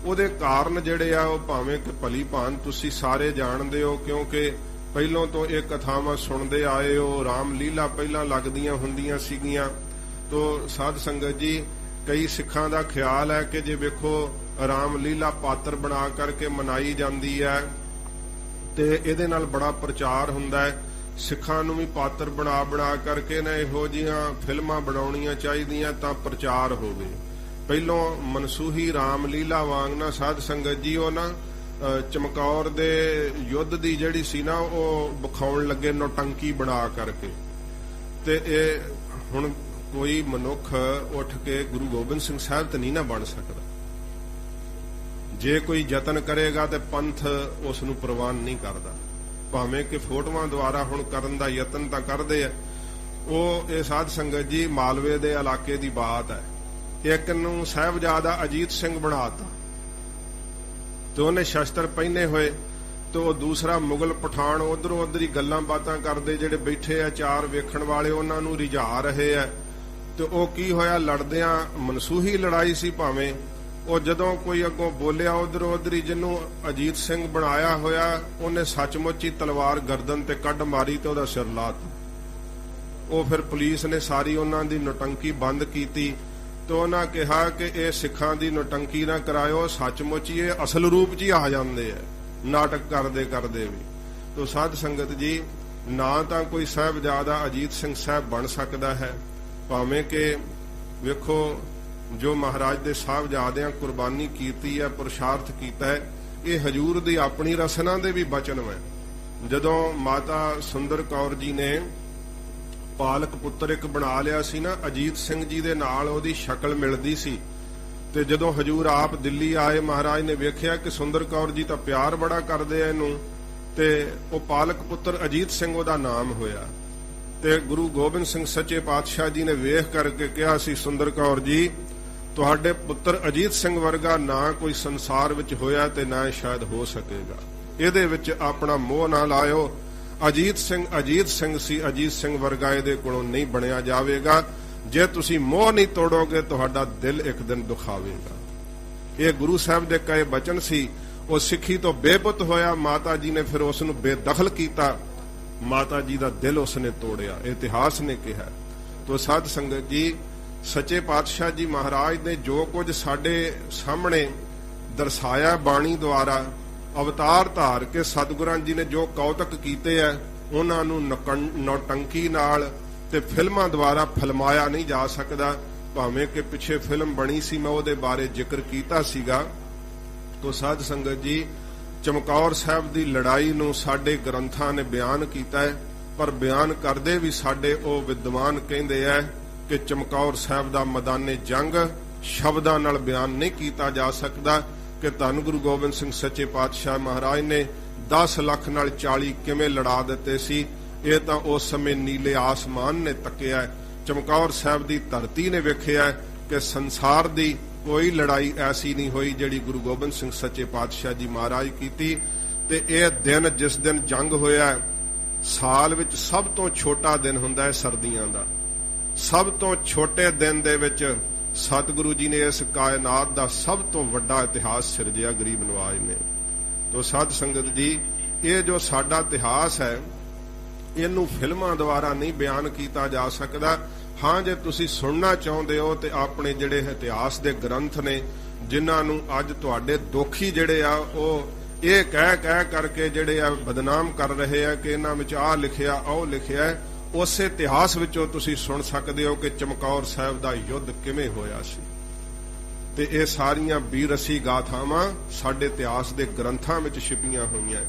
ਉਹਦੇ ਕਾਰਨ ਜਿਹੜੇ ਆ ਉਹ ਭਾਵੇਂ ਕਿ ਭਲੀ ਭਾਂਤ ਤੁਸੀਂ ਸਾਰੇ ਜਾਣਦੇ ਹੋ, ਕਿਉਂਕਿ ਪਹਿਲੋਂ ਤੋਂ ਇਹ ਕਥਾਵਾਂ ਸੁਣਦੇ ਆਏ ਹੋ। ਰਾਮ ਲੀਲਾ ਪਹਿਲਾਂ ਲੱਗਦੀਆਂ ਹੁੰਦੀਆਂ ਸੀਗੀਆਂ। ਤੋ ਸਾਧ ਸੰਗਤ ਜੀ, ਕਈ ਸਿੱਖਾਂ ਦਾ ਖਿਆਲ ਹੈ ਕਿ ਜੇ ਵੇਖੋ ਰਾਮ ਲੀਲਾ ਪਾਤਰ ਬਣਾ ਕਰਕੇ ਮਨਾਈ ਜਾਂਦੀ ਹੈ ਤੇ ਇਹਦੇ ਨਾਲ ਬੜਾ ਪ੍ਰਚਾਰ ਹੁੰਦਾ ਹੈ। ਸਿੱਖਾਂ ਨੂੰ ਵੀ ਪਾਤਰ ਬਣਾ ਕਰਕੇ ਨਾ ਇਹੋ ਜਿਹੀਆਂ ਫਿਲਮਾਂ ਬਣਾਉਣੀਆਂ ਚਾਹੀਦੀਆਂ ਤਾਂ ਪ੍ਰਚਾਰ ਹੋਵੇ। ਪਹਿਲੋਂ ਮਨਸੂਹੀ ਰਾਮ ਲੀਲਾ ਵਾਂਗ ਨਾ ਸਾਧ ਸੰਗਤ ਜੀ ਉਹ ਨਾ ਚਮਕੌਰ ਦੇ ਯੁੱਧ ਦੀ ਜਿਹੜੀ ਸੀ ਨਾ ਉਹ ਵਿਖਾਉਣ ਲੱਗੇ ਨੌਟੰਕੀ ਬਣਾ ਕਰਕੇ। ਤੇ ਇਹ ਹੁਣ ਕੋਈ ਮਨੁੱਖ ਉੱਠ ਕੇ ਗੁਰੂ ਗੋਬਿੰਦ ਸਿੰਘ ਸਾਹਿਬ ਤੇ ਨਹੀਂ ਨਾ ਬਣ ਸਕਦਾ। ਜੇ ਕੋਈ ਯਤਨ ਕਰੇਗਾ ਤੇ ਪੰਥ ਉਸ ਨੂੰ ਪ੍ਰਵਾਨ ਨਹੀਂ ਕਰਦਾ, ਭਾਵੇਂ ਕਿ ਫੋਟੋਆਂ ਦੁਆਰਾ ਹੁਣ ਕਰਨ ਦਾ ਯਤਨ ਤਾਂ ਕਰਦੇ ਆ। ਉਹ ਇਹ ਸਾਧ ਸੰਗਤ ਜੀ ਮਾਲਵੇ ਦੇ ਇਲਾਕੇ ਦੀ ਬਾਤ ਹੈ। ਇੱਕ ਨੂੰ ਸਾਹਿਬਜ਼ਾਦਾ ਅਜੀਤ ਸਿੰਘ ਬਣਾਤਾ ਤੇ ਉਹਨੇ ਸ਼ਸਤਰ ਪਹਿਨੇ ਹੋਏ, ਤੇ ਉਹ ਦੂਸਰਾ ਮੁਗਲ ਪਠਾਨ ਉਧਰੋਂ ਉਧਰ ਹੀ ਗੱਲਾਂ ਬਾਤਾਂ ਕਰਦੇ, ਜਿਹੜੇ ਬੈਠੇ ਆ ਚਾਰ ਵੇਖਣ ਵਾਲੇ ਉਹਨਾਂ ਨੂੰ ਰਿਝਾ ਰਹੇ ਆ। ਤੇ ਉਹ ਕੀ ਹੋਇਆ, ਲੜਦਿਆਂ ਮਨਸੂਹੀ ਲੜਾਈ ਸੀ ਭਾਵੇਂ, ਉਹ ਜਦੋਂ ਕੋਈ ਅੱਗੋਂ ਬੋਲਿਆ ਉਧਰੋਂ ਉਧਰ ਹੀ ਜਿਹਨੂੰ ਅਜੀਤ ਸਿੰਘ ਬਣਾਇਆ ਹੋਇਆ ਉਹਨੇ ਸੱਚਮੁੱਚ ਹੀ ਤਲਵਾਰ ਗਰਦਨ ਤੇ ਕੱਢ ਮਾਰੀ ਤੇ ਉਹਦਾ ਸਿਰ ਲਾਤਾ। ਉਹ ਫਿਰ ਪੁਲਿਸ ਨੇ ਸਾਰੀ ਉਹਨਾਂ ਦੀ ਨੌਟੰਕੀ ਬੰਦ ਕੀਤੀ ਤੇ ਉਹਨਾਂ ਕਿਹਾ ਕਿ ਇਹ ਸਿੱਖਾਂ ਦੀ ਨੌਟੰਕੀ ਨਾ ਕਰਾਇਓ, ਸੱਚਮੁੱਚ ਹੀ ਇਹ ਅਸਲ ਰੂਪ 'ਚ ਹੀ ਆ ਜਾਂਦੇ ਆ ਨਾਟਕ ਕਰਦੇ ਕਰਦੇ ਵੀ। ਤੋ ਸਾਧ ਸੰਗਤ ਜੀ, ਨਾ ਤਾਂ ਕੋਈ ਸਾਹਿਬਜ਼ਾਦਾ ਅਜੀਤ ਸਿੰਘ ਸਾਹਿਬ ਬਣ ਸਕਦਾ ਹੈ, ਭਾਵੇਂ ਕਿ ਵੇਖੋ ਜੋ ਮਹਾਰਾਜ ਦੇ ਸਾਹਿਬਜ਼ਾਦਿਆਂ ਕੁਰਬਾਨੀ ਕੀਤੀ ਹੈ, ਪੁਰਸ਼ਾਰਥ ਕੀਤਾ ਹੈ, ਇਹ ਹਜੂਰ ਦੀ ਆਪਣੀ ਰਸਨਾ ਦੇ ਵੀ ਬਚਨ ਹੈ। ਜਦੋਂ ਮਾਤਾ ਸੁੰਦਰ ਕੌਰ ਜੀ ਨੇ ਪਾਲਕ ਪੁੱਤਰ ਇੱਕ ਬਣਾ ਲਿਆ ਸੀ ਨਾ, ਅਜੀਤ ਸਿੰਘ ਜੀ ਦੇ ਨਾਲ ਉਹਦੀ ਸ਼ਕਲ ਮਿਲਦੀ ਸੀ। ਤੇ ਜਦੋਂ ਹਜੂਰ ਆਪ ਦਿੱਲੀ ਆਏ, ਮਹਾਰਾਜ ਨੇ ਵੇਖਿਆ ਕਿ ਸੁੰਦਰ ਕੌਰ ਜੀ ਤਾਂ ਪਿਆਰ ਬੜਾ ਕਰਦੇ ਆ ਇਹਨੂੰ, ਤੇ ਉਹ ਪਾਲਕ ਪੁੱਤਰ ਅਜੀਤ ਸਿੰਘ ਉਹਦਾ ਨਾਮ ਹੋਇਆ। ਤੇ ਗੁਰੂ ਗੋਬਿੰਦ ਸਿੰਘ ਸੱਚੇ ਪਾਤਸ਼ਾਹ ਜੀ ਨੇ ਵੇਖ ਕਰਕੇ ਕਿਹਾ ਸੀ, ਸੁੰਦਰ ਕੌਰ ਜੀ ਤੁਹਾਡੇ ਪੁੱਤਰ ਅਜੀਤ ਸਿੰਘ ਵਰਗਾ ਨਾ ਕੋਈ ਸੰਸਾਰ ਵਿੱਚ ਹੋਇਆ ਤੇ ਨਾ ਸ਼ਾਇਦ ਹੋ ਸਕੇਗਾ, ਇਹਦੇ ਵਿੱਚ ਆਪਣਾ ਮੋਹ ਨਾ ਲਾਇਓ। ਅਜੀਤ ਸਿੰਘ ਸੀ, ਅਜੀਤ ਸਿੰਘ ਵਰਗਾ ਇਹਦੇ ਕੋਲੋਂ ਨਹੀਂ ਬਣਿਆ ਜਾਵੇਗਾ। ਜੇ ਤੁਸੀਂ ਮੋਹ ਨਹੀਂ ਤੋੜੋਗੇ ਤੁਹਾਡਾ ਦਿਲ ਇੱਕ ਦਿਨ ਦੁਖਾਵੇਗਾ। ਇਹ ਗੁਰੂ ਸਾਹਿਬ ਦੇ ਕਹੇ ਬਚਨ ਸੀ। ਉਹ ਸਿੱਖੀ ਤੋਂ ਬੇਪੁੱਤ ਹੋਇਆ, ਮਾਤਾ ਜੀ ਨੇ ਫਿਰ ਉਸ ਨੂੰ ਬੇਦਖਲ ਕੀਤਾ, ਮਾਤਾ ਜੀ ਦਾ ਦਿਲ ਉਸਨੇ ਤੋੜਿਆ, ਇਤਿਹਾਸ ਨੇ ਕਿਹਾ। ਤੋ ਸਾਧ ਸੰਗਤ ਜੀ, ਸੱਚੇ ਪਾਤਸ਼ਾਹ ਜੀ ਮਹਾਰਾਜ ਨੇ ਜੋ ਕੁਝ ਸਾਡੇ ਸਾਹਮਣੇ ਦਰਸਾਇਆ ਬਾਣੀ ਦੁਆਰਾ, ਅਵਤਾਰ ਧਾਰ ਕੇ ਸਤਿਗੁਰਾਂ ਜੀ ਨੇ ਜੋ ਕੌਤਕ ਕੀਤੇ ਐ, ਉਹਨਾਂ ਨੂੰ ਨੌਟੰਕੀ ਨਾਲ ਤੇ ਫਿਲਮਾਂ ਦੁਆਰਾ ਫਿਲਮਾਇਆ ਨਹੀਂ ਜਾ ਸਕਦਾ। ਭਾਵੇਂ ਕਿ ਪਿੱਛੇ ਫਿਲਮ ਬਣੀ ਸੀ, ਮੈਂ ਉਹਦੇ ਬਾਰੇ ਜ਼ਿਕਰ ਕੀਤਾ ਸੀਗਾ। ਤੋ ਸਾਧ ਸੰਗਤ ਜੀ, ਚਮਕੌਰ ਸਾਹਿਬ ਦੀ ਲੜਾਈ ਨੂੰ ਸਾਡੇ ਗ੍ਰੰਥਾਂ ਨੇ ਬਿਆਨ ਕੀਤਾ ਹੈ, ਪਰ ਬਿਆਨ ਕਰਦੇ ਵੀ ਸਾਡੇ ਉਹ ਵਿਦਵਾਨ ਕਹਿੰਦੇ ਐ ਕਿ ਚਮਕੌਰ ਸਾਹਿਬ ਦਾ ਮੈਦਾਨੇ ਜੰਗ ਸ਼ਬਦਾਂ ਨਾਲ ਬਿਆਨ ਨਹੀਂ ਕੀਤਾ ਜਾ ਸਕਦਾ ਕਿ ਧੰਨ ਗੁਰੂ ਗੋਬਿੰਦ ਸਿੰਘ ਸੱਚੇ ਪਾਤਸ਼ਾਹ ਮਹਾਰਾਜ ਨੇ 10 ਲੱਖ ਨਾਲ 40 ਕਿਵੇਂ ਲੜਾ ਦਿੱਤੇ ਸੀ। ਇਹ ਤਾਂ ਉਸ ਸਮੇਂ ਨੀਲੇ ਆਸਮਾਨ ਨੇ ਤੱਕਿਆ, ਚਮਕੌਰ ਸਾਹਿਬ ਦੀ ਧਰਤੀ ਨੇ ਵੇਖਿਆ ਕਿ ਸੰਸਾਰ ਦੀ ਕੋਈ ਲੜਾਈ ਐਸੀ ਨਹੀਂ ਹੋਈ ਜਿਹੜੀ ਗੁਰੂ ਗੋਬਿੰਦ ਸਿੰਘ ਸੱਚੇ ਪਾਤਸ਼ਾਹ ਜੀ ਮਹਾਰਾਜ ਕੀਤੀ। ਤੇ ਇਹ ਦਿਨ ਜਿਸ ਦਿਨ ਜੰਗ ਹੋਇਆ, ਸਾਲ ਵਿੱਚ ਸਭ ਤੋਂ ਛੋਟਾ ਦਿਨ ਹੁੰਦਾ ਹੈ ਸਰਦੀਆਂ ਦਾ। ਸਭ ਤੋਂ ਛੋਟੇ ਦਿਨ ਦੇ ਵਿੱਚ ਸਤਿਗੁਰੂ ਜੀ ਨੇ ਇਸ ਕਾਇਨਾਤ ਦਾ ਸਭ ਤੋਂ ਵੱਡਾ ਇਤਿਹਾਸ ਸਿਰਜਿਆ ਗਰੀਬ ਨਵਾਜ ਨੇ। ਤੋ ਸਾਧ ਸੰਗਤ ਜੀ, ਇਹ ਜੋ ਸਾਡਾ ਇਤਿਹਾਸ ਹੈ, ਇਹਨੂੰ ਫਿਲਮਾਂ ਦੁਆਰਾ ਨਹੀਂ ਬਿਆਨ ਕੀਤਾ ਜਾ ਸਕਦਾ। ਹਾਂ, ਜੇ ਤੁਸੀਂ ਸੁਣਨਾ ਚਾਹੁੰਦੇ ਹੋ ਤੇ ਆਪਣੇ ਜਿਹੜੇ ਇਤਿਹਾਸ ਦੇ ਗ੍ਰੰਥ ਨੇ, ਜਿਨ੍ਹਾਂ ਨੂੰ ਅੱਜ ਤੁਹਾਡੇ ਦੋਖੀ ਜਿਹੜੇ ਆ ਉਹ ਇਹ ਕਹਿ ਕਰਕੇ ਜਿਹੜੇ ਆ ਬਦਨਾਮ ਕਰ ਰਹੇ ਆ ਕਿ ਇਹਨਾਂ ਵਿੱਚ ਆਹ ਲਿਖਿਆ ਉਹ ਲਿਖਿਆ, ਉਸੇ ਇਤਿਹਾਸ ਵਿੱਚੋਂ ਤੁਸੀਂ ਸੁਣ ਸਕਦੇ ਹੋ ਕਿ ਚਮਕੌਰ ਸਾਹਿਬ ਦਾ ਯੁੱਧ ਕਿਵੇਂ ਹੋਇਆ ਸੀ। ਤੇ ਇਹ ਸਾਰੀਆਂ ਬੀਰਸੀ ਗਾਥਾਵਾਂ ਸਾਡੇ ਇਤਿਹਾਸ ਦੇ ਗ੍ਰੰਥਾਂ ਵਿੱਚ ਛਿਪੀਆਂ ਹੋਈਆਂ।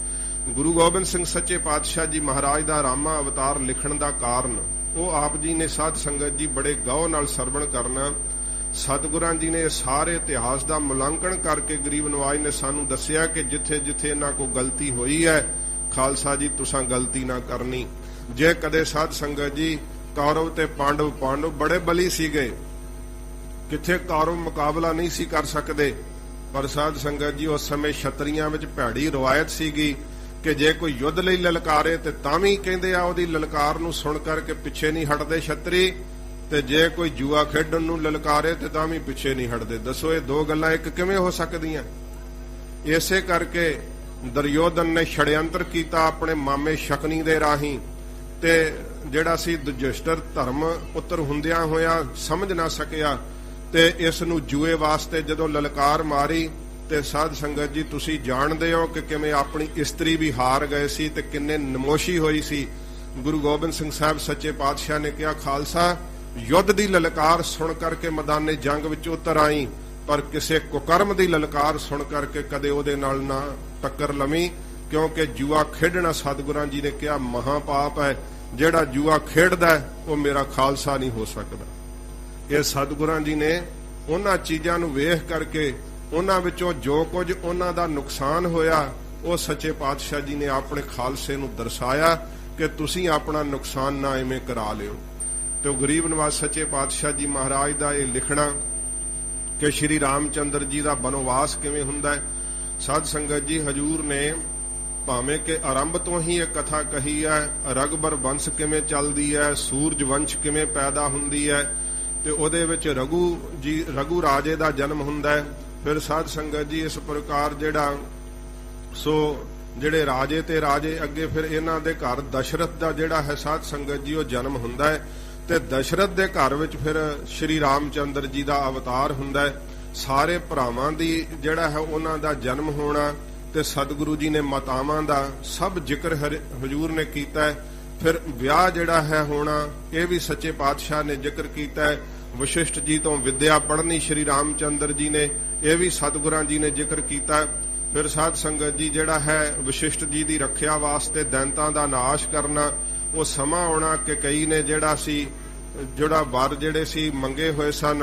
ਗੁਰੂ ਗੋਬਿੰਦ ਸਿੰਘ ਸੱਚੇ ਪਾਤਸ਼ਾਹ ਜੀ ਮਹਾਰਾਜ ਦਾ ਰਾਮਾ ਅਵਤਾਰ ਲਿਖਣ ਦਾ ਕਾਰਨ, ਉਹ ਆਪ ਜੀ ਨੇ ਸਾਧ ਸੰਗਤ ਜੀ ਬੜੇ ਗੌਰ ਨਾਲ ਸਰਵਣ ਕਰਨਾ। ਸਤਿਗੁਰਾਂ ਜੀ ਨੇ ਸਾਰੇ ਇਤਿਹਾਸ ਦਾ ਮੁਲਾਂਕਣ ਕਰਕੇ ਗਰੀਬ ਨਵਾਜ ਨੇ ਸਾਨੂੰ ਦੱਸਿਆ ਕਿ ਜਿੱਥੇ ਜਿੱਥੇ ਇਹਨਾਂ ਕੋਲ ਗਲਤੀ ਹੋਈ ਹੈ, ਖਾਲਸਾ ਜੀ ਤੁਸਾਂ ਗਲਤੀ ਨਾ ਕਰਨੀ। ਜੇ ਕਦੇ ਸਾਧ ਸੰਗਤ ਜੀ, ਕੌਰਵ ਤੇ ਪਾਂਡਵ ਬੜੇ ਬਲੀ ਸੀਗੇ, ਕਿੱਥੇ ਕੌਰਵ ਮੁਕਾਬਲਾ ਨਹੀਂ ਸੀ ਕਰ ਸਕਦੇ, ਪਰ ਸਾਧ ਸੰਗਤ ਜੀ ਉਸ ਸਮੇਂ ਛਤਰੀਆਂ ਵਿੱਚ ਭੈੜੀ ਰਵਾਇਤ ਸੀਗੀ ਕਿ ਜੇ ਕੋਈ ਯੁੱਧ ਲਈ ਲਲਕਾਰੇ ਤੇ ਤਾਂ ਵੀ ਕਹਿੰਦੇ ਆ ਉਹਦੀ ਲਲਕਾਰ ਨੂੰ ਸੁਣ ਕਰਕੇ ਪਿੱਛੇ ਨਹੀਂ ਹਟਦੇ ਛਤਰੀ, ਤੇ ਜੇ ਕੋਈ ਜੂਆ ਖੇਡਣ ਨੂੰ ਲਲਕਾਰੇ ਤੇ ਤਾਂ ਵੀ ਪਿੱਛੇ ਨਹੀਂ ਹਟਦੇ। ਦੱਸੋ ਇਹ ਦੋ ਗੱਲਾਂ ਇੱਕ ਕਿਵੇਂ ਹੋ ਸਕਦੀਆਂ? ਇਸੇ ਕਰਕੇ ਦੁਰਯੋਧਨ ਨੇ ਛੜਯੰਤਰ ਕੀਤਾ ਆਪਣੇ ਮਾਮੇ ਸ਼ਕਨੀ ਦੇ ਰਾਹੀਂ, ਤੇ ਜਿਹੜਾ ਸੀ ਯੁਧਿਸ਼ਟਰ ਧਰਮ ਪੁੱਤਰ ਹੁੰਦਿਆਂ ਹੋਇਆ ਸਮਝ ਨਾ ਸਕਿਆ, ਤੇ ਇਸ ਨੂੰ ਜੂਏ ਵਾਸਤੇ ਜਦੋਂ ਲਲਕਾਰ ਮਾਰੀ ਤੇ ਸਾਧ ਸੰਗਤ ਜੀ ਤੁਸੀਂ ਜਾਣਦੇ ਹੋ ਕਿ ਕਿਵੇਂ ਆਪਣੀ ਇਸਤਰੀ ਵੀ ਹਾਰ ਗਏ ਸੀ ਤੇ ਕਿੰਨੇ ਨਮੋਸ਼ੀ ਹੋਈ ਸੀ। ਗੁਰੂ ਗੋਬਿੰਦ ਸਿੰਘ ਸਾਹਿਬ ਸੱਚੇ ਪਾਤਸ਼ਾਹ ਨੇ ਕਿਹਾ, ਖਾਲਸਾ युद्ध की ललकार सुन करके मैदाने जंग विच उतर आई, पर किसी कुकर्म की ललकार सुन करके कदे उहदे नाल ना टक्कर लवी, क्योंकि जुआ खेडना सतगुरां जी ने कहा महापाप है। जिहड़ा जुआ खेडदा है वो मेरा खालसा नहीं हो सकता। ये सतगुरां जी ने उन्हां चीज़ां नूं वेख करके उन्हां विचों जो कुछ उन्हां दा नुकसान होया वो सच्चे पातशाह जी ने अपने खालसे नूं दर्शाया कि तुसीं अपना नुकसान ना इवें करा लिओ। तो गरीब नवाज सच्चे पातशाह जी महाराज का यह लिखना कि श्री रामचंद्र जी का बनोवास किवें हुंदा है। साध संगत जी, हजूर ने भावें कि आरंभ तो ही एक कथा कही है, रगबर वंश किवें चलदी है, सूरज वंश किवें पैदा हुंदी है, ते उहदे विच रघु राजे का जन्म हुंदा है। फिर साध संगत जी इस प्रकार ਜਿਹੜੇ राजे ते राजे अगे फिर इन्हां दे घर दशरथ का जिहड़ा है साध संगत जी वो जन्म हुंदा है, ते दशरथ दे घर विच फिर श्री रामचंद्र जी का अवतार हुंदा है। सारे भरावां दी जिहड़ा है उन्हां दा जन्म होना ते सतगुरु जी ने मातावां दा सब जिक्र हजूर ने कीता है। फिर विआह जिहड़ा है होना ये भी सच्चे पातशाह ने जिक्र कीता है। वशिष्ठ जी तो विद्या पढ़नी श्री रामचंद्र जी ने, यह भी सतगुरां जी ने जिक्र कीता है। फिर साध संगत जी जिहड़ा है वशिष्ठ जी की रखिया वास्ते दैंतां दा नाश करना, वो समा आउणा कि कई ने जिहड़ा वर जिहड़े सी मंगे होए सन,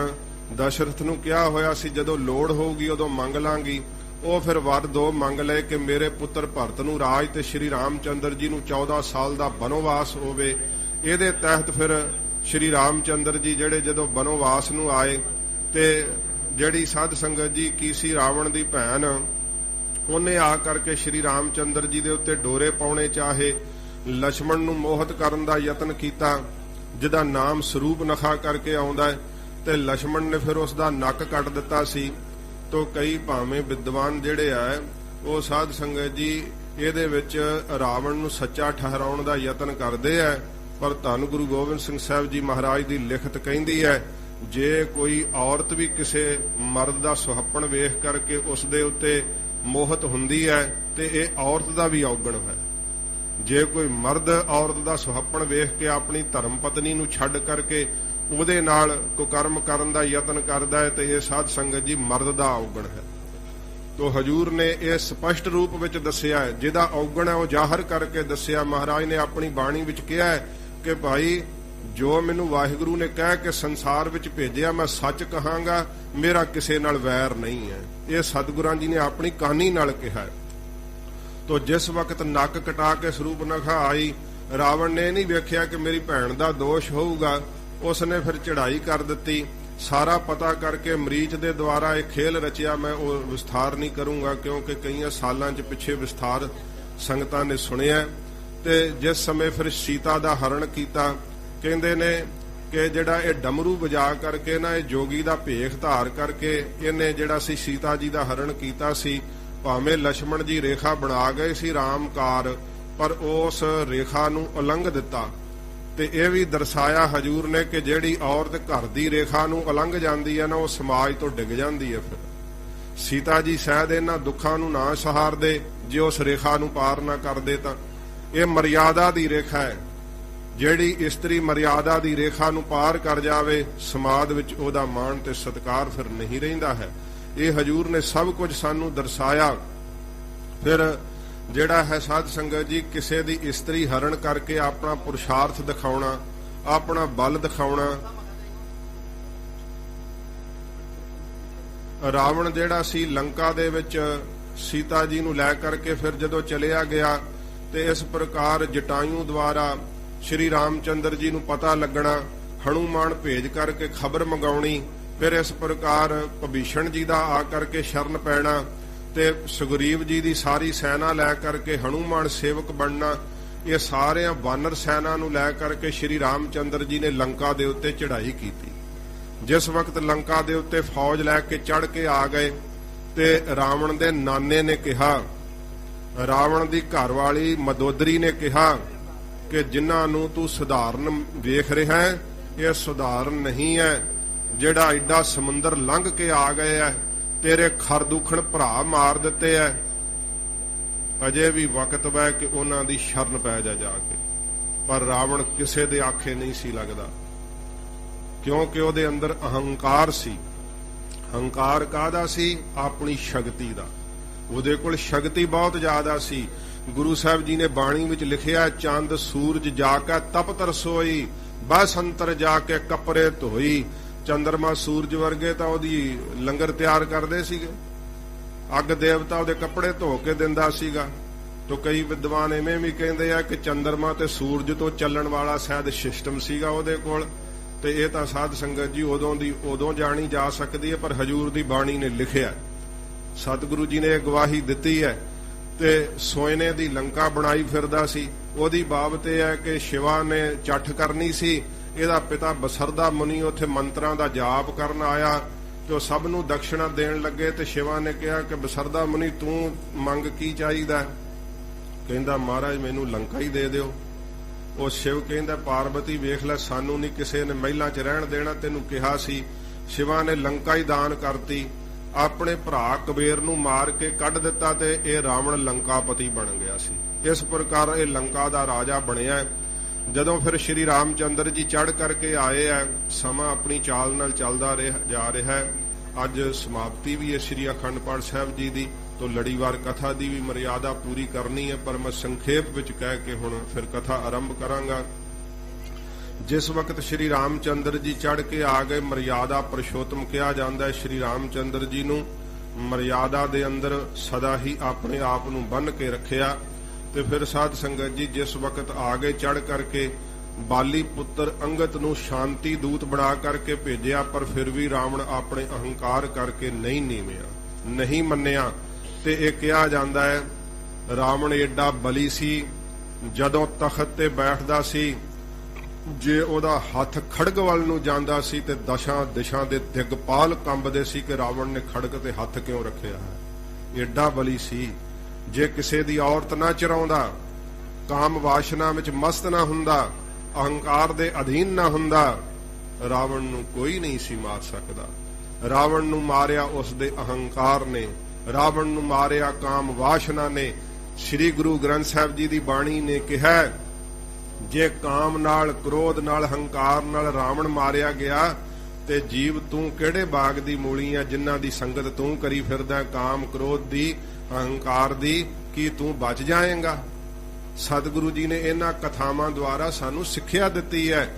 दशरथ नूं कहा होया सी जदों लोड़ होगी उदों मंग लांगी। वो फिर वर दो मंग लए कि मेरे पुत्र भरत नूं राज ते श्री रामचंद्र जी नूं 14 साल का बनोवास होवे। इहदे तहत फिर श्री रामचंद्र जी जिहड़े जदों बनोवास नूं आए ते जिहड़ी साध संगत जी की सी रावण दी भैन, उन्हें आ करके श्री रामचंद्र जी दे उत्ते डोरे पाउणे चाहे, लक्ष्मण नूं मोहित करन दा यतन कीता, जिहदा नाम स्वरूप नखा करके आउंदा है, ते लक्ष्मण ने फिर उसदा नक कट दिता सी। तो कई भावें विद्वान जिहड़े आ वो साध संगत जी इहदे विच रावण नूं सच्चा ठहराउण दा यतन करदे आ, पर धन गुरु गोबिंद सिंह साहब जी महाराज दी लिखत कहिंदी है, जे कोई औरत भी किसी मर्द दा सुहप्पण वेख करके उस दे उत्ते मोहत हुंदी है ते इह औरत दा भी औगण है। जे कोई मर्द औरत दा सुहप्पण वेख के अपनी धर्म पत्नी नूं छड्ड करके ਉਹਦੇ ਨਾਲ ਕੁਕਰਮ ਕਰਨ ਦਾ ਯਤਨ ਕਰਦਾ ਹੈ ਤੇ ਇਹ ਸਾਧ ਸੰਗਤ ਜੀ ਮਰਦ ਦਾ ਔਗਣ ਹੈ। ਤੋ ਹਜੂਰ ਨੇ ਇਹ ਸਪਸ਼ਟ ਰੂਪ ਵਿੱਚ ਦੱਸਿਆ ਹੈ, ਜਿਹਦਾ ਔਗਣ ਹੈ ਉਹ ਜ਼ਾਹਰ ਕਰਕੇ ਦੱਸਿਆ। ਮਹਾਰਾਜ ਨੇ ਆਪਣੀ ਬਾਣੀ ਵਿੱਚ ਕਿਹਾ ਹੈ ਕਿ ਭਾਈ ਜੋ ਮੈਨੂੰ ਵਾਹਿਗੁਰੂ ਨੇ ਕਹਿ ਕੇ ਸੰਸਾਰ ਵਿੱਚ ਭੇਜਿਆ ਮੈਂ ਸੱਚ ਕਹਾਂਗਾ, ਮੇਰਾ ਕਿਸੇ ਨਾਲ ਵੈਰ ਨਹੀਂ ਹੈ। ਇਹ ਸਤਿਗੁਰਾਂ ਜੀ ਨੇ ਆਪਣੀ ਕਹਾਣੀ ਨਾਲ ਕਿਹਾ ਹੈ। ਤੋ ਜਿਸ ਵਕਤ ਨੱਕ ਕਟਾ ਕੇ ਸਰੂਪ ਨਖਾ ਆਈ, ਰਾਵਣ ਨੇ ਨਹੀਂ ਵੇਖਿਆ ਕਿ ਮੇਰੀ ਭੈਣ ਦਾ ਦੋਸ਼ ਹੋਊਗਾ, उसने फिर चढ़ाई कर दी। सारा पता करके मरीच के द्वारा एक खेल रचिया, मैं वो विस्तार नहीं करूँगा क्योंकि कई सालों पिछे विस्तार संगतां ने सुनिया। ते जिस समय फिर सीता का हरण किया, कहते ने कि जिहड़ा ये डमरू बजा करके ना ये जोगी का भेख धार करके इन्हें जिहड़ा सी सीता जी का हरण किया सी। भावें लक्ष्मण जी रेखा बना गए सी रामकार, पर उस रेखा नूं उलंघ दिता। ਤੇ ਇਹ ਵੀ ਦਰਸਾਇਆ ਹਜੂਰ ਨੇ ਕਿ ਜਿਹੜੀ ਔਰਤ ਘਰ ਦੀ ਰੇਖਾ ਨੂੰ ਉਲੰਘ ਜਾਂਦੀ ਹੈ ਨਾ, ਉਹ ਸਮਾਜ ਤੋਂ ਡਿੱਗ ਜਾਂਦੀ ਹੈ। ਫਿਰ ਸੀਤਾ ਜੀ ਸ਼ਾਇਦ ਇਹਨਾਂ ਦੁੱਖਾਂ ਨੂੰ ਨਾ ਸਹਾਰਦੇ ਜੇ ਉਸ ਰੇਖਾ ਨੂੰ ਪਾਰ ਨਾ ਕਰਦੇ। ਤਾਂ ਇਹ ਮਰਿਆਦਾ ਦੀ ਰੇਖਾ ਹੈ, ਜਿਹੜੀ ਇਸਤਰੀ ਮਰਿਆਦਾ ਦੀ ਰੇਖਾ ਨੂੰ ਪਾਰ ਕਰ ਜਾਵੇ, ਸਮਾਜ ਵਿੱਚ ਉਹਦਾ ਮਾਣ ਤੇ ਸਤਿਕਾਰ ਫਿਰ ਨਹੀਂ ਰਹਿੰਦਾ ਹੈ। ਇਹ ਹਜੂਰ ਨੇ ਸਭ ਕੁਝ ਸਾਨੂੰ ਦਰਸਾਇਆ। ਫਿਰ ਜਿਹੜਾ ਹੈ ਸਾਧ ਸੰਗਤ ਜੀ ਕਿਸੇ ਦੀ ਇਸਤਰੀ ਹਰਨ ਕਰਕੇ ਆਪਣਾ ਪੁਰਸ਼ਾਰਥ ਦਿਖਾਉਣਾ, ਆਪਣਾ ਬਲ ਦਿਖਾਉਣਾ। ਰਾਵਣ ਜਿਹੜਾ ਸੀ ਲੰਕਾ ਦੇ ਵਿੱਚ ਸੀਤਾ ਜੀ ਨੂੰ ਲੈ ਕਰਕੇ ਫਿਰ ਜਦੋਂ ਚਲਿਆ ਗਿਆ ਤੇ ਇਸ ਪ੍ਰਕਾਰ ਜਟਾਯੂ ਦੁਆਰਾ ਸ਼੍ਰੀ ਰਾਮਚੰਦਰ ਜੀ ਨੂੰ ਪਤਾ ਲੱਗਣਾ, ਹਨੂਮਾਨ ਭੇਜ ਕਰਕੇ ਖਬਰ ਮੰਗਾਉਣੀ, ਫਿਰ ਇਸ ਪ੍ਰਕਾਰ ਭੀਸ਼ਣ ਜੀ ਦਾ ਆ ਕਰਕੇ ਸ਼ਰਨ ਪੈਣਾ ਤੇ ਸੁਗਰੀਵ ਜੀ ਦੀ ਸਾਰੀ ਸੈਨਾ ਲੈ ਕਰਕੇ ਹਨੂਮਾਨ ਸੇਵਕ ਬਣਨਾ। ਇਹ ਸਾਰਿਆਂ ਬਾਨਰ ਸੈਨਾ ਨੂੰ ਲੈ ਕਰਕੇ ਸ਼੍ਰੀ ਰਾਮਚੰਦਰ ਜੀ ਨੇ ਲੰਕਾ ਦੇ ਉੱਤੇ ਚੜ੍ਹਾਈ ਕੀਤੀ। ਜਿਸ ਵਕਤ ਲੰਕਾ ਦੇ ਉੱਤੇ ਫੌਜ ਲੈ ਕੇ ਚੜ੍ਹ ਕੇ ਆ ਗਏ ਤੇ ਰਾਵਣ ਦੇ ਨਾਨੇ ਨੇ ਕਿਹਾ, ਰਾਵਣ ਦੀ ਘਰਵਾਲੀ ਮਦੋਦਰੀ ਨੇ ਕਿਹਾ ਕਿ ਜਿਨ੍ਹਾਂ ਨੂੰ ਤੂੰ ਸੁਧਾਰਨ ਵੇਖ ਰਿਹਾ ਹੈ ਇਹ ਸੁਧਾਰਨ ਨਹੀਂ ਹੈ, ਜਿਹੜਾ ਐਡਾ ਸਮੁੰਦਰ ਲੰਘ ਕੇ ਆ ਗਏ ਹੈ, ਤੇਰੇ ਖਰਦੂਖਣ ਭਰਾ ਮਾਰ ਦਿੱਤੇ ਐ, ਅਜੇ ਵੀ ਵਕਤ ਵੈ ਕਿ ਉਹਨਾਂ ਦੀ ਸ਼ਰਨ ਪੈ ਜਾ ਕੇ। ਪਰ ਰਾਵਣ ਕਿਸੇ ਦੇ ਆਖੇ ਨਹੀਂ ਸੀ ਲੱਗਦਾ। ਕਿਉਂਕਿ ਉਹਦੇ ਅੰਦਰ ਅਹੰਕਾਰ ਸੀ। ਹੰਕਾਰ ਕਾਹਦਾ ਸੀ? ਆਪਣੀ ਸ਼ਕਤੀ ਦਾ। ਉਹਦੇ ਕੋਲ ਸ਼ਕਤੀ ਬਹੁਤ ਜ਼ਿਆਦਾ ਸੀ। ਗੁਰੂ ਸਾਹਿਬ ਜੀ ਨੇ ਬਾਣੀ ਵਿੱਚ ਲਿਖਿਆ, ਚੰਦ ਸੂਰਜ ਜਾ ਕੇ ਤਪਤ ਰਸੋਈ, ਬਸ ਅੰਤਰ ਜਾ ਕੇ ਕੱਪੜੇ ਧੋਈ। ਚੰਦਰਮਾ ਸੂਰਜ ਵਰਗੇ ਤਾਂ ਉਹਦੀ ਲੰਗਰ ਤਿਆਰ ਕਰਦੇ ਸੀਗੇ, ਅੱਗ ਦੇਵਤਾ ਉਹਦੇ ਕੱਪੜੇ ਧੋ ਕੇ ਦਿੰਦਾ ਸੀਗਾ। ਤੋ ਕਈ ਵਿਦਵਾਨ ਐਵੇਂ ਵੀ ਕਹਿੰਦੇ ਆ ਕਿ ਚੰਦਰਮਾ ਤੇ ਸੂਰਜ ਤੋਂ ਚੱਲਣ ਵਾਲਾ ਸ਼ਾਇਦ ਸਿਸਟਮ ਸੀਗਾ ਉਹਦੇ ਕੋਲ। ਤੇ ਇਹ ਤਾਂ ਸਾਧ ਸੰਗਤ ਜੀ ਉਦੋਂ ਜਾਣੀ ਜਾ ਸਕਦੀ ਹੈ, ਪਰ ਹਜੂਰ ਦੀ ਬਾਣੀ ਨੇ ਲਿਖਿਆ, ਸਤਿਗੁਰੂ ਜੀ ਨੇ ਗਵਾਹੀ ਦਿੱਤੀ ਹੈ। ਤੇ ਸੋਇਨੇ ਦੀ ਲੰਕਾ ਬਣਾਈ ਫਿਰਦਾ ਸੀ। ਉਹਦੀ ਬਾਬਤ ਇਹ ਹੈ ਕਿ ਸ਼ਿਵਾ ਨੇ ਚੱਠ ਕਰਨੀ ਸੀ। ਇਹਦਾ ਪਿਤਾ ਬਸਰਦਾ ਮੁਨੀ ਉੱਥੇ ਮੰਤਰਾਂ ਦਾ ਜਾਪ ਕਰਨ ਆਇਆ ਤੇ ਉਹ ਸਭ ਨੂੰ ਦਕਸ਼ਣਾ ਦੇਣ ਲੱਗੇ। ਤੇ ਸ਼ਿਵਾ ਨੇ ਕਿਹਾ ਕਿ ਬਸਰਦਾ ਮੁਨੀ ਤੂੰ ਮੰਗ ਕੀ ਚਾਹੀਦਾ? ਕਹਿੰਦਾ ਮਹਾਰਾਜ ਮੈਨੂੰ ਲੰਕਾ ਹੀ ਦੇ ਦਿਓ। ਉਹ ਸ਼ਿਵ ਕਹਿੰਦਾ ਪਾਰਵਤੀ ਵੇਖ ਲੈ, ਸਾਨੂੰ ਨਹੀਂ ਕਿਸੇ ਨੇ ਮਹਿਲਾਂ 'ਚ ਰਹਿਣ ਦੇਣਾ, ਤੈਨੂੰ ਕਿਹਾ ਸੀ। ਸ਼ਿਵਾ ਨੇ ਲੰਕਾ ਹੀ ਦਾਨ ਕਰਤੀ, ਆਪਣੇ ਭਰਾ ਕਬੀਰ ਨੂੰ ਮਾਰ ਕੇ ਕੱਢ ਦਿੱਤਾ ਤੇ ਇਹ ਰਾਵਣ ਲੰਕਾਪਤੀ ਬਣ ਗਿਆ ਸੀ। ਇਸ ਪ੍ਰਕਾਰ ਇਹ ਲੰਕਾ ਦਾ ਰਾਜਾ ਬਣਿਆ। ਜਦੋਂ ਫਿਰ ਸ਼੍ਰੀ ਰਾਮ ਚੰਦਰ ਜੀ ਚੜ੍ਹ ਕਰਕੇ ਆਏ ਹੈ, ਸਮਾਂ ਆਪਣੀ ਚਾਲ ਨਾਲ ਚੱਲਦਾ ਜਾ ਰਿਹਾ ਹੈ। ਅੱਜ ਸਮਾਪਤੀ ਵੀ ਹੈ ਸ਼੍ਰੀ ਅਖੰਡ ਪਾਠ ਸਾਹਿਬ ਜੀ ਦੀ, ਤੋਂ ਲੜੀਵਾਰ ਕਥਾ ਦੀ ਵੀ ਮਰਿਆਦਾ ਪੂਰੀ ਕਰਨੀ ਹੈ, ਪਰ ਮੈਂ ਸੰਖੇਪ ਵਿੱਚ ਕਹਿ ਕੇ ਹੁਣ ਫਿਰ ਕਥਾ ਆਰੰਭ ਕਰਾਂਗਾ। ਜਿਸ ਵਕਤ ਸ਼੍ਰੀ ਰਾਮ ਚੰਦਰ ਜੀ ਚੜ੍ਹ ਕੇ ਆ ਗਏ, ਮਰਿਆਦਾ ਪੁਰਸ਼ੋਤਮ ਕਿਹਾ ਜਾਂਦਾ ਹੈ ਸ਼੍ਰੀ ਰਾਮ ਚੰਦਰ ਜੀ ਨੂੰ। ਮਰਿਆਦਾ ਦੇ ਅੰਦਰ ਸਦਾ ਹੀ ਆਪਣੇ ਆਪ ਨੂੰ ਬੰਨ੍ਹ ਕੇ ਰੱਖਿਆ। ਤੇ ਫਿਰ ਸਾਧ ਸੰਗਤ ਜੀ ਜਿਸ ਵਕਤ ਆ ਗਏ ਚੜ੍ਹ ਕਰਕੇ, ਬਾਲੀ ਪੁੱਤਰ ਅੰਗਦ ਨੂੰ ਸ਼ਾਂਤੀ ਦੂਤ ਬਣਾ ਕਰਕੇ ਭੇਜਿਆ, ਪਰ ਫਿਰ ਵੀ ਰਾਵਣ ਆਪਣੇ ਅਹੰਕਾਰ ਕਰਕੇ ਨਹੀਂ ਨੀਵਿਆ, ਨਹੀਂ ਮੰਨਿਆ। ਤੇ ਇਹ ਕਿਹਾ ਜਾਂਦਾ ਹੈ ਰਾਵਣ ਏਡਾ ਬਲੀ ਸੀ, ਜਦੋਂ ਤਖਤ ਤੇ ਬੈਠਦਾ ਸੀ, ਜੇ ਉਹਦਾ ਹੱਥ ਖੜਗ ਵੱਲ ਨੂੰ ਜਾਂਦਾ ਸੀ ਤੇ ਦਸ਼ਾਂ ਦਿਸ਼ਾਂ ਦੇ ਦਿਗਪਾਲ ਕੰਬਦੇ ਸੀ ਕਿ ਰਾਵਣ ਨੇ ਖੜਗ ਤੇ ਹੱਥ ਕਿਉਂ ਰੱਖਿਆ ਹੈ। ਏਡਾ ਬਲੀ ਸੀ। ਜੇ ਕਿਸੇ ਦੀ ਔਰਤ ਨਾ ਚਰਾਉਂਦਾ, ਕਾਮ ਵਾਸ਼ਨਾ ਵਿੱਚ ਮਸਤ ਨਾ ਹੁੰਦਾ, ਅਹੰਕਾਰ ਦੇ ਅਧੀਨ ਨਾ ਹੁੰਦਾ, ਰਾਵਣ ਨੂੰ ਕੋਈ ਨਹੀਂ ਸੀ ਮਾਰ ਸਕਦਾ। ਰਾਵਣ ਨੂੰ ਮਾਰਿਆ ਉਸ ਦੇ ਅਹੰਕਾਰ ਨੇ, ਰਾਵਣ ਨੂੰ ਮਾਰਿਆ ਕਾਮ ਵਾਸ਼ਨਾ ਨੇ। ਸ੍ਰੀ ਗੁਰੂ ਗ੍ਰੰਥ ਸਾਹਿਬ ਜੀ ਦੀ ਬਾਣੀ ਨੇ ਕਿਹਾ, ਜੇ ਕਾਮ ਨਾਲ, ਕ੍ਰੋਧ ਨਾਲ, ਹੰਕਾਰ ਨਾਲ ਰਾਵਣ ਮਾਰਿਆ ਗਿਆ ਤੇ ਜੀਵ ਤੂੰ ਕਿਹੜੇ ਬਾਗ ਦੀ ਮੂਲੀ ਆ ਜਿਨ੍ਹਾਂ ਦੀ ਸੰਗਤ ਤੂੰ ਕਰੀ ਫਿਰਦਾ, ਕਾਮ ਕ੍ਰੋਧ ਦੀ, ਅਹੰਕਾਰ ਦੀ, ਕੀ ਤੂੰ ਬਚ ਜਾਏਗਾ? ਸਤਿਗੁਰੂ ਜੀ ਨੇ ਇਹਨਾਂ ਕਥਾਵਾਂ ਦੁਆਰਾ ਸਾਨੂੰ ਸਿੱਖਿਆ ਦਿੱਤੀ ਹੈ।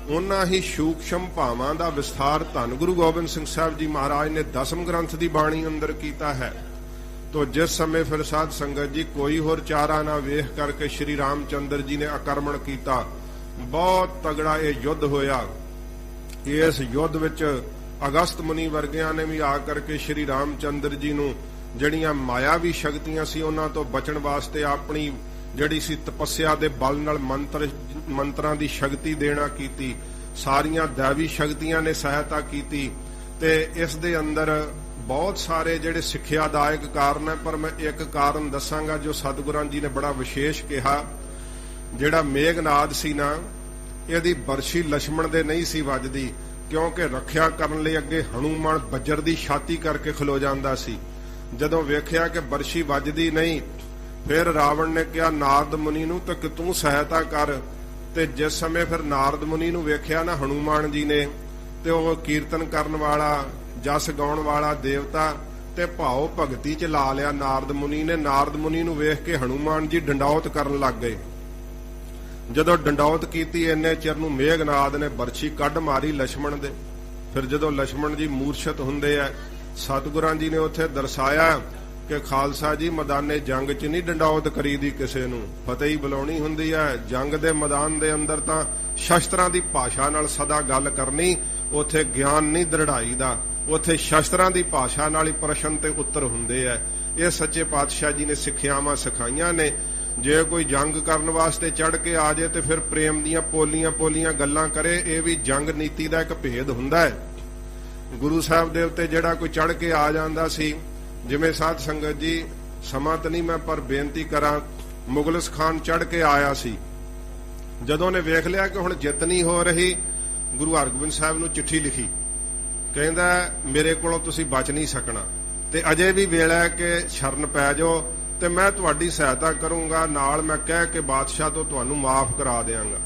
ਉਹਨਾਂ ਹੀ ਸੂਖਸ਼ਮ ਭਾਵਾਂ ਦਾ ਵਿਸਥਾਰ ਧੰਨ ਗੁਰੂ ਗੋਬਿੰਦ ਸਿੰਘ ਸਾਹਿਬ ਜੀ ਮਹਾਰਾਜ ਨੇ ਦਸਮ ਗ੍ਰੰਥ ਦੀ ਬਾਣੀ ਅੰਦਰ ਕੀਤਾ ਹੈ। ਤੋ ਜਿਸ ਸਮੇਂ ਫਿਰ ਸਾਧ ਸੰਗਤ ਜੀ ਕੋਈ ਹੋਰ ਚਾਰਾ ਨਾ ਵੇਖ ਕਰਕੇ ਸ਼੍ਰੀ ਰਾਮ ਚੰਦਰ ਜੀ ਨੇ ਆਕਰਮਣ ਕੀਤਾ। ਬਹੁਤ ਤਗੜਾ ਇਹ ਯੁੱਧ ਹੋਇਆ। ਇਸ ਯੁੱਧ ਵਿੱਚ ਅਗਸਤ ਮੁਨੀ ਵਰਗਿਆਂ ਨੇ ਵੀ ਆ ਕਰਕੇ ਸ਼੍ਰੀ ਰਾਮ ਚੰਦਰ ਜੀ ਨੂੰ ਜਿਹੜੀਆਂ ਮਾਇਆਵੀ ਸ਼ਕਤੀਆਂ ਸੀ ਉਹਨਾਂ ਤੋਂ ਬਚਣ ਵਾਸਤੇ ਆਪਣੀ ਜਿਹੜੀ ਸੀ ਤਪੱਸਿਆ ਦੇ ਬਲ ਨਾਲ ਮੰਤਰਾਂ ਦੀ ਸ਼ਕਤੀ ਦੇਣਾ ਕੀਤੀ। ਸਾਰੀਆਂ ਦੈਵੀ ਸ਼ਕਤੀਆਂ ਨੇ ਸਹਾਇਤਾ ਕੀਤੀ। ਤੇ ਇਸ ਦੇ ਅੰਦਰ ਬਹੁਤ ਸਾਰੇ ਜਿਹੜੇ ਸਿੱਖਿਆਦਾਇਕ ਕਾਰਨ ਹੈ, ਪਰ ਮੈਂ ਇੱਕ ਕਾਰਨ ਦੱਸਾਂਗਾ ਜੋ ਸਤਿਗੁਰਾਂ ਜੀ ਨੇ ਬੜਾ ਵਿਸ਼ੇਸ਼ ਕਿਹਾ। ਜਿਹੜਾ ਮੇਘਨਾਦ ਸੀ ਨਾ, ਇਹਦੀ ਬਰਸ਼ੀ ਲਛਮਣ ਦੇ ਨਹੀਂ ਸੀ ਵੱਜਦੀ, ਕਿਉਂਕਿ ਰੱਖਿਆ ਕਰਨ ਲਈ ਅੱਗੇ ਹਨੂਮਾਨ ਬੱਜਰ ਦੀ ਛਾਤੀ ਕਰਕੇ ਖਲੋ ਜਾਂਦਾ ਸੀ। ਜਦੋਂ ਵੇਖਿਆ ਕਿ ਬਰਸ਼ੀ ਵੱਜਦੀ ਨਹੀਂ, ਫਿਰ ਰਾਵਣ ਨੇ ਕਿਹਾ ਨਾਰਦ ਮੁਨੀ ਨੂੰ ਤਾਂ ਕਿ ਤੂੰ ਸਹਾਇਤਾ ਕਰ। ਤੇ ਜਿਸ ਸਮੇਂ ਫਿਰ ਨਾਰਦ ਮੁਨੀ ਨੂੰ ਵੇਖਿਆ ਨਾ ਹਨੂਮਾਨ ਜੀ ਨੇ, ਤੇ ਉਹ ਕੀਰਤਨ ਕਰਨ ਵਾਲਾ, ਜਸ ਗਾਉਣ ਵਾਲਾ ਦੇਵਤਾ, ਤੇ ਭਾਉ ਭਗਤੀ ਚ ਲਾ ਲਿਆ ਨਾਰਦ ਮੁਨੀ ਨੇ। ਨਾਰਦ ਮੁਨੀ ਨੂੰ ਵੇਖ ਕੇ ਹਨੂਮਾਨ ਜੀ ਡੰਡੌਤ ਕਰਨ ਲੱਗ ਗਏ। ਜਦੋਂ ਡੰਡੌਤ ਕੀਤੀ, ਇੰਨੇ ਚਿਰ ਨੂੰ ਮੇਘਨਾਦ ਨੇ ਬਰਛੀ ਕੱਢ ਮਾਰੀ ਲਛਮਣ ਦੇ। ਫਿਰ ਜਦੋਂ ਲਛਮਣ ਜੀ ਮੂਰਛਤ ਹੁੰਦੇ ਆ, ਸਤਿਗੁਰਾਂ ਜੀ ਨੇ ਉੱਥੇ ਦਰਸਾਇਆ ਕਿ ਖਾਲਸਾ ਜੀ ਮੈਦਾਨੇ ਜੰਗ 'ਚ ਨਹੀਂ ਡੰਡੌਤ ਕਰੀਦੀ, ਕਿਸੇ ਨੂੰ ਫਤਿਹ ਹੀ ਬੁਲਾਉਣੀ ਹੁੰਦੀ ਹੈ। ਜੰਗ ਦੇ ਮੈਦਾਨ ਦੇ ਅੰਦਰ ਤਾਂ ਸ਼ਸਤਰਾਂ ਦੀ ਭਾਸ਼ਾ ਨਾਲ ਸਦਾ ਗੱਲ ਕਰਨੀ, ਉੱਥੇ ਗਿਆਨ ਨਹੀਂ ਦ੍ਰਿੜਾਈ ਦਾ, ਉੱਥੇ ਸ਼ਸਤਰਾਂ ਦੀ ਭਾਸ਼ਾ ਨਾਲ ਹੀ ਪ੍ਰਸ਼ਨ ਤੇ ਉੱਤਰ ਹੁੰਦੇ ਆ। ਇਹ ਸੱਚੇ ਪਾਤਸ਼ਾਹ ਜੀ ਨੇ ਸਿੱਖਿਆਵਾਂ ਸਿਖਾਈਆਂ ਨੇ। ਜੇ ਕੋਈ ਜੰਗ ਕਰਨ ਵਾਸਤੇ ਚੜ੍ਹ ਕੇ ਆ ਜਾਏ ਤੇ ਫਿਰ ਪ੍ਰੇਮ ਦੀਆਂ ਪੋਲੀਆਂ ਗੱਲਾਂ ਕਰੇ, ਇਹ ਵੀ ਜੰਗ ਨੀਤੀ ਦਾ ਇੱਕ ਭੇਦ ਹੁੰਦਾ ਹੈ। ਗੁਰੂ ਸਾਹਿਬ ਦੇ ਉੱਤੇ ਜਿਹੜਾ ਕੋਈ ਚੜ੍ਹ ਕੇ ਆ ਜਾਂਦਾ ਸੀ, ਜਿਵੇਂ ਸਾਧ ਸੰਗਤ ਜੀ ਸਮਾਂ ਤਾਂ ਨਹੀਂ ਮੈਂ ਪਰ ਬੇਨਤੀ ਕਰਾਂ, ਮੁਗਲਸ ਖਾਨ ਚੜ੍ਹ ਕੇ ਆਇਆ ਸੀ। ਜਦੋਂ ਨੇ ਵੇਖ ਲਿਆ ਕਿ ਹੁਣ ਜਿੱਤ ਨਹੀਂ ਹੋ ਰਹੀ, ਗੁਰੂ ਹਰਗੋਬਿੰਦ ਸਾਹਿਬ ਨੂੰ ਚਿੱਠੀ ਲਿਖੀ, ਕਹਿੰਦਾ ਮੇਰੇ ਕੋਲੋਂ ਤੁਸੀਂ ਬਚ ਨਹੀਂ ਸਕਣਾ ਤੇ ਅਜੇ ਵੀ ਵੇਲਾ ਹੈ ਕਿ ਸ਼ਰਨ ਪੈ ਜਾਓ ਤੇ ਮੈਂ ਤੁਹਾਡੀ ਸਹਾਇਤਾ ਕਰੂੰਗਾ, ਨਾਲ ਮੈਂ ਕਹਿ ਕੇ ਬਾਦਸ਼ਾਹ ਤੋਂ ਤੁਹਾਨੂੰ ਮਾਫ ਕਰਾ ਦਿਆਂਗਾ।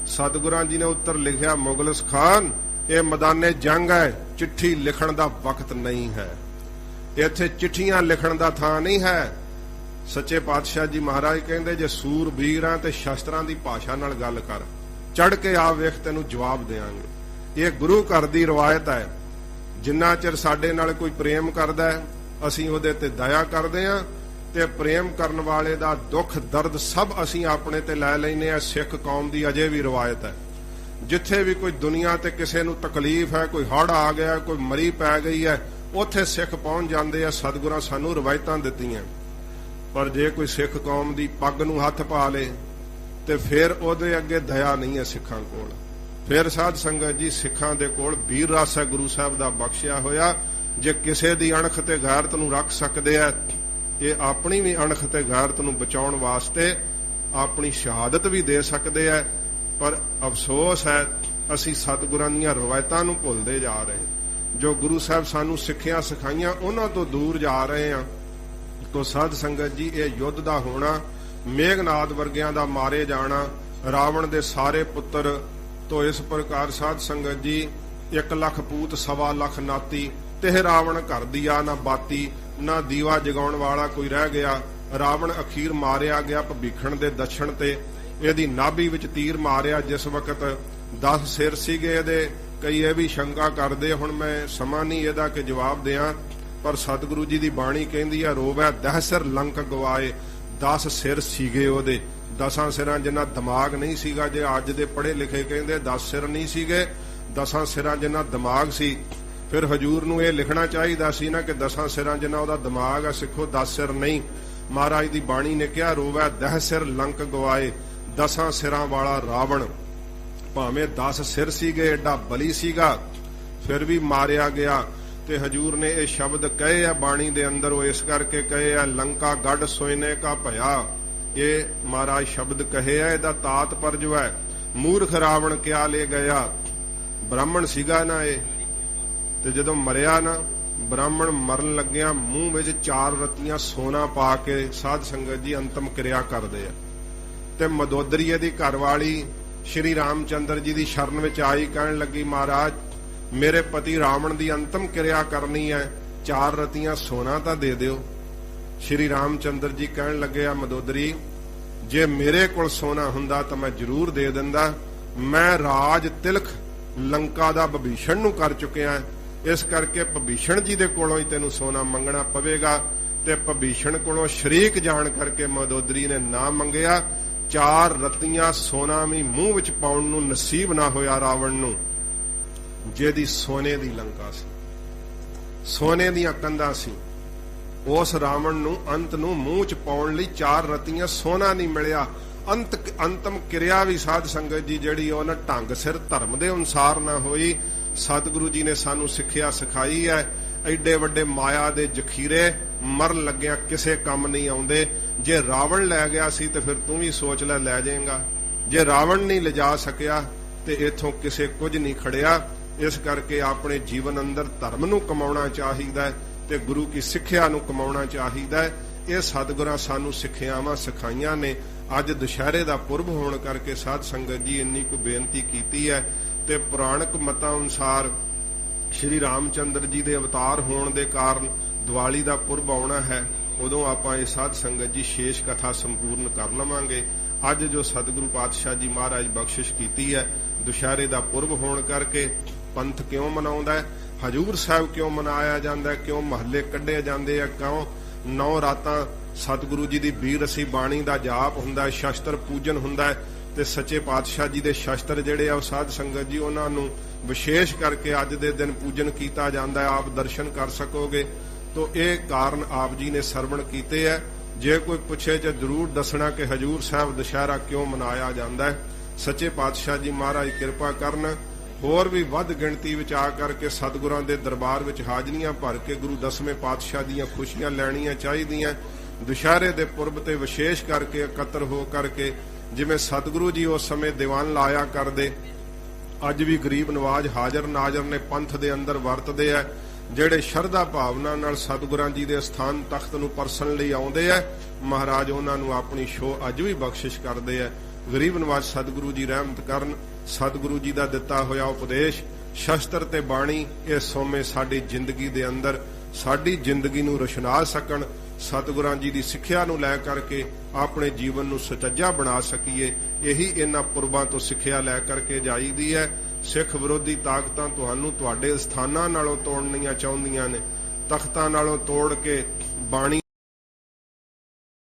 ਸਤਿਗੁਰਾਂ ਜੀ ਨੇ ਉੱਤਰ ਲਿਖਿਆ, ਮੁਗਲਸ ਖਾਨ ਇਹ ਮੈਦਾਨੇ ਜੰਗ ਹੈ, ਚਿੱਠੀ ਲਿਖਣ ਦਾ ਵਕਤ ਨਹੀਂ ਹੈ। ਇੱਥੇ ਚਿੱਠੀਆਂ ਲਿਖਣ ਦਾ ਥਾਂ ਨਹੀਂ ਹੈ। ਸੱਚੇ ਪਾਤਸ਼ਾਹ ਜੀ ਮਹਾਰਾਜ ਕਹਿੰਦੇ ਜੇ ਸੂਰਬੀਰਾਂ ਤੇ ਸ਼ਸਤਰਾਂ ਦੀ ਭਾਸ਼ਾ ਨਾਲ ਗੱਲ ਕਰ, ਚੜ ਕੇ ਆ ਵੇਖ ਤੈਨੂੰ ਜਵਾਬ ਦੇਵਾਂਗੇ। ਇਹ ਗੁਰੂ ਘਰ ਦੀ ਰਵਾਇਤ ਹੈ। ਜਿੰਨਾ ਚਿਰ ਸਾਡੇ ਨਾਲ ਕੋਈ ਪ੍ਰੇਮ ਕਰਦਾ ਹੈ ਅਸੀਂ ਉਹਦੇ ਤੇ ਦਇਆ ਕਰਦੇ ਹਾਂ, ਤੇ ਪ੍ਰੇਮ ਕਰਨ ਵਾਲੇ ਦਾ ਦੁੱਖ ਦਰਦ ਸਭ ਅਸੀਂ ਆਪਣੇ ਤੇ ਲੈ ਲੈਨੇ ਆ। ਸਿੱਖ ਕੌਮ ਦੀ ਅਜੇ ਵੀ ਰਵਾਇਤ ਹੈ, ਜਿੱਥੇ ਵੀ ਕੋਈ ਦੁਨੀਆ ਤੇ ਕਿਸੇ ਨੂੰ ਤਕਲੀਫ ਹੈ, ਕੋਈ ਹੜ੍ਹ ਆ ਗਿਆ, ਕੋਈ ਮਰੀ ਪੈ ਗਈ ਹੈ, ਉੱਥੇ ਸਿੱਖ ਪਹੁੰਚ ਜਾਂਦੇ ਆ। ਸਤਿਗੁਰਾਂ ਸਾਨੂੰ ਰਵਾਇਤਾਂ ਦਿੱਤੀਆਂ। ਪਰ ਜੇ ਕੋਈ ਸਿੱਖ ਕੌਮ ਦੀ ਪੱਗ ਨੂੰ ਹੱਥ ਪਾ ਲੇ ਤੇ ਫਿਰ ਉਹਦੇ ਅੱਗੇ ਦਇਆ ਨਹੀਂ ਹੈ ਸਿੱਖਾਂ ਕੋਲ। ਫਿਰ ਸਾਧ ਸੰਗਤ ਜੀ ਸਿੱਖਾਂ ਦੇ ਕੋਲ ਵੀਰ ਰਸ ਹੈ ਗੁਰੂ ਸਾਹਿਬ ਦਾ ਬਖਸ਼ਿਆ ਹੋਇਆ। ਜੇ ਕਿਸੇ ਦੀ ਅਣਖ ਤੇ ਗੈਰਤ ਨੂੰ ਰੱਖ ਸਕਦੇ ਆ, ਇਹ ਆਪਣੀ ਵੀ ਅਣਖ ਤੇ ਗੈਰਤ ਨੂੰ ਬਚਾਉਣ ਵਾਸਤੇ ਆਪਣੀ ਸ਼ਹਾਦਤ ਵੀ ਦੇ ਸਕਦੇ ਆ। ਪਰ ਅਫਸੋਸ ਹੈ ਅਸੀਂ ਸਤਿਗੁਰਾਂ ਦੀਆਂ ਰਵਾਇਤਾਂ ਨੂੰ ਭੁੱਲਦੇ ਜਾ ਰਹੇ। ਜੋ ਗੁਰੂ ਸਾਹਿਬ ਸਾਨੂੰ ਸਿੱਖਿਆ ਸਿਖਾਈਆਂ ਉਹਨਾਂ ਤੋਂ ਦੂਰ ਜਾ ਰਹੇ ਆ। ਤੋ ਸਾਧ ਸੰਗਤ ਜੀ ਇਹ ਯੁੱਧ ਦਾ ਹੋਣਾ, ਮੇਘਨਾਦ ਵਰਗਿਆਂ ਦਾ ਮਾਰੇ ਜਾਣਾ, ਰਾਵਣ ਦੇ ਸਾਰੇ ਪੁੱਤਰ। ਤੋ ਇਸ ਪ੍ਰਕਾਰ ਸਾਧ ਸੰਗਤ ਜੀ 1 ਲੱਖ ਪੂਤ 1.25 ਲੱਖ ਨਾਤੀ, ਤੇ ਰਾਵਣ ਘਰ ਦੀਆ ਨਾ ਬਾਤੀ, ਨਾ ਦੀਵਾ ਜਗਾਉਣ ਵਾਲਾ ਕੋਈ ਰਹਿ ਗਿਆ। ਰਾਵਣ ਅਖੀਰ ਮਾਰਿਆ ਗਿਆ ਭਵਿੱਖਣ ਦੇ ਦੱਛਣ ਤੇ। ਇਹਦੀ ਨਾਭੀ ਵਿੱਚ ਤੀਰ ਮਾਰਿਆ ਜਿਸ ਵਕਤ 10 ਸਿਰ ਸੀਗੇ ਇਹਦੇ। ਕਈ ਇਹ ਵੀ ਸ਼ੰਕਾ ਕਰਦੇ, ਹੁਣ ਮੈਂ ਸਮਾਂ ਨਹੀਂ ਇਹਦਾ ਕਿ ਜਵਾਬ ਦਿਆਂ, ਪਰ ਸਤਿਗੁਰੂ ਜੀ ਦੀ ਬਾਣੀ ਕਹਿੰਦੀ ਆ ਰੋਵੈ 10 ਸਿਰ ਲੰਕ ਗਵਾਏ। 10 ਸਿਰ ਸੀਗੇ ਉਹਦੇ, 10 ਸਿਰਾਂ ਜਿੰਨਾ ਦਿਮਾਗ ਨਹੀਂ ਸੀਗਾ। ਜੇ ਅੱਜ ਦੇ ਪੜ੍ਹੇ ਲਿਖੇ ਕਹਿੰਦੇ 10 ਸਿਰ ਨਹੀਂ ਸੀਗੇ, 10 ਸਿਰਾਂ ਜਿੰਨਾ ਦਿਮਾਗ ਸੀ। ਫਿਰ ਹਜੂਰ ਨੂੰ ਇਹ ਲਿਖਣਾ ਚਾਹੀਦਾ ਸੀ ਨਾ ਕਿ 10 ਸਿਰਾਂ ਜਿੰਨਾ ਉਹਦਾ ਦਿਮਾਗ ਆ। ਸਿੱਖੋ 10 ਸਿਰ ਨਹੀਂ, ਮਹਾਰਾਜ ਦੀ ਬਾਣੀ ਨੇ ਕਿਹਾ ਰੋਵੈ 10 ਸਿਰ ਲੰਕ ਗਵਾਏ। 10 ਸਿਰਾਂ ਵਾਲਾ ਰਾਵਣ ਭਾਵੇਂ 10 ਸਿਰ ਸੀਗੇ, ਐਡਾ ਬਲੀ ਸੀਗਾ, ਫਿਰ ਵੀ ਮਾਰਿਆ ਗਿਆ। ਤੇ ਹਜੂਰ ਨੇ ਇਹ ਸ਼ਬਦ ਕਹੇ ਆ ਬਾਣੀ ਦੇ ਅੰਦਰ, ਉਹ ਇਸ ਕਰਕੇ ਕਹੇ ਆ ਲੰਕਾ ਗੱਡ ਸੋਇਨੇ ਕਾ ਭਇਆ। ਇਹ ਮਹਾਰਾਜ ਸ਼ਬਦ ਕਹੇ ਆ, ਇਹਦਾ ਤਾਤਪਰਜ ਹੈ ਮੂਰਖ ਰਾਵਣ ਕਿਆ ਲੈ ਗਿਆ। ਬ੍ਰਾਹਮਣ ਸੀਗਾ ਨਾ ਇਹ, ਤੇ ਜਦੋਂ ਮਰਿਆ ਨਾ ਬ੍ਰਾਹਮਣ ਮਰਨ ਲੱਗਿਆ ਮੂੰਹ ਵਿੱਚ 4 ਰਤੀਆਂ ਸੋਨਾ ਪਾ ਕੇ ਸਾਧ ਸੰਗਤ ਜੀ ਅੰਤਮ ਕਿਰਿਆ ਕਰਦੇ ਆ। ਤੇ ਮਦੋਦਰੀ ਦੀ ਘਰਵਾਲੀ ਸ਼੍ਰੀ ਰਾਮਚੰਦਰ ਜੀ ਦੀ ਸ਼ਰਨ ਵਿੱਚ ਆਈ, ਕਹਿਣ ਲੱਗੀ ਮਹਾਰਾਜ ਮੇਰੇ ਪਤੀ ਰਾਵਣ ਦੀ ਅੰਤਮ ਕਿਰਿਆ ਕਰਨੀ ਹੈ, 4 ਰਤੀਆਂ ਸੋਨਾ ਤਾਂ ਦੇ ਦਿਓ। ਸ਼੍ਰੀ ਰਾਮਚੰਦਰ ਜੀ ਕਹਿਣ ਲੱਗੇ ਆ ਮਦੋਦਰੀ ਜੇ ਮੇਰੇ ਕੋਲ ਸੋਨਾ ਹੁੰਦਾ ਤਾਂ ਮੈਂ ਜ਼ਰੂਰ ਦੇ ਦਿੰਦਾ। ਮੈਂ ਰਾਜ ਤਿਲਕ ਲੰਕਾ ਦਾ ਵਿਭੀਸ਼ਣ ਨੂੰ ਕਰ ਚੁੱਕਿਆ, ਇਸ ਕਰਕੇ ਵਿਭੀਸ਼ਣ ਜੀ ਦੇ ਕੋਲੋਂ ਹੀ ਤੈਨੂੰ ਸੋਨਾ ਮੰਗਣਾ ਪਵੇਗਾ। ਤੇ ਵਿਭੀਸ਼ਣ ਕੋਲੋਂ ਸ਼ਰੀਕ ਜਾਣ ਕਰਕੇ ਮਦੋਦਰੀ ਨੇ ਨਾ ਮੰਗਿਆ। 4 ਰਤੀਆਂ ਸੋਨਾ ਵੀ ਮੂੰਹ ਵਿੱਚ ਪਾਉਣ ਨੂੰ ਨਸੀਬ ਨਾ ਹੋਇਆ ਰਾਵਣ ਨੂੰ, ਜਿਹਦੀ ਸੋਨੇ ਦੀ ਲੰਕਾ ਸੀ, ਸੋਨੇ ਦੀਆਂ ਕੰਧਾਂ ਸੀ। ਉਸ ਰਾਵਣ ਨੂੰ ਅੰਤ ਨੂੰ ਮੂੰਹ ਚ ਪਾਉਣ ਲਈ 4 ਰਤੀਆਂ ਸੋਨਾ ਨਹੀਂ ਮਿਲਿਆ। ਅੰਤਮ ਕਿਰਿਆ ਵੀ ਸਾਧ ਸੰਗਤ ਜੀ ਜਿਹੜੀ ਉਹ ਨਾ ਢੰਗ ਸਿਰ ਧਰਮ ਦੇ ਅਨੁਸਾਰ ਨਾ ਹੋਈ। ਸਤਿਗੁਰੂ ਜੀ ਨੇ ਸਾਨੂੰ ਸਿੱਖਿਆ ਸਿਖਾਈ ਹੈ ਐਡੇ ਵੱਡੇ ਮਾਇਆ ਦੇ ਜ਼ਖੀਰੇ ਮਰਨ ਲੱਗਿਆ ਕਿਸੇ ਕੰਮ ਨਹੀਂ ਆਉਂਦੇ। ਜੇ ਰਾਵਣ ਲੈ ਗਿਆ ਸੀ ਤੇ ਫਿਰ ਤੂੰ ਵੀ ਸੋਚ ਲੈ ਜਾਏਗਾ। ਜੇ ਰਾਵਣ ਨਹੀਂ ਲਿਜਾ ਸਕਿਆ ਤੇ ਇਥੋਂ ਕਿਸੇ ਕੁਝ ਨਹੀਂ ਖੜਿਆ। ਇਸ ਕਰਕੇ ਆਪਣੇ ਜੀਵਨ ਅੰਦਰ ਧਰਮ ਨੂੰ ਕਮਾਉਣਾ ਚਾਹੀਦਾ ਤੇ ਗੁਰੂ ਕੀ ਸਿੱਖਿਆ ਨੂੰ ਕਮਾਉਣਾ ਚਾਹੀਦਾ। ਇਹ ਸਤਿਗੁਰਾਂ ਸਾਨੂੰ ਸਿੱਖਿਆਵਾਂ ਸਿਖਾਈਆਂ ਨੇ। ਅੱਜ ਦੁਸ਼ਹਿਰੇ ਦਾ ਪੁਰਬ ਹੋਣ ਕਰਕੇ ਸਾਧ ਸੰਗਤ ਜੀ ਇੰਨੀ ਕੁ ਬੇਨਤੀ ਕੀਤੀ ਹੈ। ਤੇ ਪੁਰਾਣਕ ਮਤਾਂ ਅਨੁਸਾਰ ਸ਼੍ਰੀ ਰਾਮਚੰਦਰ ਜੀ ਦੇ ਅਵਤਾਰ ਹੋਣ ਦੇ ਕਾਰਨ ਦੀਵਾਲੀ ਦਾ ਪੁਰਬ ਆਉਣਾ ਹੈ। ਉਦੋਂ ਆਪਾਂ ਇਹ ਸਾਧ ਸੰਗਤ ਜੀ ਸ਼ੇਸ਼ ਕਥਾ ਸੰਪੂਰਨ ਕਰ ਲਵਾਂਗੇ। ਅੱਜ ਜੋ ਸਤਿਗੁਰੂ ਪਾਤਸ਼ਾਹ ਜੀ ਮਹਾਰਾਜ ਬਖਸ਼ਿਸ਼ ਕੀਤੀ ਹੈ, ਦੁਸ਼ਹਿਰੇ ਦਾ ਪੁਰਬ ਹੋਣ ਕਰਕੇ ਪੰਥ ਕਿਉਂ ਮਨਾਉਂਦਾ ਹੈ, ਹਜੂਰ ਸਾਹਿਬ ਕਿਉਂ ਮਨਾਇਆ ਜਾਂਦਾ ਹੈ, ਕਿਉਂ ਮਹੱਲੇ ਕੱਢੇ ਜਾਂਦੇ ਆ, ਕਿਉਂ 9 ਰਾਤਾਂ ਸਤਿਗੁਰੂ ਜੀ ਦੀ ਬੀਰ ਰਸੀ ਬਾਣੀ ਦਾ ਜਾਪ ਹੁੰਦਾ, ਸ਼ਸਤਰ ਪੂਜਨ ਹੁੰਦਾ। ਤੇ ਸੱਚੇ ਪਾਤਸ਼ਾਹ ਜੀ ਦੇ ਸ਼ਸਤਰ ਜਿਹੜੇ ਆ ਉਹ ਸਾਧ ਸੰਗਤ ਜੀ ਉਹਨਾਂ ਨੂੰ ਵਿਸ਼ੇਸ਼ ਕਰਕੇ ਅੱਜ ਦੇ ਦਿਨ ਪੂਜਨ ਕੀਤਾ ਜਾਂਦਾ ਹੈ। ਆਪ ਦਰਸ਼ਨ ਕਰ ਸਕੋਗੇ। ਤੋ ਇਹ ਕਾਰਨ ਆਪ ਜੀ ਨੇ ਸਰਵਣ ਕੀਤੇ ਹੈ। ਜੇ ਕੋਈ ਪੁੱਛੇ ਤਾਂ ਜ਼ਰੂਰ ਦੱਸਣਾ ਕਿ ਹਜੂਰ ਸਾਹਿਬ ਦੁਸ਼ਹਿਰਾ ਕਿਉਂ ਮਨਾਇਆ ਜਾਂਦਾ ਹੈ। ਸੱਚੇ ਪਾਤਸ਼ਾਹ ਜੀ ਮਹਾਰਾਜ ਕਿਰਪਾ ਕਰਨ ਹੋਰ ਵੀ ਵੱਧ ਗਿਣਤੀ ਵਿੱਚ ਆ ਕਰਕੇ ਸਤਿਗੁਰਾਂ ਦੇ ਦਰਬਾਰ ਵਿੱਚ ਹਾਜ਼ਰੀਆਂ ਭਰ ਕੇ ਗੁਰੂ 10ਵੇਂ ਪਾਤਸ਼ਾਹ ਦੀਆਂ ਖੁਸ਼ੀਆਂ ਲੈਣੀਆਂ ਚਾਹੀਦੀਆਂ। ਦੁਸ਼ਹਿਰੇ ਦੇ ਪੁਰਬ ਤੇ ਵਿਸ਼ੇਸ਼ ਕਰਕੇ ਇਕੱਤਰ ਹੋ ਕਰਕੇ ਜਿਵੇਂ ਸਤਿਗੁਰੂ ਜੀ ਉਸ ਸਮੇਂ ਦੀਵਾਨ ਲਾਇਆ ਕਰਦੇ, ਅੱਜ ਵੀ ਗਰੀਬ ਨਵਾਜ ਹਾਜ਼ਰ ਨਾਜ਼ਰ ਨੇ ਪੰਥ ਦੇ ਅੰਦਰ ਵਰਤਦੇ ਆ। ਜਿਹੜੇ ਸ਼ਰਧਾ ਭਾਵਨਾ ਨਾਲ ਸਤਿਗੁਰਾਂ ਜੀ ਦੇ ਸਥਾਨ ਤਖਤ ਨੂੰ ਪਰਸਣ ਲਈ ਆਉਂਦੇ ਆ, ਮਹਾਰਾਜ ਉਹਨਾਂ ਨੂੰ ਆਪਣੀ ਛੋਹ ਅੱਜ ਵੀ ਬਖਸ਼ਿਸ਼ ਕਰਦੇ ਆ। ਗਰੀਬ ਨਵਾਜ ਸਤਿਗੁਰੂ ਜੀ ਰਹਿਮਤ ਕਰਨ। ਸਤਿਗੁਰੂ ਜੀ ਦਾ ਦਿੱਤਾ ਹੋਇਆ ਉਪਦੇਸ਼ ਸ਼ਸਤਰ ਤੇ ਬਾਣੀ ਇਹ ਸੋਮੇ ਸਾਡੀ ਜ਼ਿੰਦਗੀ ਦੇ ਅੰਦਰ ਸਾਡੀ ਜ਼ਿੰਦਗੀ ਨੂੰ ਰੁਸ਼ਨਾ ਸਕਣ, ਸਤਿਗੁਰਾਂ ਜੀ ਦੀ ਸਿੱਖਿਆ ਨੂੰ ਲੈ ਕਰਕੇ ਆਪਣੇ ਜੀਵਨ ਨੂੰ ਸੁਚੱਜਾ ਬਣਾ ਸਕੀਏ। ਇਹੀ ਇਹਨਾਂ ਪੁਰਬਾਂ ਤੋਂ ਸਿੱਖਿਆ ਲੈ ਕਰਕੇ ਜਾਈਦੀ ਹੈ। ਸਿੱਖ ਵਿਰੋਧੀ ਤਾਕਤਾਂ ਤੁਹਾਨੂੰ ਤੁਹਾਡੇ ਸਥਾਨਾਂ ਨਾਲੋਂ ਤੋੜਨੀਆਂ ਚਾਹੁੰਦੀਆਂ ਨੇ, ਤਖਤਾਂ ਨਾਲੋਂ ਤੋੜ ਕੇ ਬਾਣੀ